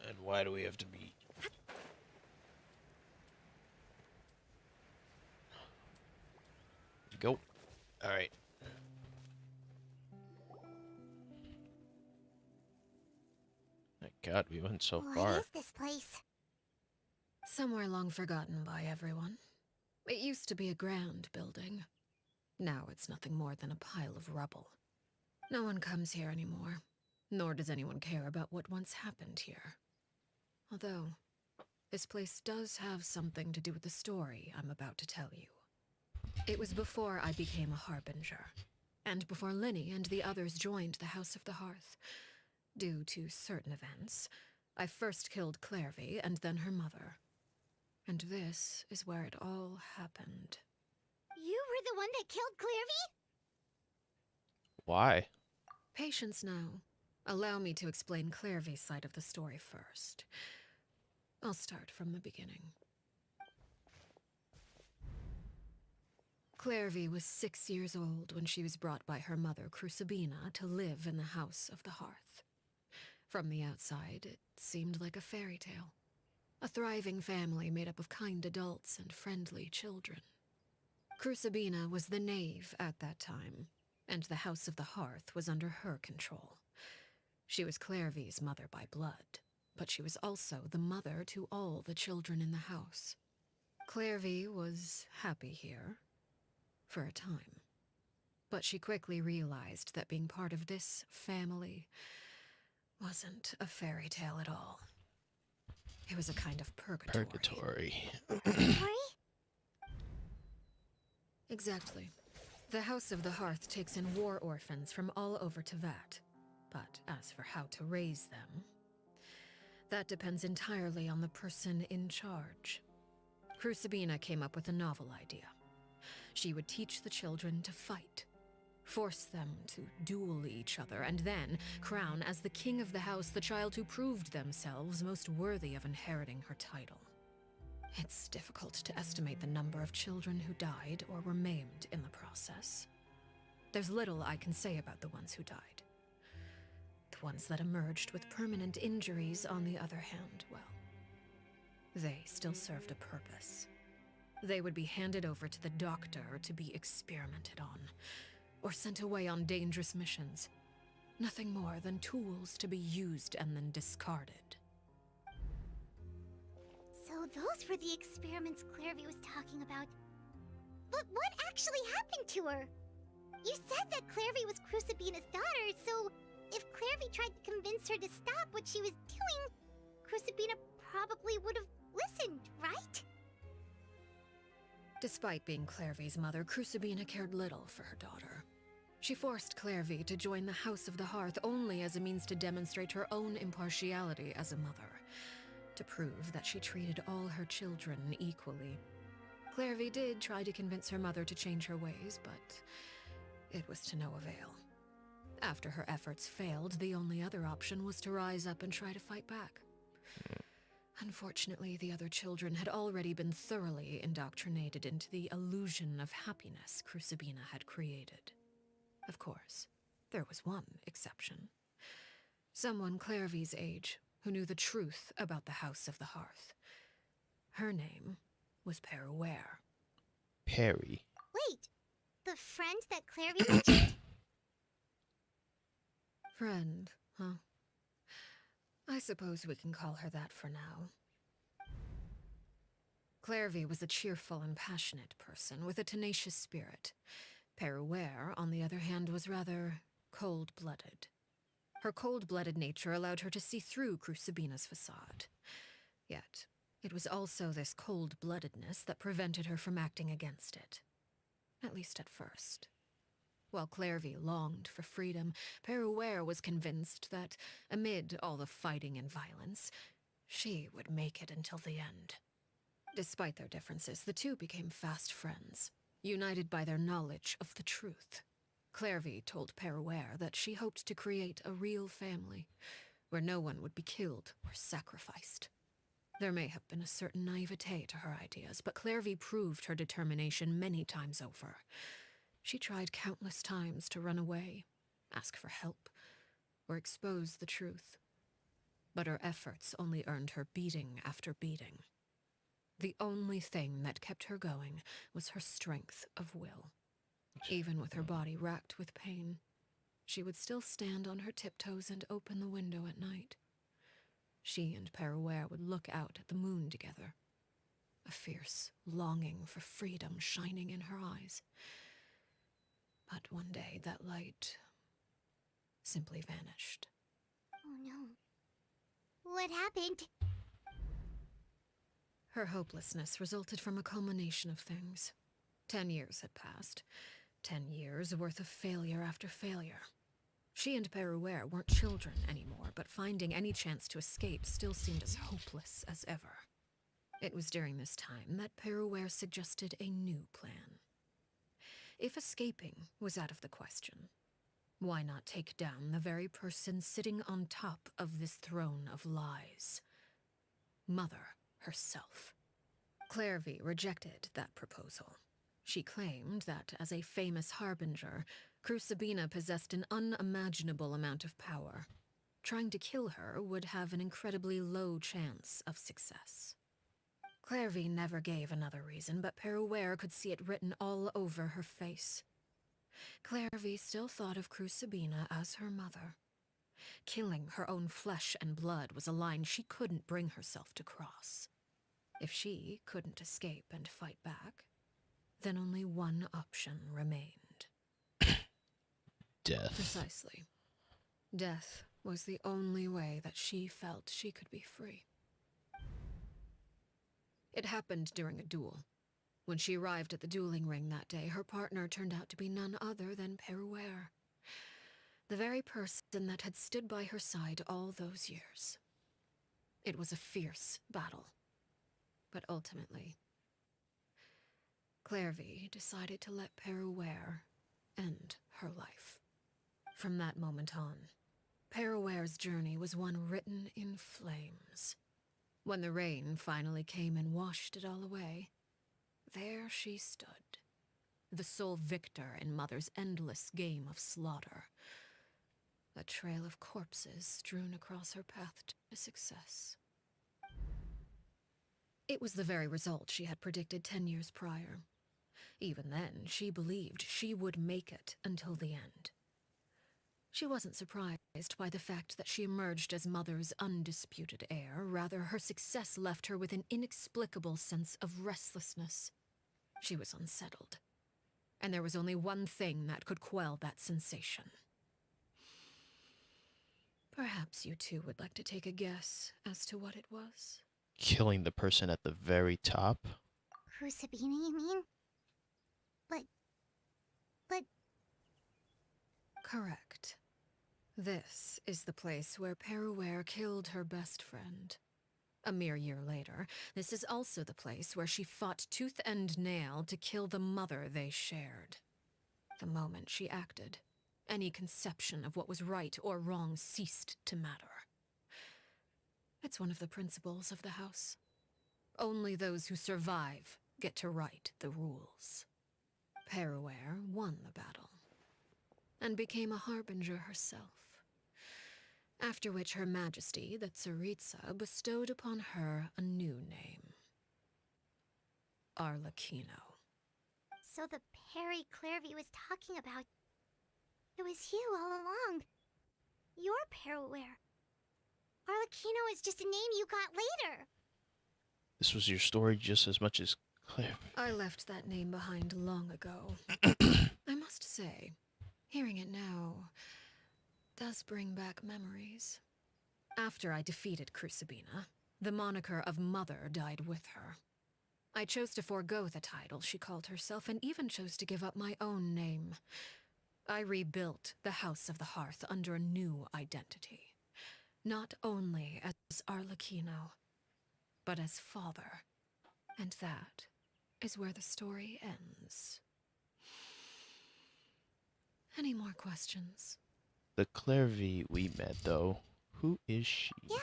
And why do we have to be... Go. Alright. My God, we went so far. What is this place? Somewhere long forgotten by everyone. It used to be a grand building. Now it's nothing more than a pile of rubble. No one comes here anymore, nor does anyone care about what once happened here. Although, this place does have something to do with the story I'm about to tell you. It was before I became a Harbinger, and before Linny and the others joined the House of the Hearth. Due to certain events, I first killed Clairvy and then her mother. And this is where it all happened. You were the one that killed Clairvy? Why? Patience now. Allow me to explain Clairvy's side of the story first. I'll start from the beginning. Clairvy was 6 years old when she was brought by her mother, Crucibina, to live in the House of the Hearth. From the outside, it seemed like a fairy tale. A thriving family made up of kind adults and friendly children. Crucibina was the knave at that time, and the House of the Hearth was under her control. She was Clairvy's mother by blood, but she was also the mother to all the children in the house. Clairvy was happy here, for a time. But she quickly realized that being part of this family wasn't a fairy tale at all. It was a kind of purgatory. Purgatory. Exactly. The House of the Hearth takes in war orphans from all over Tevat. But as for how to raise them, that depends entirely on the person in charge. Crucibina came up with a novel idea. She would teach the children to fight, force them to duel each other, and then crown as the king of the house the child who proved themselves most worthy of inheriting her title. It's difficult to estimate the number of children who died or were maimed in the process. There's little I can say about the ones who died. The ones that emerged with permanent injuries, on the other hand, well, they still served a purpose. They would be handed over to the doctor to be experimented on, or sent away on dangerous missions. Nothing more than tools to be used and then discarded. So those were the experiments Clairvy was talking about. But what actually happened to her? You said that Clairvy was Crucibina's daughter, so if Clairvy tried to convince her to stop what she was doing, Crucibina probably would have listened, right? Despite being Clairvy's mother, Crucibina cared little for her daughter. She forced Clairvy to join the House of the Hearth only as a means to demonstrate her own impartiality as a mother, to prove that she treated all her children equally. Clairvy did try to convince her mother to change her ways, but it was to no avail. After her efforts failed, the only other option was to rise up and try to fight back. Unfortunately, the other children had already been thoroughly indoctrinated into the illusion of happiness Crucibina had created. Of course, there was one exception. Someone Clairvy's age who knew the truth about the House of the Hearth. Her name was Peruere. Perry. Wait, the friend that Clairvy mentioned? Friend, huh? I suppose we can call her that for now. Clairvy was a cheerful and passionate person with a tenacious spirit. Peruere, on the other hand, was rather cold-blooded. Her cold-blooded nature allowed her to see through Crucibina's facade. Yet, it was also this cold-bloodedness that prevented her from acting against it. At least at first. While Clairvy longed for freedom, Peruere was convinced that, amid all the fighting and violence, she would make it until the end. Despite their differences, the two became fast friends, united by their knowledge of the truth. Clairvy told Peruere that she hoped to create a real family, where no one would be killed or sacrificed. There may have been a certain naivete to her ideas, but Clairvy proved her determination many times over. She tried countless times to run away, ask for help, or expose the truth. But her efforts only earned her beating after beating. The only thing that kept her going was her strength of will. Even with her body racked with pain, she would still stand on her tiptoes and open the window at night. She and Peruere would look out at the moon together, a fierce longing for freedom shining in her eyes. But one day that light simply vanished. Oh no. What happened? Her hopelessness resulted from a culmination of things. 10 years had passed. 10 years worth of failure after failure. She and Peruere weren't children anymore, but finding any chance to escape still seemed as hopeless as ever. It was during this time that Peruere suggested a new plan. If escaping was out of the question, Why not take down the very person sitting on top of this throne of lies? Mother herself. Clairvy rejected that proposal. She claimed that, as a famous harbinger, Crucibina possessed an unimaginable amount of power. Trying to kill her would have an incredibly low chance of success. Clairvy never gave another reason, but Peruere could see it written all over her face. Clairvy still thought of Crucibina as her mother. Killing her own flesh and blood was a line she couldn't bring herself to cross. If she couldn't escape and fight back, then only one option remained. Death. Precisely. Death was the only way that she felt she could be free. It happened during a duel. When she arrived at the dueling ring that day, her partner turned out to be none other than Peruere, the very person that had stood by her side all those years. It was a fierce battle, but ultimately, Clairvy decided to let Peruere end her life. From that moment on, Peruere's journey was one written in flames. When the rain finally came and washed it all away, there she stood, the sole victor in Mother's endless game of slaughter. A trail of corpses strewn across her path to success. It was the very result she had predicted 10 years prior. Even then, she believed she would make it until the end. She wasn't surprised by the fact that she emerged as Mother's undisputed heir. Rather, her success left her with an inexplicable sense of restlessness. She was unsettled, and there was only one thing that could quell that sensation. Perhaps you two would like to take a guess as to what it was? Killing the person at the very top? Crucibina, you mean? But... Correct. This is the place where Peruere killed her best friend. A mere year later, this is also the place where she fought tooth and nail to kill the mother they shared. The moment she acted, any conception of what was right or wrong ceased to matter. It's one of the principles of the house. Only those who survive get to write the rules. Peruere won the battle, and became a harbinger herself. After which Her Majesty, the Tsaritsa, bestowed upon her a new name. Arleccino. So the Perry Clairvy was talking about... It was you all along. You're Peruere. Arleccino is just a name you got later. This was your story just as much as Claire. I left that name behind long ago. I must say, hearing it now does bring back memories. After I defeated Crucibina, the moniker of Mother died with her. I chose to forego the title she called herself, and even chose to give up my own name. I rebuilt the House of the Hearth under a new identity. Not only as Arleccino, but as father. And that is where the story ends. Any more questions? The Clairvy we met, though, who is she? Yeah.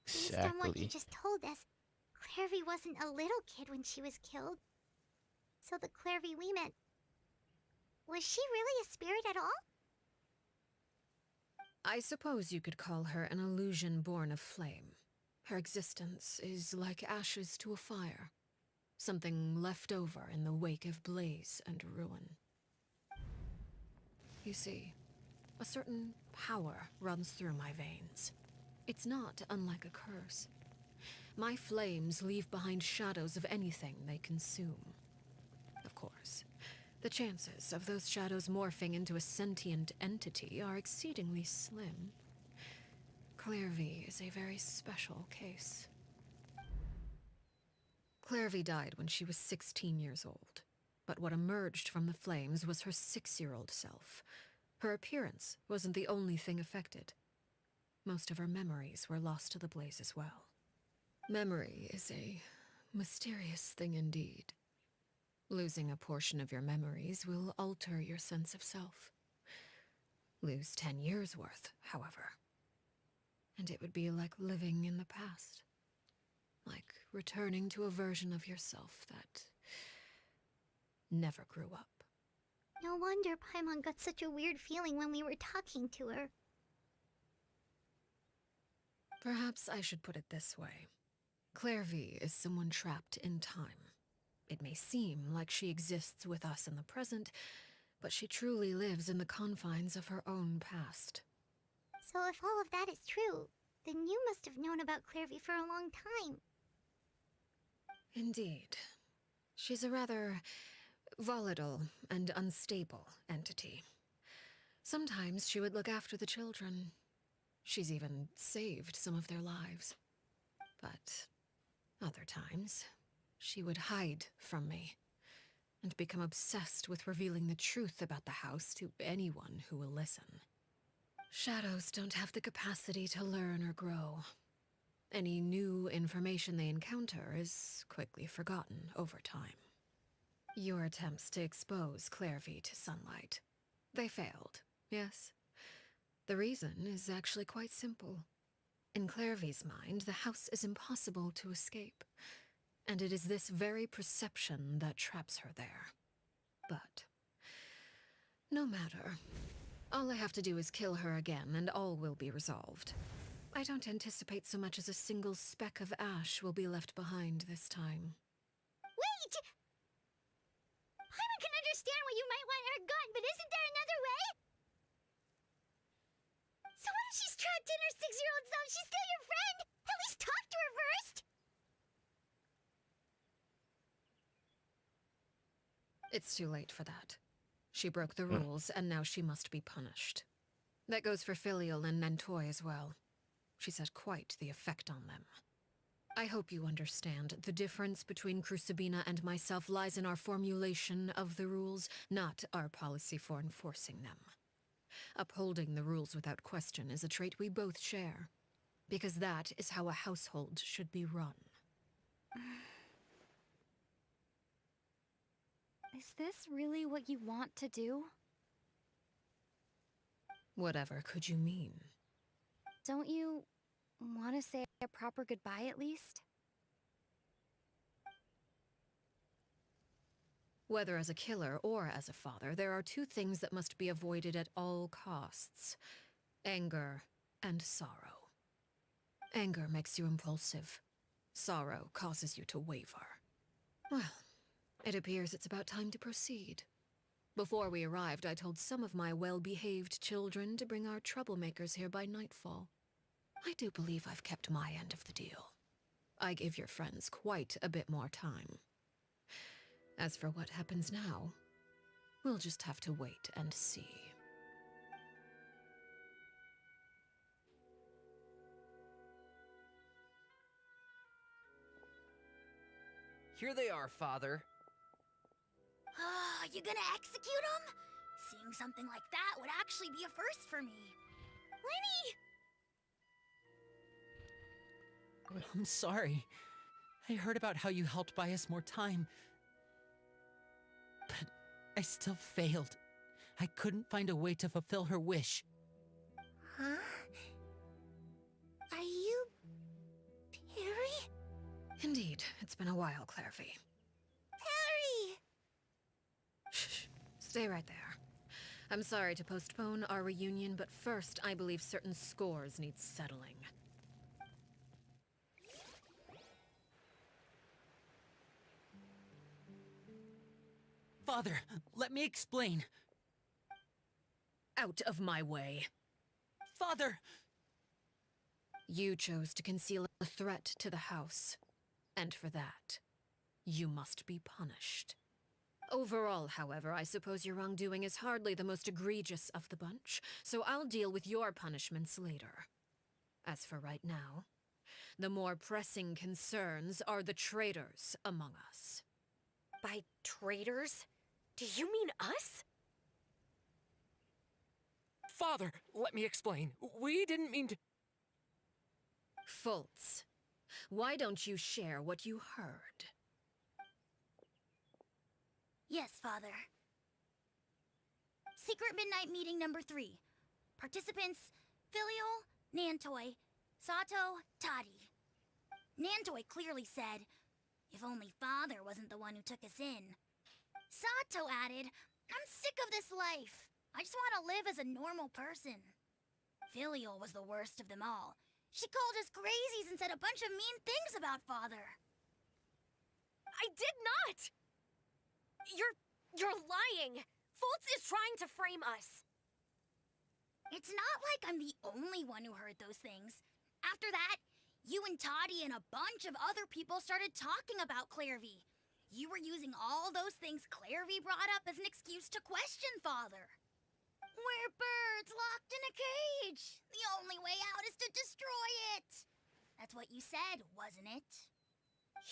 Based on what you Exactly. just told us, Clairvy wasn't a little kid when she was killed. So the Clairvy we met... Was she really a spirit at all? I suppose you could call her an illusion born of flame. Her existence is like ashes to a fire. Something left over in the wake of blaze and ruin. You see, a certain power runs through my veins. It's not unlike a curse. My flames leave behind shadows of anything they consume. Of course, the chances of those shadows morphing into a sentient entity are exceedingly slim. Clairvy is a very special case. Clairvy died when she was 16 years old, but what emerged from the flames was her 6-year-old self. Her appearance wasn't the only thing affected. Most of her memories were lost to the blaze as well. Memory is a mysterious thing indeed. Losing a portion of your memories will alter your sense of self. Lose 10 years' worth, however. And it would be like living in the past. Like returning to a version of yourself that never grew up. No wonder Paimon got such a weird feeling when we were talking to her. Perhaps I should put it this way. Clairvy is someone trapped in time. It may seem like she exists with us in the present, but she truly lives in the confines of her own past. So if all of that is true, then you must have known about Clairvy for a long time. Indeed. She's a rather volatile and unstable entity. Sometimes she would look after the children. She's even saved some of their lives. But other times, she would hide from me and become obsessed with revealing the truth about the house to anyone who will listen. Shadows don't have the capacity to learn or grow. Any new information they encounter is quickly forgotten over time. Your attempts to expose Clairvy to sunlight. They failed, yes? The reason is actually quite simple. In Clairvy's mind, the house is impossible to escape, and it is this very perception that traps her there. But no matter. All I have to do is kill her again, and all will be resolved. I don't anticipate so much as a single speck of ash will be left behind this time. Wait! Paimon can understand why you might want her gone, but isn't there another way? So what if she's trapped in her 6-year-old self? She's still your friend! At least talk to her first! It's too late for that. She broke the rules, and now she must be punished. That goes for Filial and Nantoy as well. She's had quite the effect on them. I hope you understand the difference between Crucibina and myself lies in our formulation of the rules, not our policy for enforcing them. Upholding the rules without question is a trait we both share, because that is how a household should be run. Is this really what you want to do? Whatever could you mean? Don't you want to say a proper goodbye at least? Whether as a killer or as a father, there are two things that must be avoided at all costs: anger and sorrow. Anger makes you impulsive. Sorrow causes you to waver. Well, it appears it's about time to proceed. Before we arrived, I told some of my well-behaved children to bring our troublemakers here by nightfall. I do believe I've kept my end of the deal. I give your friends quite a bit more time. As for what happens now, we'll just have to wait and see. Here they are, Father. You gonna execute him? Seeing something like that would actually be a first for me. Lenny! I'm sorry. I heard about how you helped buy us more time. But I still failed. I couldn't find a way to fulfill her wish. Huh? Are you... Perry? Indeed, it's been a while, Clairvy. Perry! Shh, stay right there. I'm sorry to postpone our reunion, but first I believe certain scores need settling. Father, let me explain. Out of my way. Father! You chose to conceal a threat to the house. And for that, you must be punished. Overall, however, I suppose your wrongdoing is hardly the most egregious of the bunch, so I'll deal with your punishments later. As for right now, the more pressing concerns are the traitors among us. By traitors? Do you mean us? Father, let me explain. We didn't mean to... Fultz, why don't you share what you heard? Yes, Father. Secret Midnight Meeting number 3. Participants Filial, Nantoy, Sato, Toddy. Nantoy clearly said, if only Father wasn't the one who took us in. Sato added, I'm sick of this life. I just want to live as a normal person. Filial was the worst of them all. She called us crazies and said a bunch of mean things about Father. I did not! You're lying! Fultz is trying to frame us! It's not like I'm the only one who heard those things. After that, you and Toddy and a bunch of other people started talking about Clairvy. You were using all those things Clairvy brought up as an excuse to question Father. We're birds locked in a cage. The only way out is to destroy it. That's what you said, wasn't it?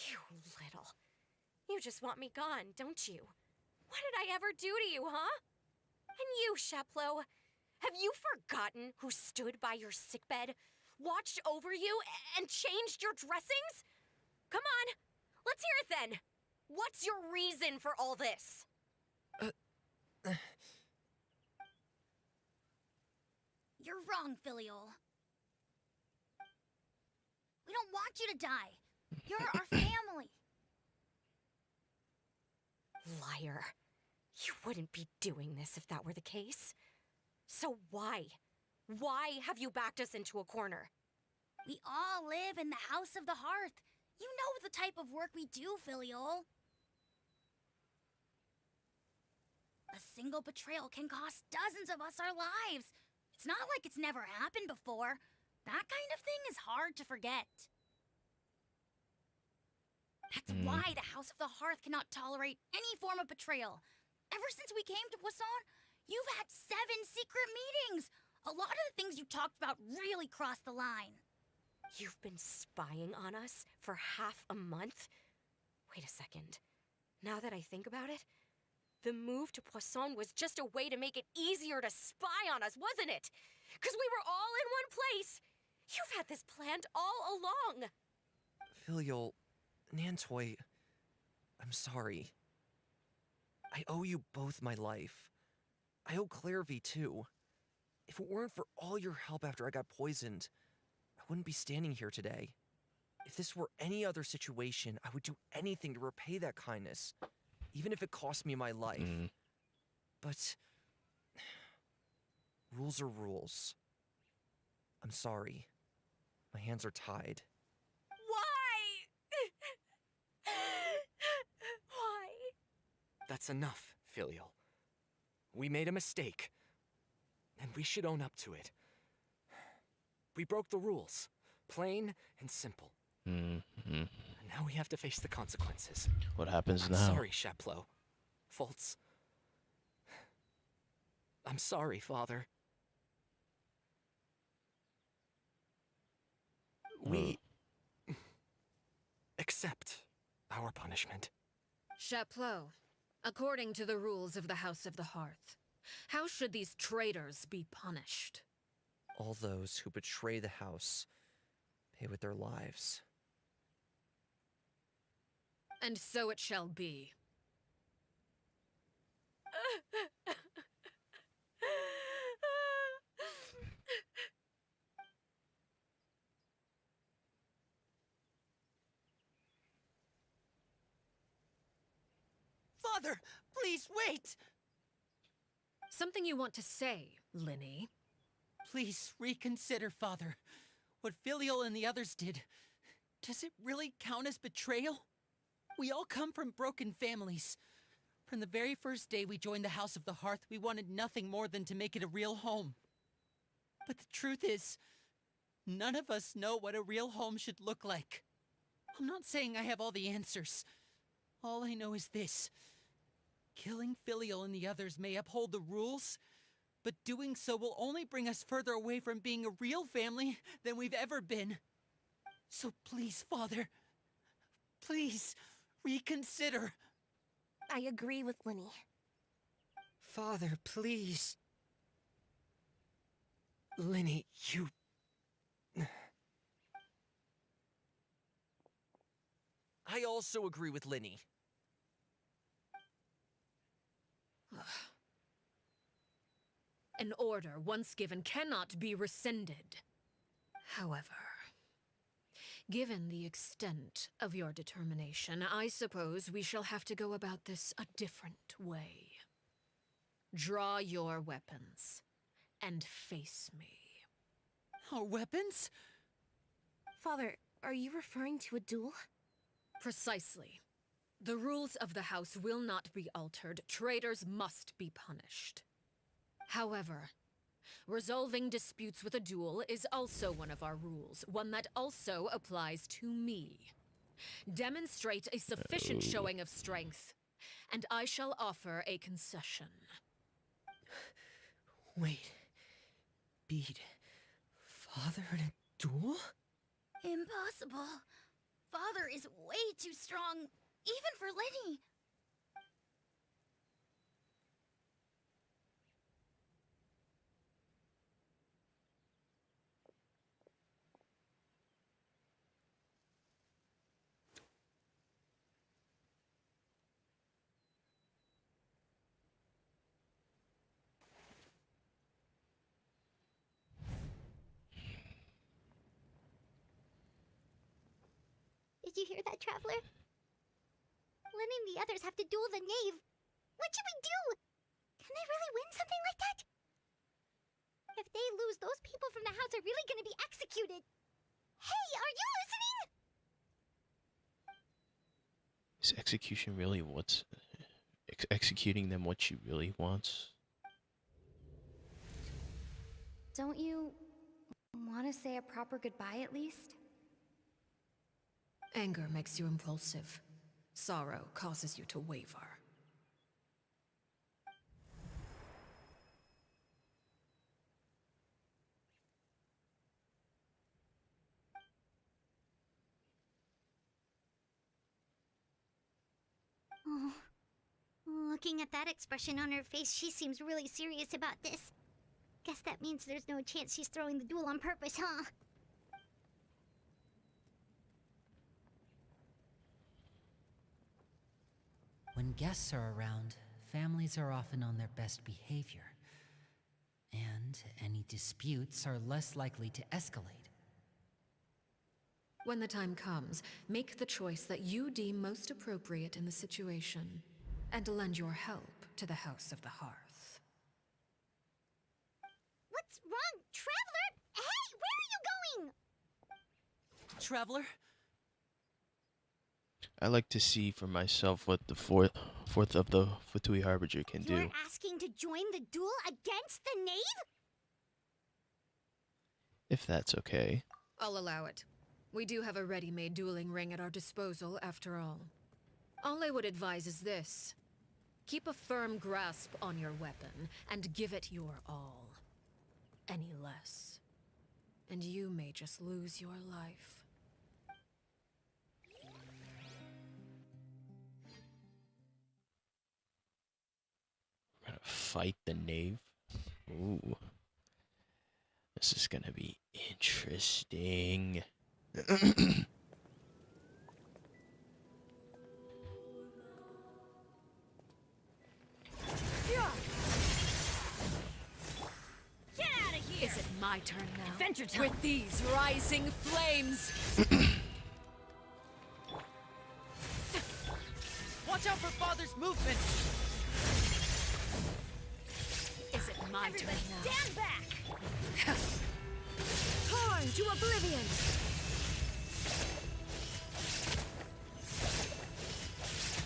You little. You just want me gone, don't you? What did I ever do to you, huh? And you, Sheplo, have you forgotten who stood by your sickbed, watched over you, and changed your dressings? Come on, let's hear it then. What's your reason for all this? You're wrong, Filial. We don't want you to die. You're our family. Liar. You wouldn't be doing this if that were the case. So why? Why have you backed us into a corner? We all live in the House of the Hearth. You know the type of work we do, Filial. A single betrayal can cost dozens of us our lives. It's not like it's never happened before. That kind of thing is hard to forget. That's why the House of the Hearth cannot tolerate any form of betrayal. Ever since we came to Poisson, you've had 7 secret meetings. A lot of the things you talked about really crossed the line. You've been spying on us for half a month? Wait a second. Now that I think about it, the move to Poisson was just a way to make it easier to spy on us, wasn't it? Because we were all in one place. You've had this planned all along. Filial, Nantoy, I'm sorry. I owe you both my life. I owe Clairvy too. If it weren't for all your help after I got poisoned, I wouldn't be standing here today. If this were any other situation, I would do anything to repay that kindness, even if it cost me my life. But rules are rules. I'm sorry. My hands are tied. Why? Why? That's enough, Filial. We made a mistake, and we should own up to it. We broke the rules, plain and simple. And now we have to face the consequences. What happens I'm now? sorry, Sheplo. Fultz. I'm sorry, Father. We accept our punishment. Chapleau, according to the rules of the House of the Hearth, how should these traitors be punished? All those who betray the house pay with their lives. And so it shall be. Father, please wait! Something you want to say, Linny? Please reconsider, Father. What Filial and the others did, does it really count as betrayal? We all come from broken families. From the very first day we joined the House of the Hearth, we wanted nothing more than to make it a real home. But the truth is, none of us know what a real home should look like. I'm not saying I have all the answers. All I know is this. Killing Filial and the others may uphold the rules, but doing so will only bring us further away from being a real family than we've ever been. So please, Father, please reconsider. I agree with Linny. Father, please. Linny, you... I also agree with Linny. An order once given cannot be rescinded. However, given the extent of your determination, I suppose we shall have to go about this a different way. Draw your weapons and face me. Our weapons? Father, are you referring to a duel? Precisely. The rules of the house will not be altered. Traitors must be punished. However, resolving disputes with a duel is also one of our rules, one that also applies to me. Demonstrate a sufficient showing of strength, and I shall offer a concession. Wait. Beat Father in a duel? Impossible. Father is way too strong, even for Lenny. Did you hear that, Traveler? Lenny and the others have to duel the knave. What should we do? Can they really win something like that? If they lose, those people from the house are really gonna be executed. Hey, are you listening? Is execution really what's... executing them what she really wants? Don't you want to say a proper goodbye at least? Anger makes you impulsive. Sorrow causes you to waver. Oh. Looking at that expression on her face, she seems really serious about this. Guess that means there's no chance she's throwing the duel on purpose, huh? When guests are around, families are often on their best behavior. And any disputes are less likely to escalate. When the time comes, make the choice that you deem most appropriate in the situation, and lend your help to the House of the Hearth. What's wrong, Traveler? Hey, where are you going? Traveler? I like to see for myself what the fourth of the Fatui Harbinger can do. You're asking to join the duel against the knave? If that's okay. I'll allow it. We do have a ready-made dueling ring at our disposal, after all. All I would advise is this. Keep a firm grasp on your weapon, and give it your all. Any less, and you may just lose your life. We're gonna fight the knave? Ooh. This is gonna be interesting. Is it my turn now? Adventure time. With these rising flames! Watch out for Father's movement! Is it my turn now? Stand back! Torn to oblivion!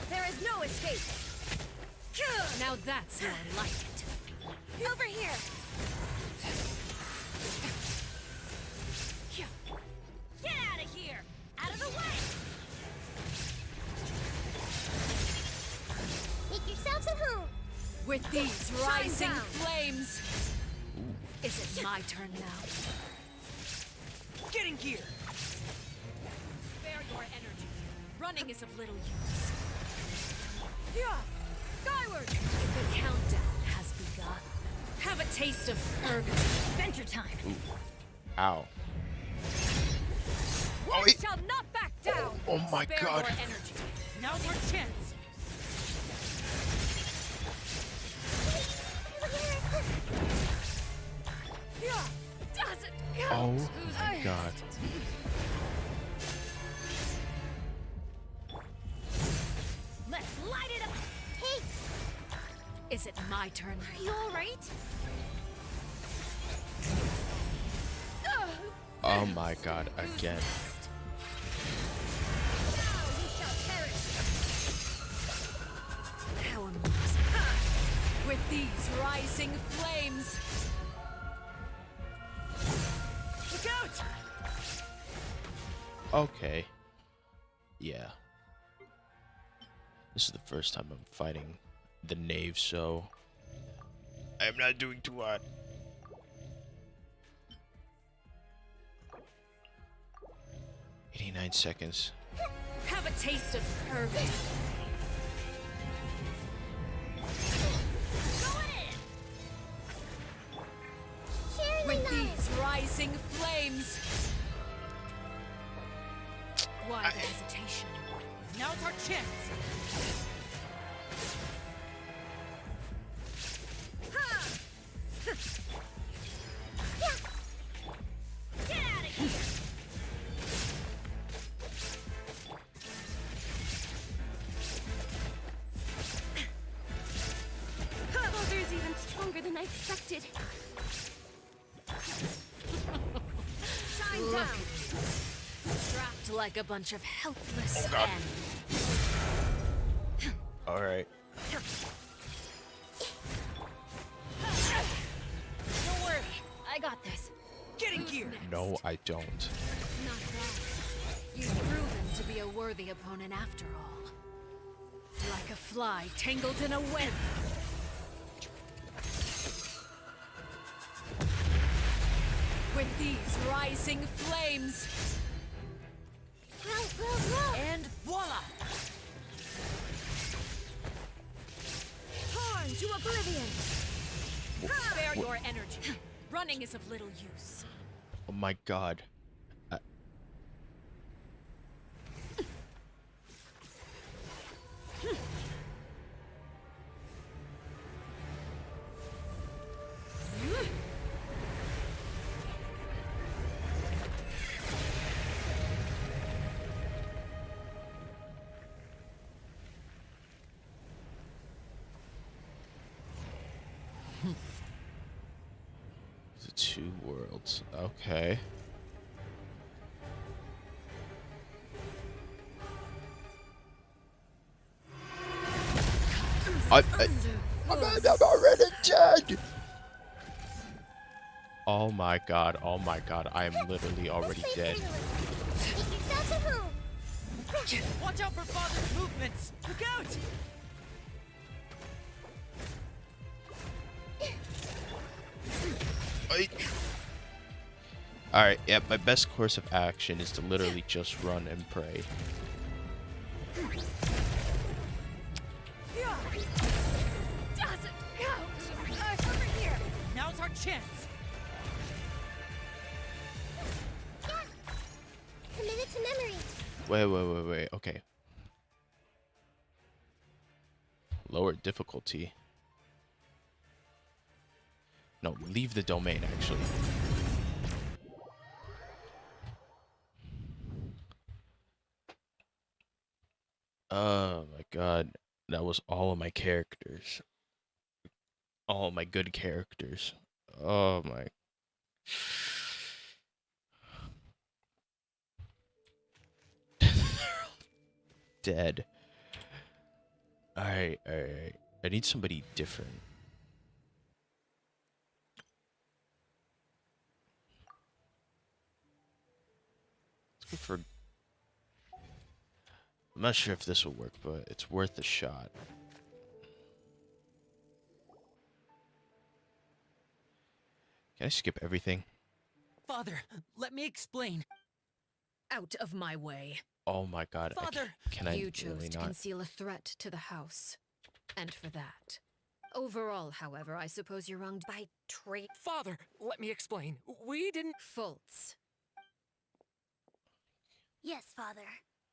There is no escape! Now that's more like it. Over here! Get out of here! Out of the way! Make yourselves at home. With these Shine rising down. flames! Is it my turn now? Get in gear! Spare your energy. Running is of little use. Skyward! The countdown has begun. Have a taste of purgatory. Adventure time! Ow. One shall not back down! Oh my Spare god. your energy. Now's our chance! Light it up! Hey, Is it my turn? are you alright? Oh my god, again. How amusing. With these rising flames. Look out! Okay. Yeah. This is the first time I'm fighting the knave, so I'm not doing too hot. "89 seconds. Have a taste of courage. With these rising flames. Why the hesitation? Now's our chance. Get out of here! Bugger's even stronger than I expected. Shine down! Trapped like a bunch of helpless God. men. Alright. Don't worry, I got this. Get in gear. No, I don't. Not bad. You've proven to be a worthy opponent after all. Like a fly tangled in a web. With these rising flames. And voila! Torn to oblivion! Spare your energy. Running is of little use. Oh my god. The two worlds. Okay. I'm already dead! Oh my god, I am literally already dead. Watch out for Father's movements! Look out! Alright, yeah, my best course of action is to literally just run and pray. Now's our chance! Committed to memory. Wait, okay. Lower difficulty. No, leave the domain, actually. Oh my god. That was all of my characters. All of my good characters. Oh my. Dead. Alright. I need somebody different. Let's go for... I'm not sure if this will work, but it's worth a shot. Can I skip everything? Father, let me explain. Out of my way. Oh my god. Father! Can I You chose really to not? conceal a threat to the house. And for that. Overall, however, I suppose you're wronged by trait. Father, let me explain. We didn't. Faults. Yes, Father.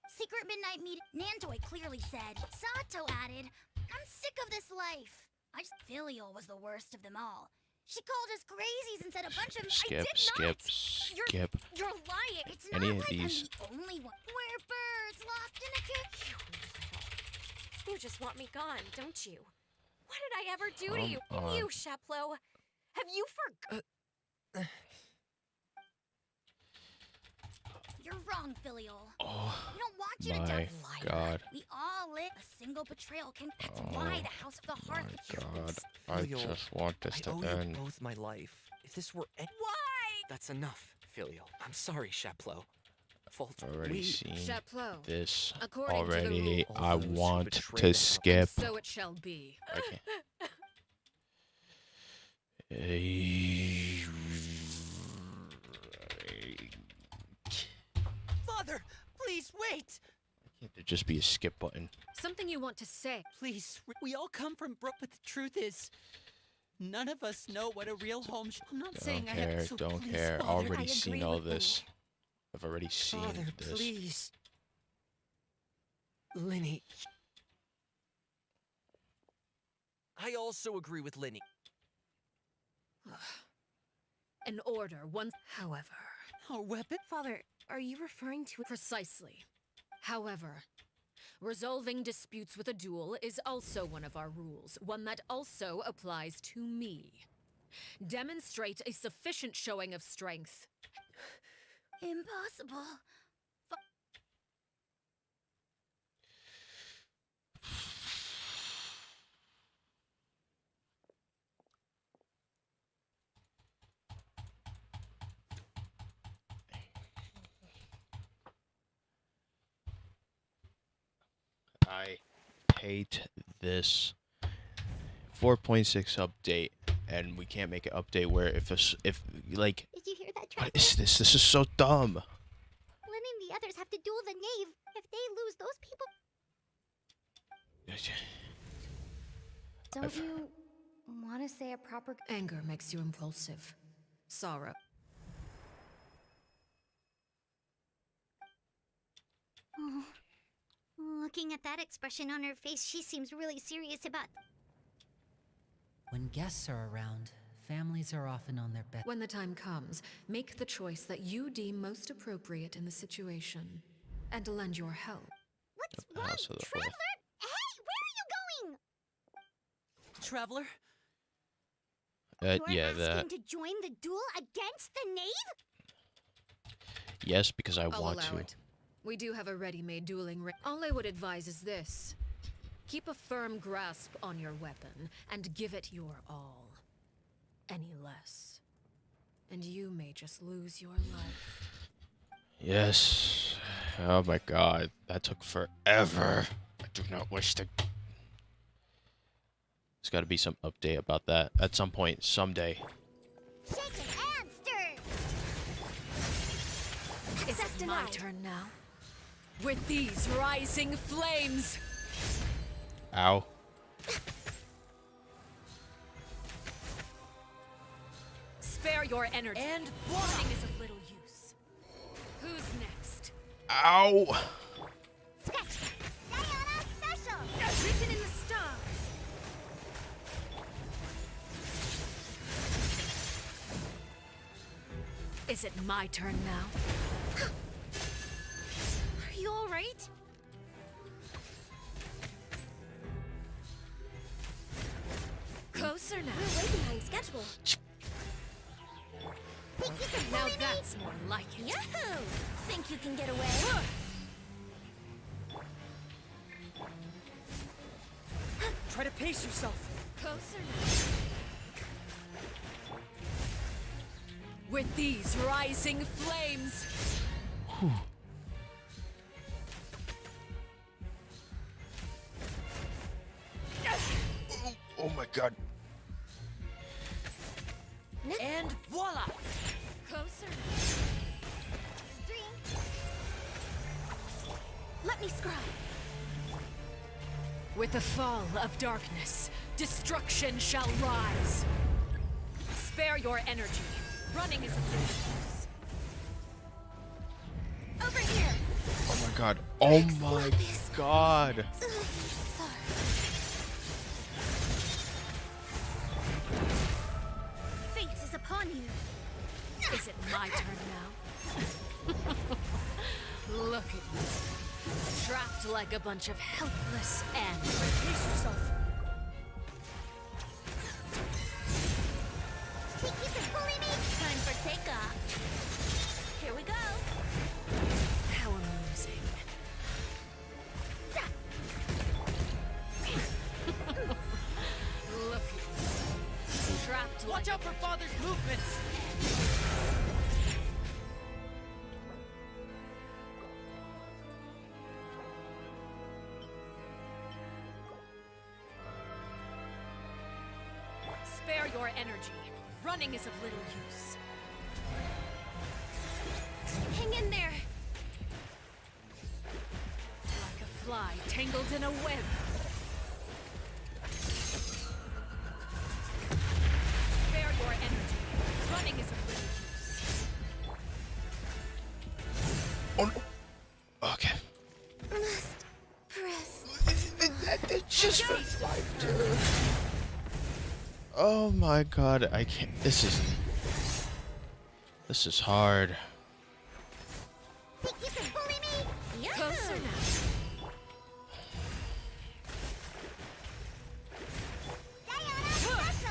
Secret midnight meeting. Nantoy clearly said. Sato added, I'm sick of this life. Filial was the worst of them all. She called us crazies and said a bunch of. I did not. Skip. You're lying. It's not Any of like these. I'm the only one. We're birds locked in a cocoon. You just want me gone, don't you? What did I ever do to you? Come And on. you, Sheplo, have you forgot? You're wrong, Filial. Oh We don't want you to my die. god. We all live. A single betrayal can. That's Oh why the House of the Hearth. God, I Filial, just want this I to owe end. you both my life. If this were Why? that's enough, Filial. I'm sorry, Sheplo. Fault. Already seen Sheplo, this according to the already. rules, I all those who want betray to the skip. so it shall be. Okay. Father, please wait! Can't there just be a skip button? Something you want to say. Please, we all come from Brook, but the truth is, none of us know what a real home. I'm not saying Don't I have. care, So don't please, care. Father, Already I seen agree all with this. I've already seen Father, this. please. Linny, I also agree with Linny. An order once. However, our weapon. Father, are you referring to... precisely. However, resolving disputes with a duel is also one of our rules, one that also applies to me. Demonstrate a sufficient showing of strength. Impossible. I hate this 4.6 update, and we can't make an update where if like, Did you hear that, what Trevor? is this? This is so dumb. Lynn and the others have to duel the knave. If they lose, those people... Don't you want to say a proper... Anger makes you impulsive. Sorrow. Oh. Looking at that expression on her face, she seems really serious about... when guests are around, families are often on their best. When the time comes, make the choice that you deem most appropriate in the situation, and lend your help. What's The wrong, House of the Traveler? Wolf. Hey, where are you going? Traveler? You're Yeah, asking that. to join the duel against the knave? Yes, because I I'll want allow to. it. We do have a ready-made dueling ring. All I would advise is this. Keep a firm grasp on your weapon, and give it your all. Any less, and you may just lose your life. Yes. Oh my god, that took forever. I do not wish to. There's got to be some update about that at some point, someday. Shaken and stirred. Is it my turn now? With these rising flames! Ow. Spare your energy. And warning is of little use. Who's next? Ow. Scratch. Diana special. Written in the stars. Is it my turn now? Are you all right? Closer now. We're way behind schedule. Think you can Now bully me? that's more like it. Yahoo! Think you can get away? Try to pace yourself. Closer now. With these rising flames. Oh my god. And voila! Closer. Let me scribe. With the fall of darkness, destruction shall rise. Spare your energy. Running is a business. Over here. Oh my god. Oh my god. Fate is upon you. Is it my turn now? Look at me. Trapped like a bunch of helpless ants. Brace yourself. Think you can bully me? Time for takeoff. Here we go. How amusing. Look. Trapped Watch like out for father's movements! Spare your energy. Running is of little use. Hang in there. Like a fly tangled in a web. Spare your energy. Running is of little use. Oh no. Okay. Must press. It's just for 5, dude. Oh my god, I can't. This is hard. Think you can bully me? Closer now.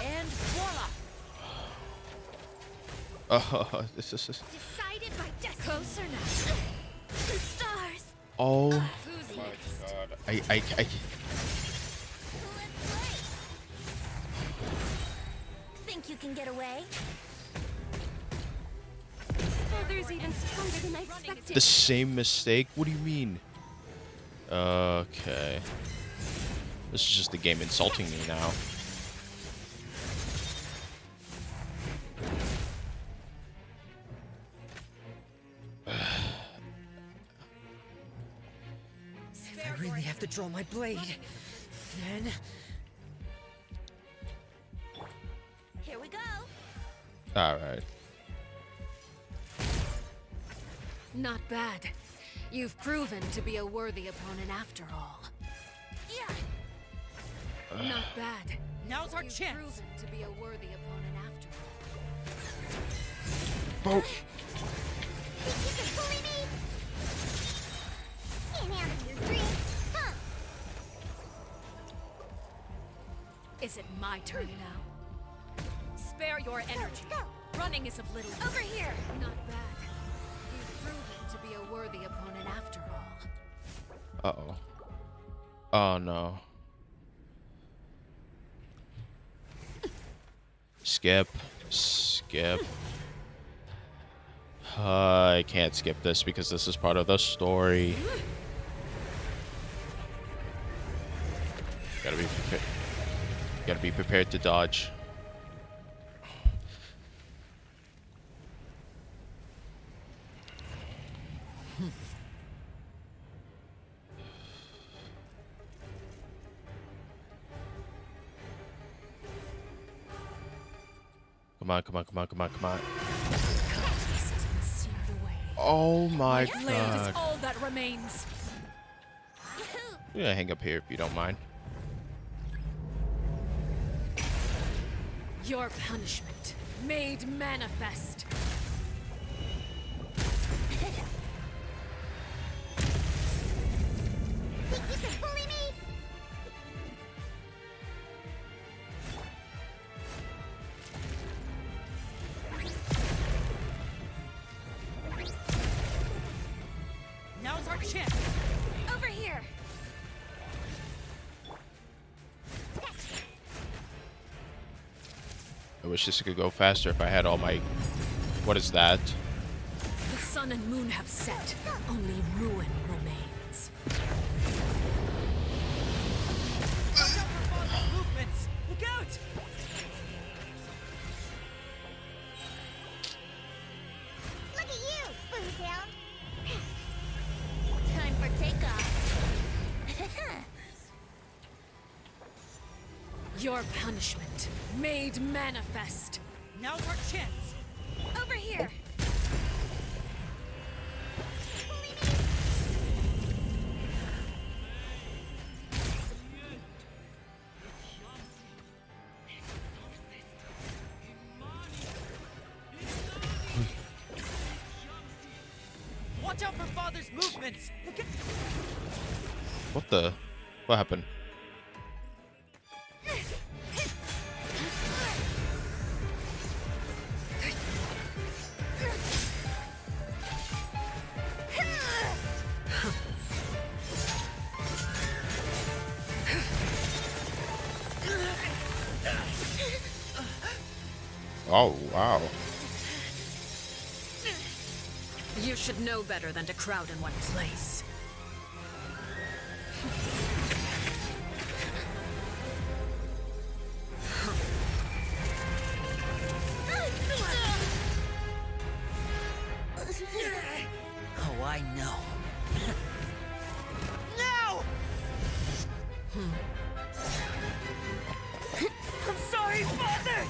And voila! Oh, this is. Decided by destiny. Closer now. The stars. Oh Who's my next? god. Think you can get away? Feather's even stronger than I expected. The same mistake? What do you mean? Okay. This is just the game insulting me now. If I really have to draw my blade, then... Here we go. Alright. Not bad. You've proven to be a worthy opponent after all. Yeah. Not bad. Now's our You've chance! proven to be a worthy opponent after Oh. Think you can bully me? Can't handle your dreams, huh? all. Is it my turn now? Spare your energy. Go. Running is of little use. Over here. Not bad. You've proven to be a worthy opponent after all. Uh-oh. Oh no. Skip. Skip. I can't skip this because this is part of the story. Gotta be prepared. Gotta be prepared to dodge. Come on, come on, come on, come on, come on. This has been seared away. Oh my Blade is god. all that remains. I'm gonna hang up here if you don't mind. Your punishment made manifest. Think you can bully me? Now's our chance! Over here. I wish this could go faster if I had all my... What is that? The sun and moon have set. Only ruin remains. Watch out for father's movements! Look out! Look at you, Boo Town. Time for takeoff. Your punishment made manifest. Now's our chance! Over here. Watch out for father's movements! Look at... What the? What happened? Oh, wow. You should know better than to crowd in one place. Oh, I know. No! I'm sorry, Father!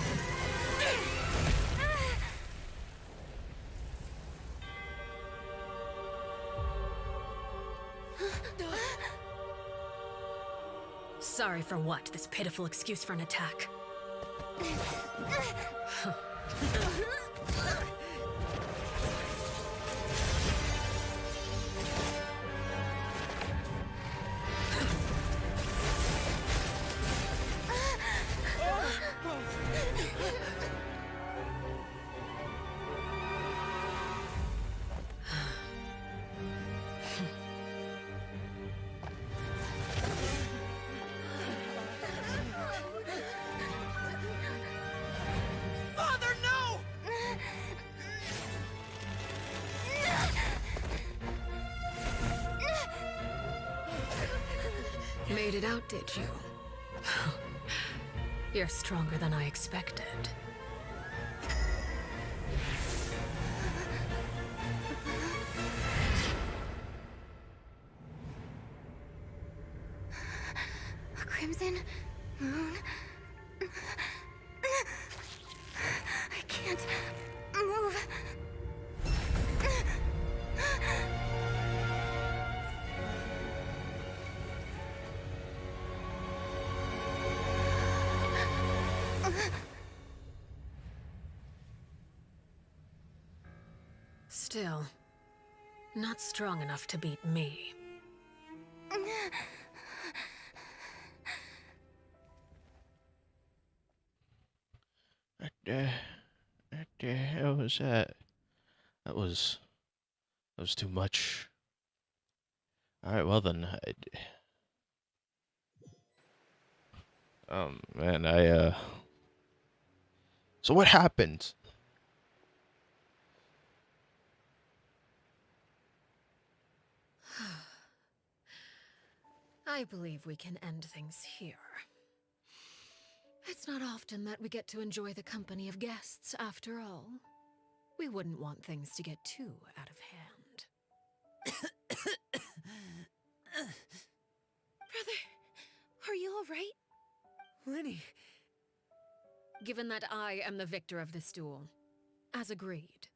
Sorry for what? This pitiful excuse for an attack. Father, no! Made it out, did you? You're stronger than I expected. A crimson moon. I can't move. Still, not strong enough to beat me. What the hell was that? That was too much. All right, well then. Man, So what happened? I believe we can end things here. It's not often that we get to enjoy the company of guests, after all. We wouldn't want things to get too out of hand. Brother, are you all right? Lenny. Given that I am the victor of this duel, as agreed,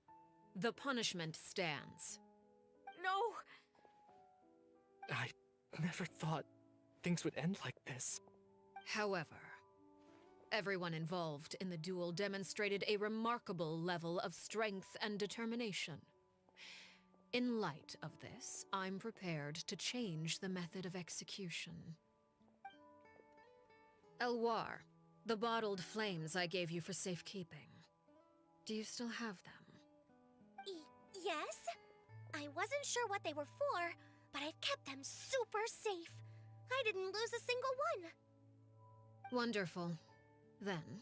the punishment stands. No! I never thought things would end like this. However, everyone involved in the duel demonstrated a remarkable level of strength and determination. In light of this, I'm prepared to change the method of execution. Elwar, the bottled flames I gave you for safekeeping. Do you still have them? Yes? I wasn't sure what they were for, but I've kept them super safe. I didn't lose a single one. Wonderful. Then,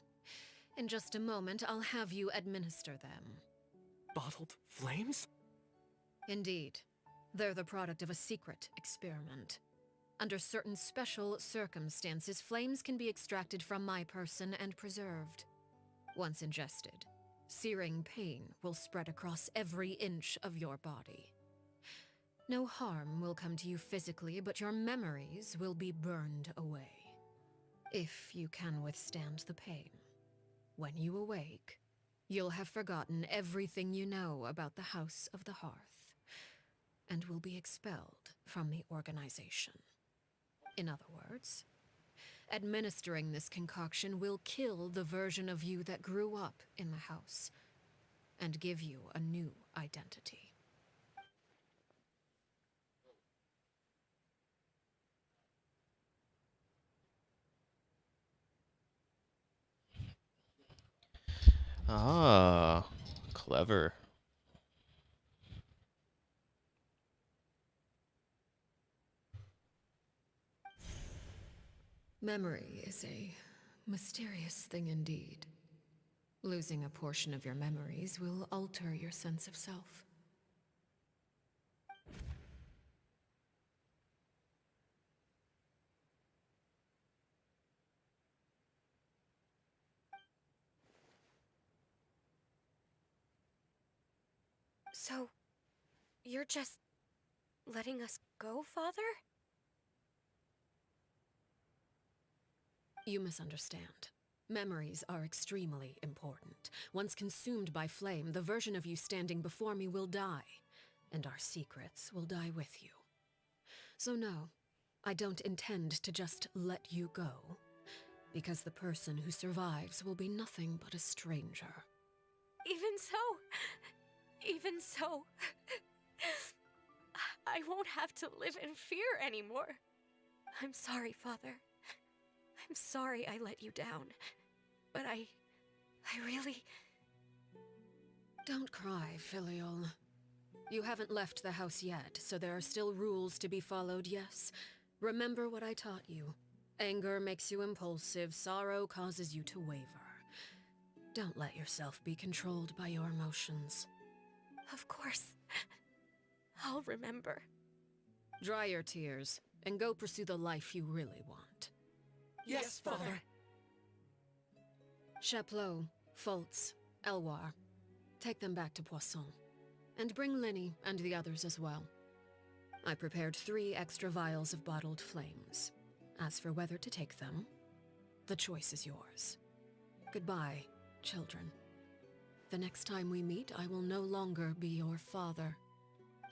in just a moment, I'll have you administer them. Bottled flames? Indeed. They're the product of a secret experiment. Under certain special circumstances, flames can be extracted from my person and preserved. Once ingested, searing pain will spread across every inch of your body. No harm will come to you physically, but your memories will be burned away. If you can withstand the pain. When you awake, you'll have forgotten everything you know about the House of the Hearth, and will be expelled from the organization. In other words, administering this concoction will kill the version of you that grew up in the house, and give you a new identity. Ah, clever. Memory is a mysterious thing indeed. Losing a portion of your memories will alter your sense of self. So, you're just letting us go, Father? You misunderstand. Memories are extremely important. Once consumed by flame, the version of you standing before me will die, and our secrets will die with you. So no, I don't intend to just let you go, because the person who survives will be nothing but a stranger. Even so, I won't have to live in fear anymore. I'm sorry, Father. I'm sorry I let you down. But I really... Don't cry, Filial. You haven't left the house yet, so there are still rules to be followed, yes? Remember what I taught you. Anger makes you impulsive, sorrow causes you to waver. Don't let yourself be controlled by your emotions. Of course. I'll remember. Dry your tears, and go pursue the life you really want. Yes, Father. Chaplot, Foltz, Elwar. Take them back to Poisson. And bring Linny and the others as well. I prepared 3 extra vials of bottled flames. As for whether to take them, the choice is yours. Goodbye, children. The next time we meet, I will no longer be your father.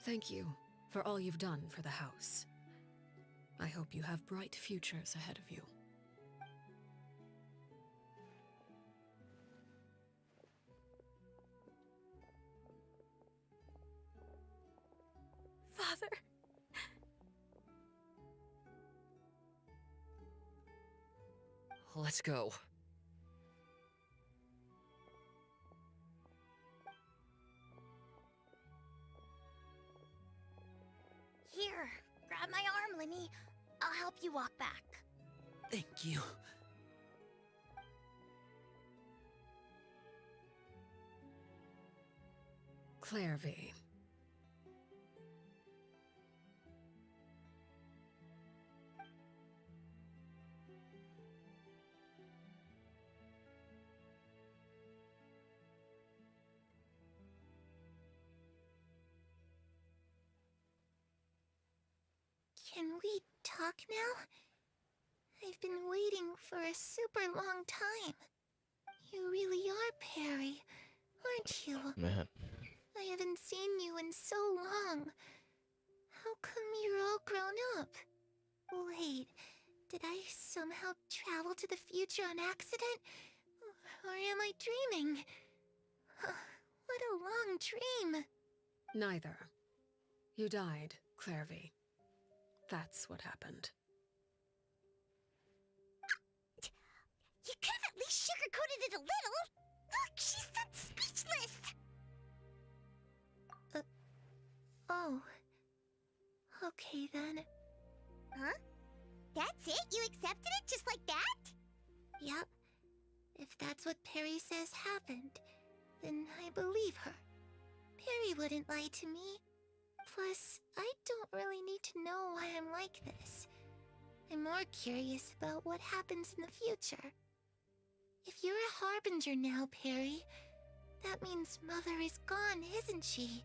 Thank you for all you've done for the house. I hope you have bright futures ahead of you. Father. Let's go. Here, grab my arm, Linny. I'll help you walk back. Thank you. Clairvy. Can we talk now? I've been waiting for a super long time. You really are Perry, aren't you? Man. I haven't seen you in so long. How come you're all grown up? Wait, did I somehow travel to the future on accident? Or am I dreaming? What a long dream. Neither. You died, Clairvy. That's what happened. You could have at least sugarcoated it a little. Look, she's done speechless. Oh. Okay then. Huh? That's it? You accepted it just like that? Yep. If that's what Perry says happened, then I believe her. Perry wouldn't lie to me. Plus, I don't really need to know why I'm like this. I'm more curious about what happens in the future. If you're a harbinger now, Perry, that means Mother is gone, isn't she?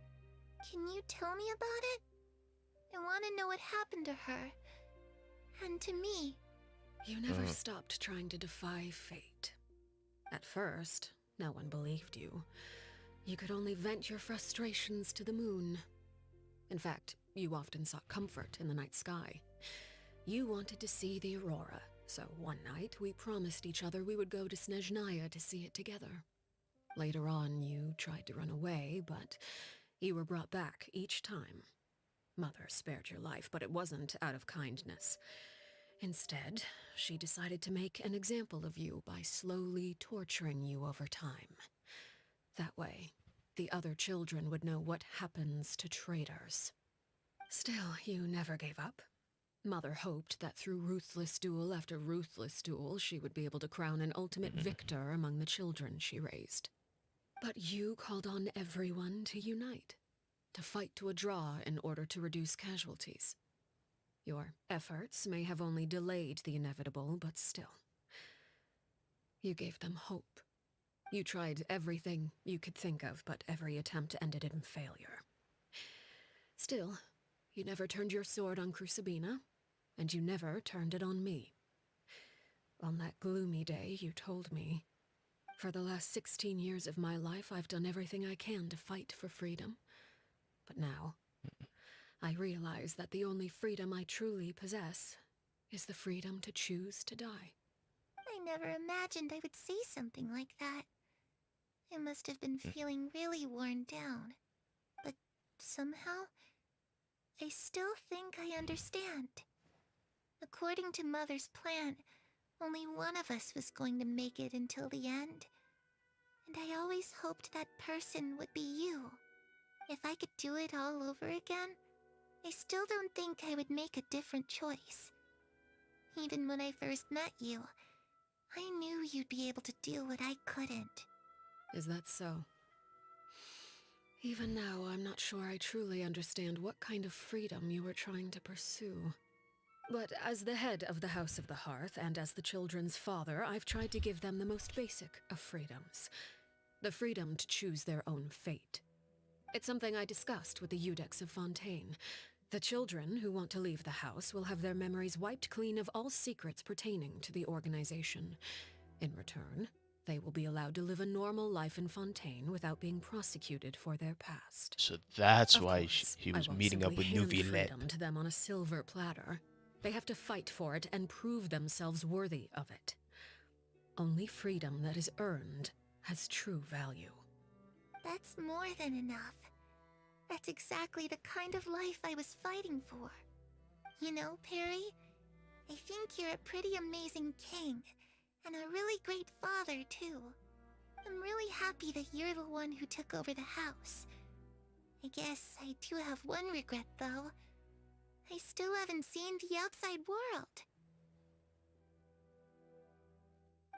Can you tell me about it? I want to know what happened to her. And to me. You never stopped trying to defy fate. At first, no one believed you. You could only vent your frustrations to the moon. In fact, you often sought comfort in the night sky. You wanted to see the aurora, so one night we promised each other we would go to Snezhnaya to see it together. Later on, you tried to run away, but you were brought back each time. Mother spared your life, but it wasn't out of kindness. Instead, she decided to make an example of you by slowly torturing you over time. That way, the other children would know what happens to traitors. Still, you never gave up. Mother hoped that through ruthless duel after ruthless duel, she would be able to crown an ultimate victor among the children she raised. But you called on everyone to unite, to fight to a draw in order to reduce casualties. Your efforts may have only delayed the inevitable, but still. You gave them hope. You tried everything you could think of, but every attempt ended in failure. Still, you never turned your sword on Crucibina, and you never turned it on me. On that gloomy day, you told me, "For the last 16 years of my life, I've done everything I can to fight for freedom. But now, I realize that the only freedom I truly possess is the freedom to choose to die." I never imagined I would say something like that. I must have been feeling really worn down. But somehow, I still think I understand. According to Mother's plan, only one of us was going to make it until the end. And I always hoped that person would be you. If I could do it all over again, I still don't think I would make a different choice. Even when I first met you, I knew you'd be able to do what I couldn't. Is that so? Even now, I'm not sure I truly understand what kind of freedom you were trying to pursue. But as the head of the House of the Hearth, and as the children's father, I've tried to give them the most basic of freedoms. The freedom to choose their own fate. It's something I discussed with the Eudex of Fontaine. The children who want to leave the house will have their memories wiped clean of all secrets pertaining to the organization. In return, they will be allowed to live a normal life in Fontaine without being prosecuted for their past. So that's Of why course, he I was won't meeting up simply with hand Nuvilet. freedom to them on a silver platter. They have to fight for it and prove themselves worthy of it. Only freedom that is earned has true value. That's more than enough. That's exactly the kind of life I was fighting for. You know, Perry, I think you're a pretty amazing king, and a really great father, too. I'm really happy that you're the one who took over the house. I guess I do have one regret, though. I still haven't seen the outside world.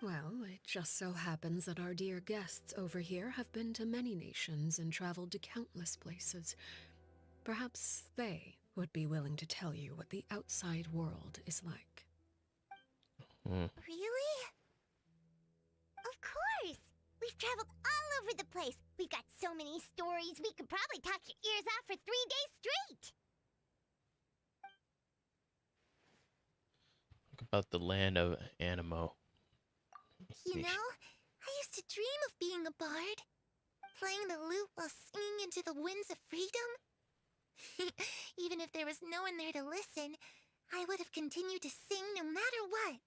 Well, it just so happens that our dear guests over here have been to many nations and traveled to countless places. Perhaps they would be willing to tell you what the outside world is like. Really? Of course! We've traveled all over the place. We've got so many stories, we could probably talk your ears off for 3 days straight! Talk about the land of Animo. You know, I used to dream of being a bard. Playing the lute while singing into the winds of freedom. Even if there was no one there to listen, I would have continued to sing no matter what.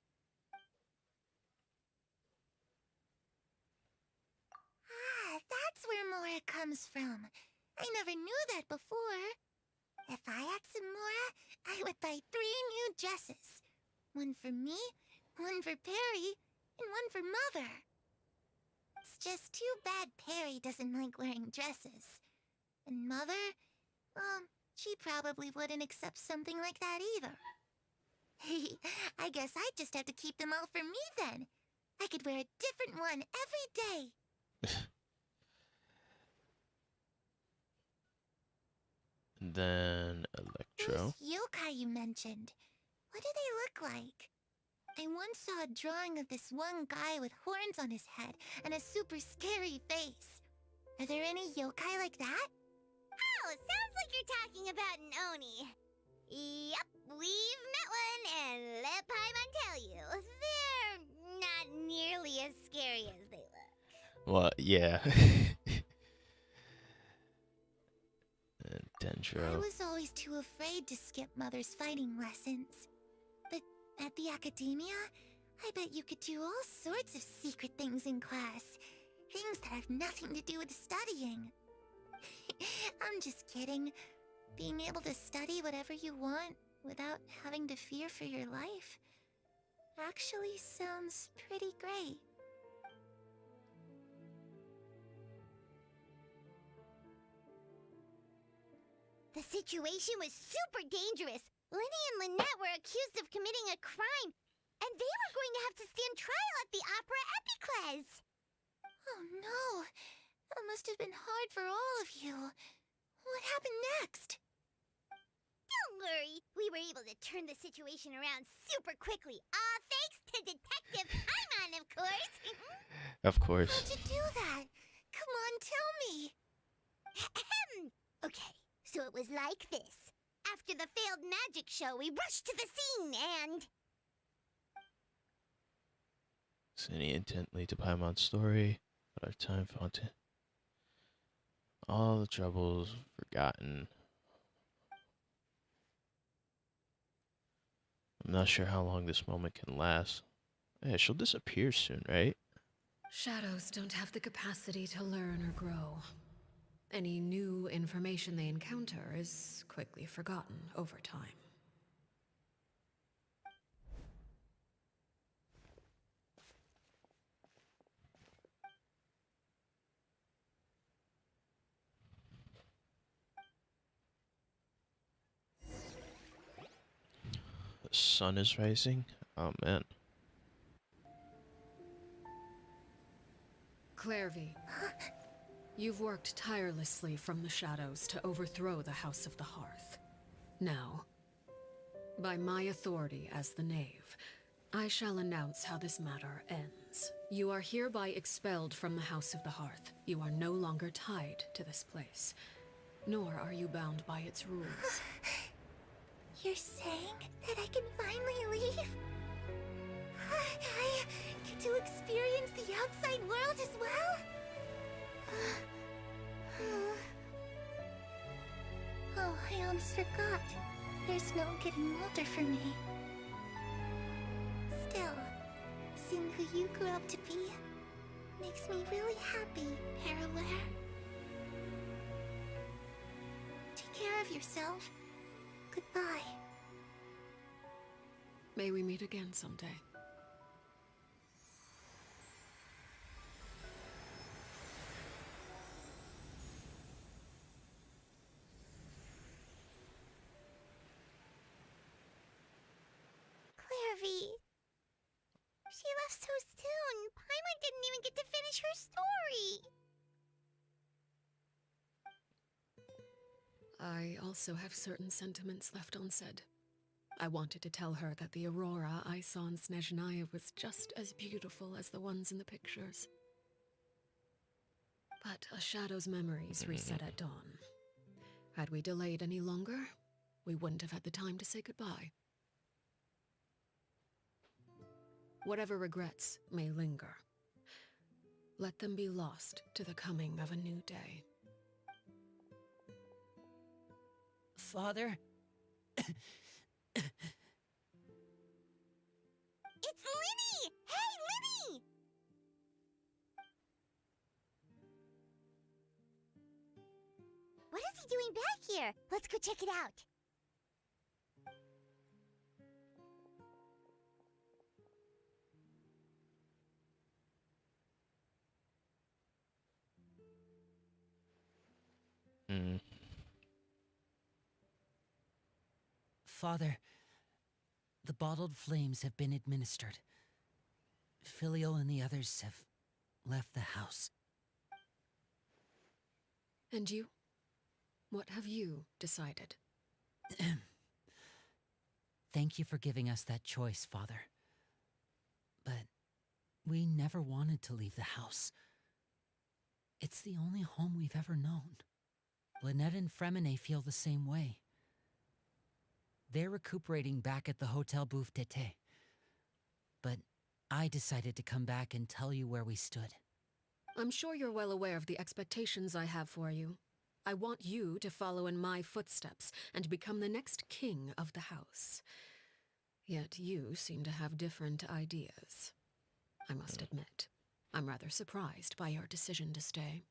Ah, that's where Mora comes from. I never knew that before. If I had some Mora, I would buy 3 new dresses. One for me, one for Perry, and one for Mother. It's just too bad Perry doesn't like wearing dresses. And Mother, well, she probably wouldn't accept something like that either. I guess I'd just have to keep them all for me then. I could wear a different one every day. And then Electro. Those yokai you mentioned, what do they look like? I once saw a drawing of this one guy with horns on his head and a super scary face. Are there any yokai like that? Oh, sounds like you're talking about an Oni. Yep, we've met one, and let Paimon tell you, they're not nearly as scary as they look. Well, yeah. And Dendro. I was always too afraid to skip Mother's fighting lessons. But at the academia, I bet you could do all sorts of secret things in class. Things that have nothing to do with studying. I'm just kidding. Being able to study whatever you want without having to fear for your life actually sounds pretty great. The situation was super dangerous. Lenny and Lynette were accused of committing a crime, and they were going to have to stand trial at the Opera Epicles. Oh no! That must have been hard for all of you. What happened next? Don't worry, we were able to turn the situation around super quickly. All thanks to Detective Paimon, of course. Of course. How'd you do that? Come on, tell me. Okay, so it was like this. After the failed magic show, we rushed to the scene and... Listening intently to Paimon's story, but our time fountain. All the troubles forgotten. I'm not sure how long this moment can last. Yeah, she'll disappear soon, right? Shadows don't have the capacity to learn or grow. Any new information they encounter is quickly forgotten over time. The sun is rising. Oh man. Clairvy, you've worked tirelessly from the shadows to overthrow the House of the Hearth. Now, by my authority as the Knave, I shall announce how this matter ends. You are hereby expelled from the House of the Hearth. You are no longer tied to this place, nor are you bound by its rules. You're saying that I can finally leave? I get to experience the outside world as well? Oh, I almost forgot. There's no getting older for me. Still, seeing who you grew up to be makes me really happy, Parallare. Take care of yourself. Goodbye. May we meet again someday. Clairvy. She left so soon. Paimon didn't even get to finish her story. I also have certain sentiments left unsaid. I wanted to tell her that the aurora I saw in Snezhnaya was just as beautiful as the ones in the pictures. But a shadow's memories reset at dawn. Had we delayed any longer, we wouldn't have had the time to say goodbye. Whatever regrets may linger, let them be lost to the coming of a new day. Father? It's Linny! Hey, Linny! What is he doing back here? Let's go check it out. Father, the bottled flames have been administered. Filio and the others have left the house. And you? What have you decided? Thank you for giving us that choice, Father. But we never wanted to leave the house. It's the only home we've ever known. Lynette and Fremine feel the same way. They're recuperating back at the Hotel Bouffe d'Été. But I decided to come back and tell you where we stood. I'm sure you're well aware of the expectations I have for you. I want you to follow in my footsteps and become the next king of the house. Yet you seem to have different ideas. I must admit, I'm rather surprised by your decision to stay.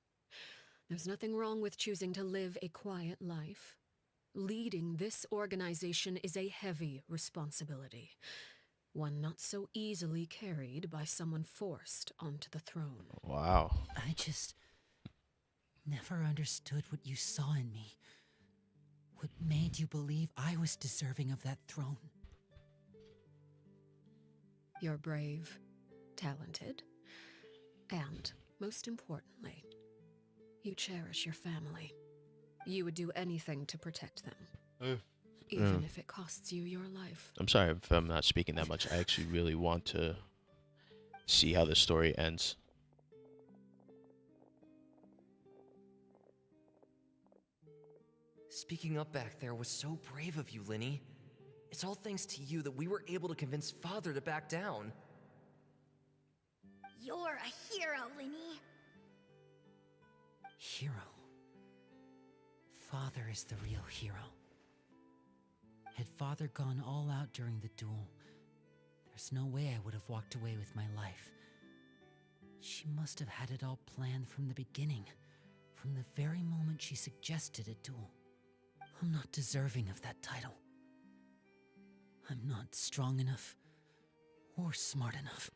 There's nothing wrong with choosing to live a quiet life. Leading this organization is a heavy responsibility, one not so easily carried by someone forced onto the throne. Wow. I just never understood what you saw in me. What made you believe I was deserving of that throne? You're brave, talented, and, most importantly, you cherish your family. You would do anything to protect them, even if it costs you your life. I'm sorry if I'm not speaking that much. I actually really want to see how the story ends. Speaking up back there was so brave of you, Linny. It's all thanks to you that we were able to convince Father to back down. You're a hero, Linny. Hero. Father is the real hero. Had Father gone all out during the duel, there's no way I would have walked away with my life. She must have had it all planned from the beginning, from the very moment she suggested a duel. I'm not deserving of that title. I'm not strong enough or smart enough.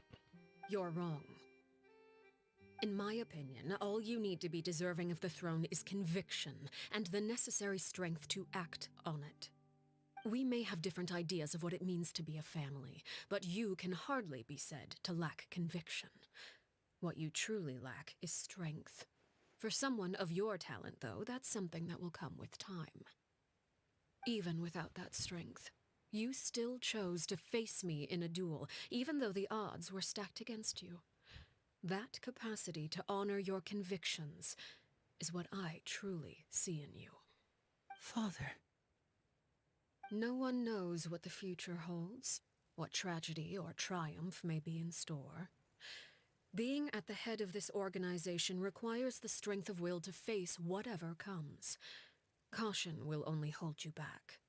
You're wrong. In my opinion, all you need to be deserving of the throne is conviction and the necessary strength to act on it. We may have different ideas of what it means to be a family, but you can hardly be said to lack conviction. What you truly lack is strength. For someone of your talent, though, that's something that will come with time. Even without that strength, you still chose to face me in a duel, even though the odds were stacked against you. That capacity to honor your convictions is what I truly see in you. Father. No one knows what the future holds, what tragedy or triumph may be in store. Being at the head of this organization requires the strength of will to face whatever comes. Caution will only hold you back.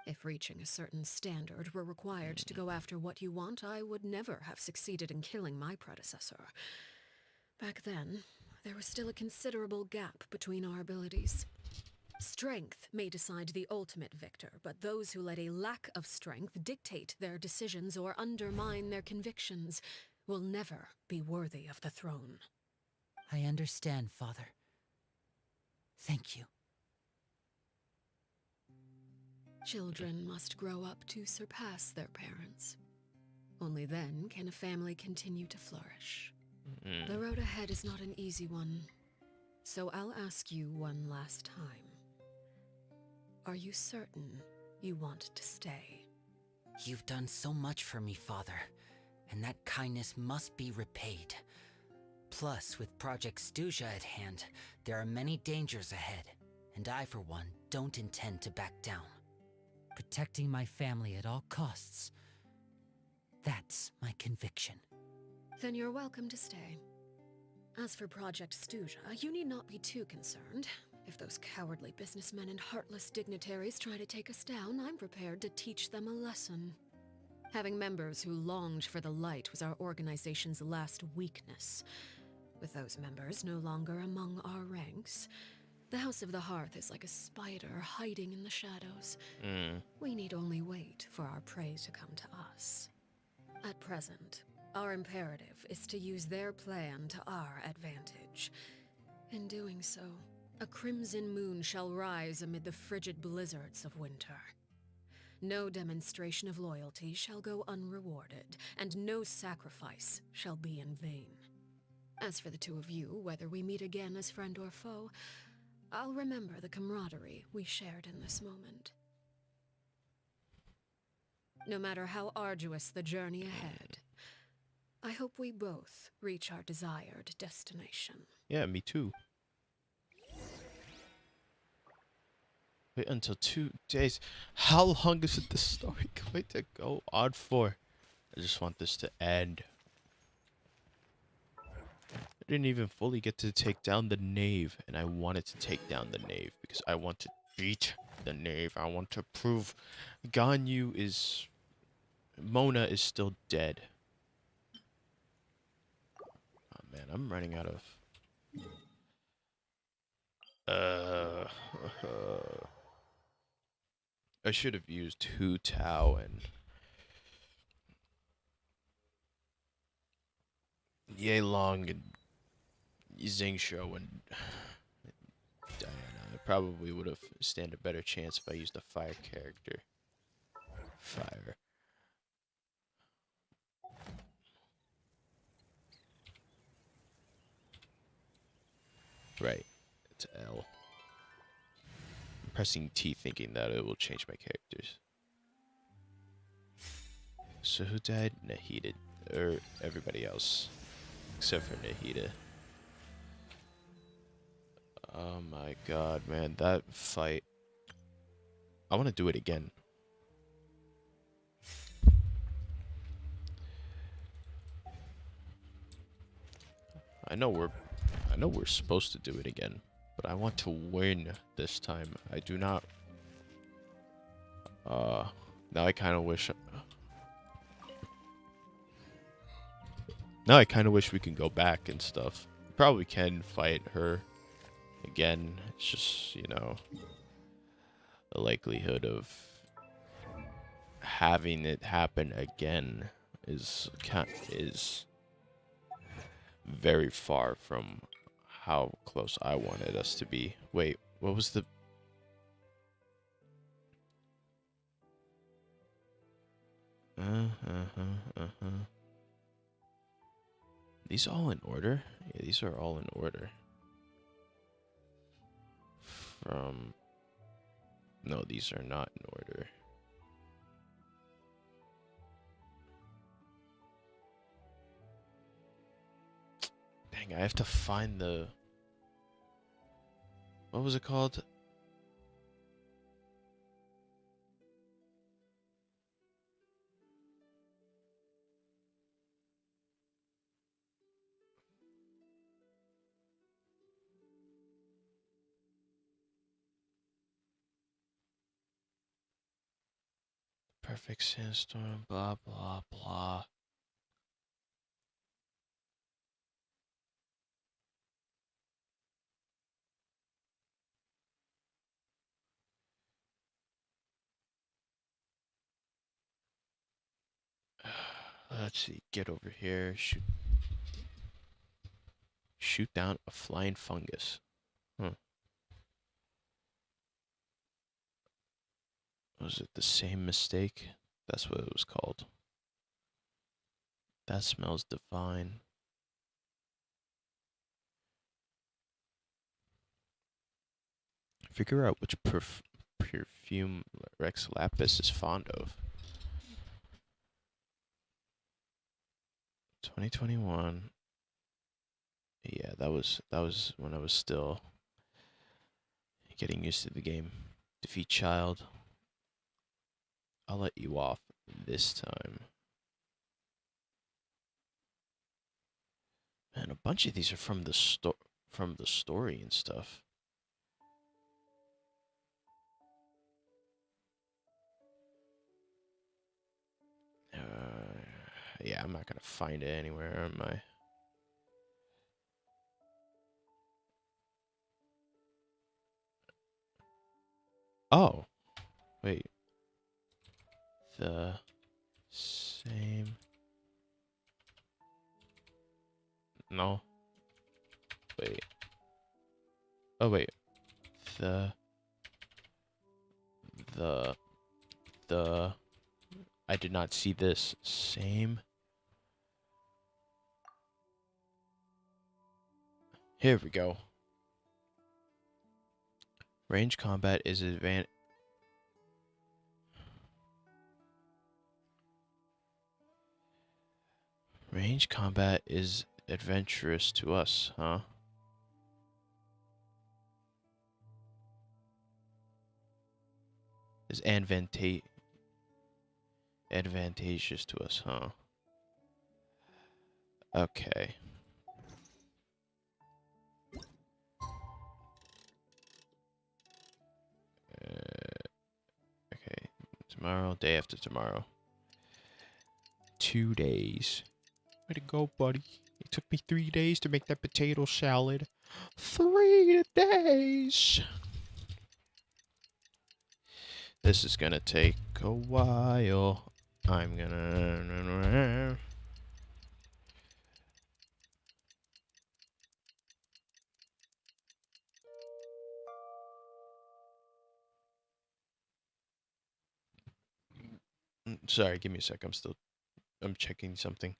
If reaching a certain standard were required to go after what you want, I would never have succeeded in killing my predecessor. Back then, there was still a considerable gap between our abilities. Strength may decide the ultimate victor, but those who let a lack of strength dictate their decisions or undermine their convictions will never be worthy of the throne. I understand, Father. Thank you. Children must grow up to surpass their parents. Only then can a family continue to flourish. The road ahead is not an easy one, so I'll ask you one last time. Are you certain you want to stay? You've done so much for me, Father, and that kindness must be repaid. Plus, with Project Stuja at hand, there are many dangers ahead, and I, for one, don't intend to back down. Protecting my family at all costs. That's my conviction. Then you're welcome to stay. As for Project Stuja, you need not be too concerned. If those cowardly businessmen and heartless dignitaries try to take us down, I'm prepared to teach them a lesson. Having members who longed for the light was our organization's last weakness. With those members no longer among our ranks, the House of the Hearth is like a spider hiding in the shadows. We need only wait for our prey to come to us. At present, our imperative is to use their plan to our advantage. In doing so, a crimson moon shall rise amid the frigid blizzards of winter. No demonstration of loyalty shall go unrewarded, and no sacrifice shall be in vain. As for the two of you, whether we meet again as friend or foe, I'll remember the camaraderie we shared in this moment. No matter how arduous the journey ahead, I hope we both reach our desired destination. Yeah, me too. Wait until 2 days. How long is the story going to go on for? I just want this to end. I didn't even fully get to take down the knave, and I wanted to take down the knave because I want to beat the knave. I want to prove Mona is still dead. Oh man, I'm running out of I should have used Hu Tao and Ye Long and Zheng Shou and Diana. I probably would have stand a better chance if I used a fire character. Fire. Right. It's L. I'm pressing T thinking that it will change my characters. So who died? Nahida. Or everybody else. Except for Nahida. Oh my god, man. That fight. I want to do it again. I know we're supposed to do it again, but I want to win this time. I do not. Now I kind of wish. Now I kind of wish we can go back and stuff. Probably can fight her again. It's just, you know, the likelihood of having it happen again is very far from how close I wanted us to be. Wait, what was the... These all in order? Yeah, these are all in order. From... No, these are not in order. Dang, I have to find the... What was it called? Perfect sandstorm, blah, blah, blah. Let's see, get over here, shoot down a flying fungus. Huh. Was it the same mistake? That's what it was called. That smells divine. Figure out which perfume Rex Lapis is fond of. 2021. Yeah, that was when I was still getting used to the game. Defeat child. I'll let you off this time. Man, a bunch of these are from the story and stuff. Yeah, I'm not gonna find it anywhere, am I? Oh, wait. The same. No. Wait. Oh wait. The. The. I did not see this. Same. Here we go. Range combat is advanced. Range combat is adventurous to us, huh? Is advantageous to us, huh? Okay. Okay. Tomorrow, day after tomorrow. 2 days. Way to go, buddy. It took me 3 days to make that potato salad. 3 days! This is gonna take a while. I'm gonna... Sorry, give me a sec. I'm checking something.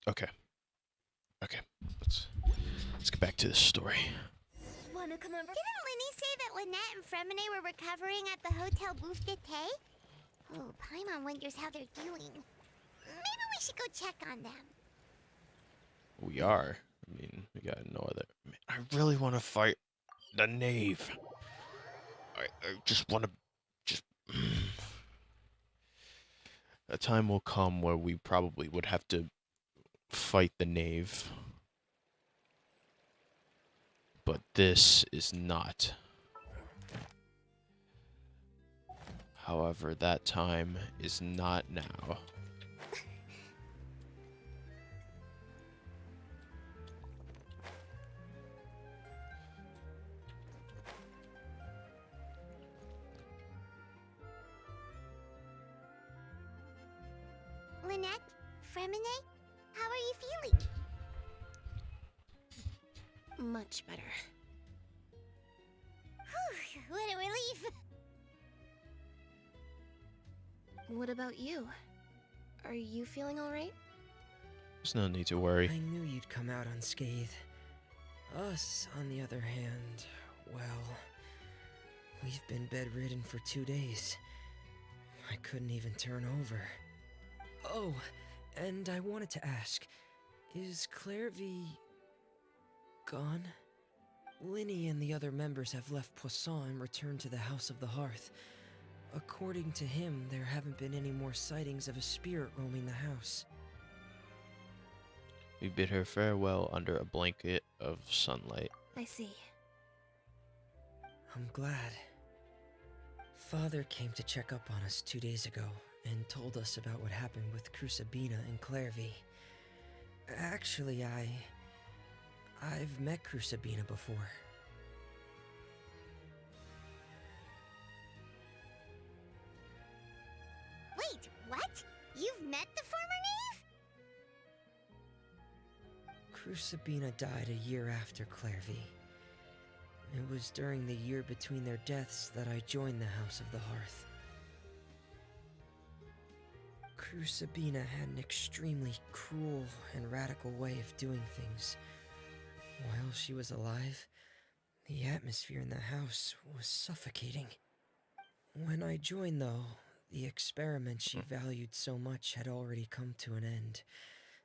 Okay. Okay. Let's get back to the story. Wanna come over? Didn't Linny say that Lynette and Fremine were recovering at the Hotel Bouffe d'été? Oh, Paimon wonders how they're doing. Maybe we should go check on them. We are. I mean, we got no other. Man, I really want to fight the knave. I just want to. Just. A time will come where we probably would have to fight the knave. But this is not. However, that time is not now. Lynette? Fremine? How are you feeling? Much better. Whew, what a relief. What about you? Are you feeling alright? There's no need to worry. I knew you'd come out unscathed. Us, on the other hand, well, we've been bedridden for 2 days. I couldn't even turn over. Oh, and I wanted to ask, is Clairvy gone? Linny and the other members have left Poisson and returned to the House of the Hearth. According to him, there haven't been any more sightings of a spirit roaming the house. We bid her farewell under a blanket of sunlight. I see. I'm glad. Father came to check up on us 2 days ago and told us about what happened with Crucibina and Clairvy. Actually, I've met Crucibina before. Wait, what? You've met the former knave? Crucibina died a year after Clairvy. It was during the year between their deaths that I joined the House of the Hearth. Crucibina had an extremely cruel and radical way of doing things. While she was alive, the atmosphere in the house was suffocating. When I joined, though, the experiment she valued so much had already come to an end,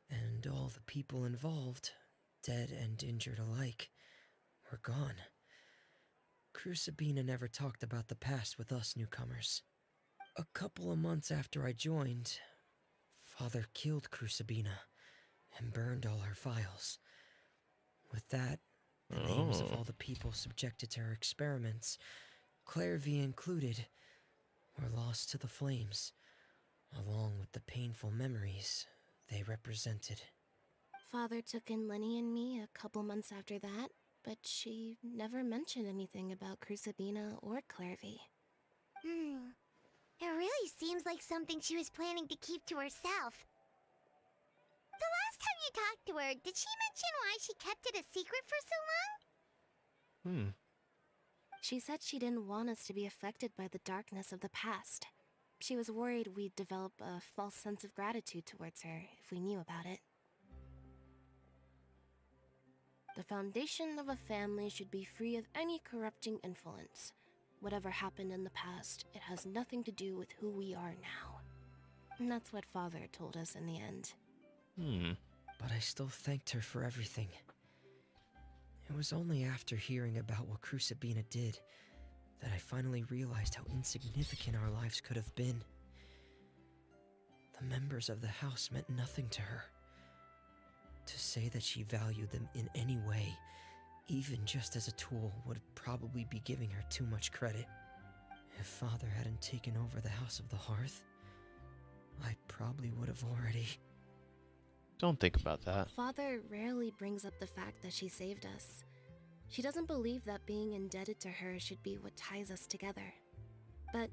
and all the people involved, dead and injured alike, were gone. Crucibina never talked about the past with us newcomers. A couple of months after I joined, Father killed Crucibina and burned all her files. With that, the names of all the people subjected to her experiments, Clairvy included, were lost to the flames, along with the painful memories they represented. Father took in Lenny and me a couple months after that, but she never mentioned anything about Crucibina or Clairvy. It really seems like something she was planning to keep to herself. The last time you talked to her, did she mention why she kept it a secret for so long? She said she didn't want us to be affected by the darkness of the past. She was worried we'd develop a false sense of gratitude towards her if we knew about it. The foundation of a family should be free of any corrupting influence. Whatever happened in the past, it has nothing to do with who we are now. And that's what Father told us in the end. But I still thanked her for everything. It was only after hearing about what Crucibina did that I finally realized how insignificant our lives could have been. The members of the house meant nothing to her. To say that she valued them in any way, even just as a tool, would probably be giving her too much credit. If Father hadn't taken over the House of the Hearth, I probably would have already... Don't think about that. Father rarely brings up the fact that she saved us. She doesn't believe that being indebted to her should be what ties us together. But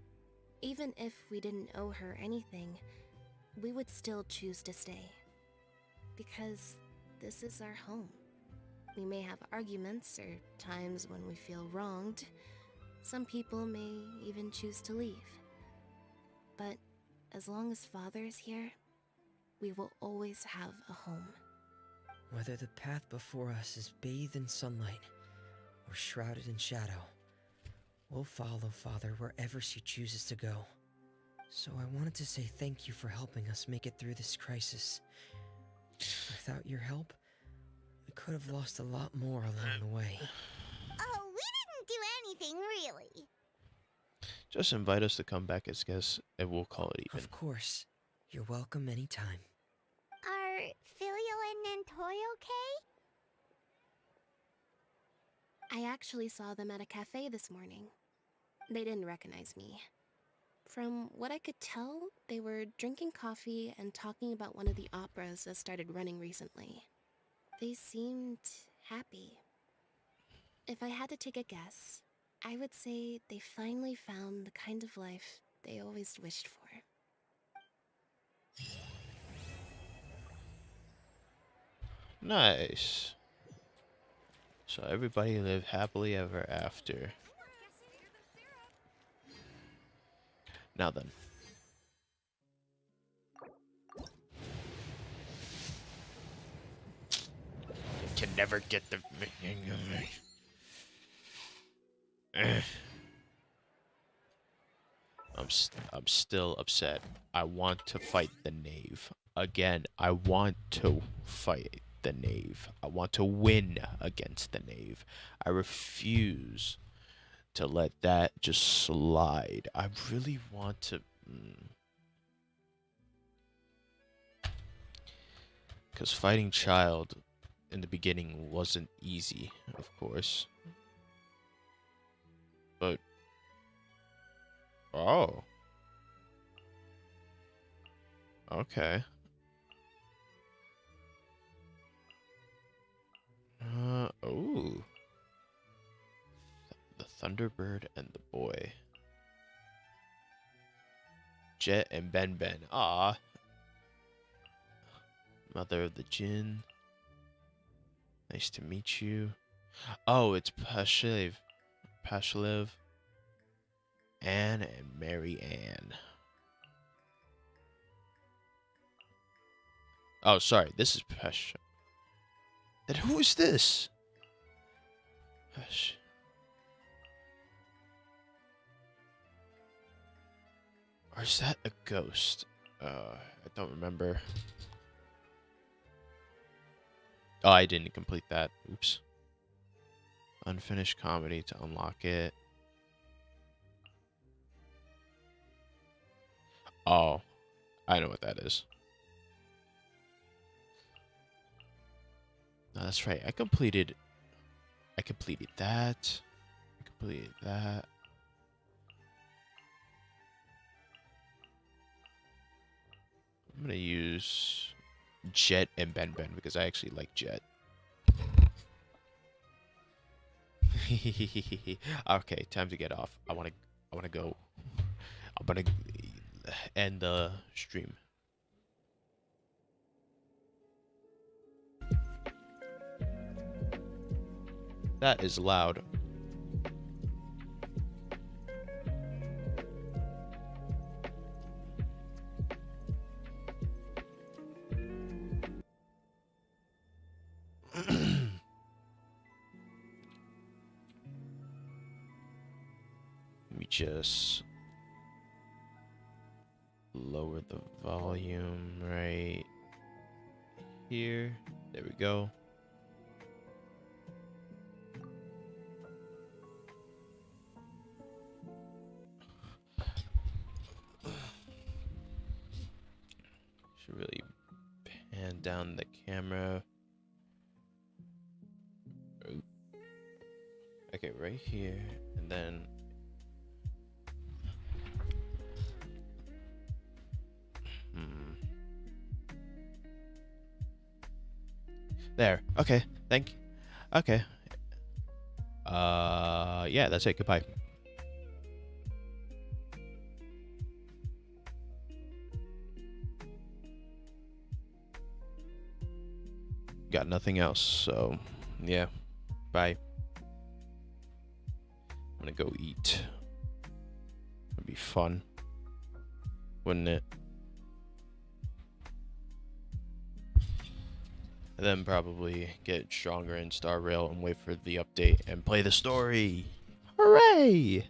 even if we didn't owe her anything, we would still choose to stay. Because this is our home. We may have arguments or times when we feel wronged. Some people may even choose to leave. But as long as Father is here, we will always have a home. Whether the path before us is bathed in sunlight or shrouded in shadow, we'll follow Father wherever she chooses to go. So I wanted to say thank you for helping us make it through this crisis. Without your help, we could have lost a lot more along the way. Oh, we didn't do anything, really. Just invite us to come back as guests, and we'll call it even. Of course. You're welcome anytime. Are Filio and Nantoy okay? I actually saw them at a cafe this morning. They didn't recognize me. From what I could tell, they were drinking coffee and talking about one of the operas that started running recently. They seemed happy. If I had to take a guess, I would say they finally found the kind of life they always wished for. Nice. So everybody lived happily ever after. Now then. You can never get the hang of it. I'm still upset. I want to fight the knave. Again, I want to fight the knave. I want to win against the knave. I refuse to let that just slide. I really want to... Because fighting Child in the beginning wasn't easy, of course. But... Oh. Okay. Ooh. The Thunderbird and the boy. Jet and Ben Ben. Ah. Mother of the Jinn. Nice to meet you. Oh, it's Pashlev. Pashlev. Anne and Mary Ann. Oh, sorry. This is Pash. Then who is this? Pash. Or is that a ghost? I don't remember. Oh, I didn't complete that. Oops. Unfinished comedy to unlock it. Oh, I know what that is. No, that's right. I completed that. I completed that. I'm gonna use Jet and Ben Ben because I actually like Jet. Okay, time to get off. I wanna go. I'm gonna end the stream. That is loud. Let me just lower the volume right here. There we go. Should really pan down the camera. Okay, right here, and then there. Okay, thank you. Okay. Yeah, that's it. Goodbye. got nothing else. So, yeah. Bye. I'm gonna go eat. It'd be fun, wouldn't it? And then probably get stronger in Star Rail and wait for the update and play the story. Hooray!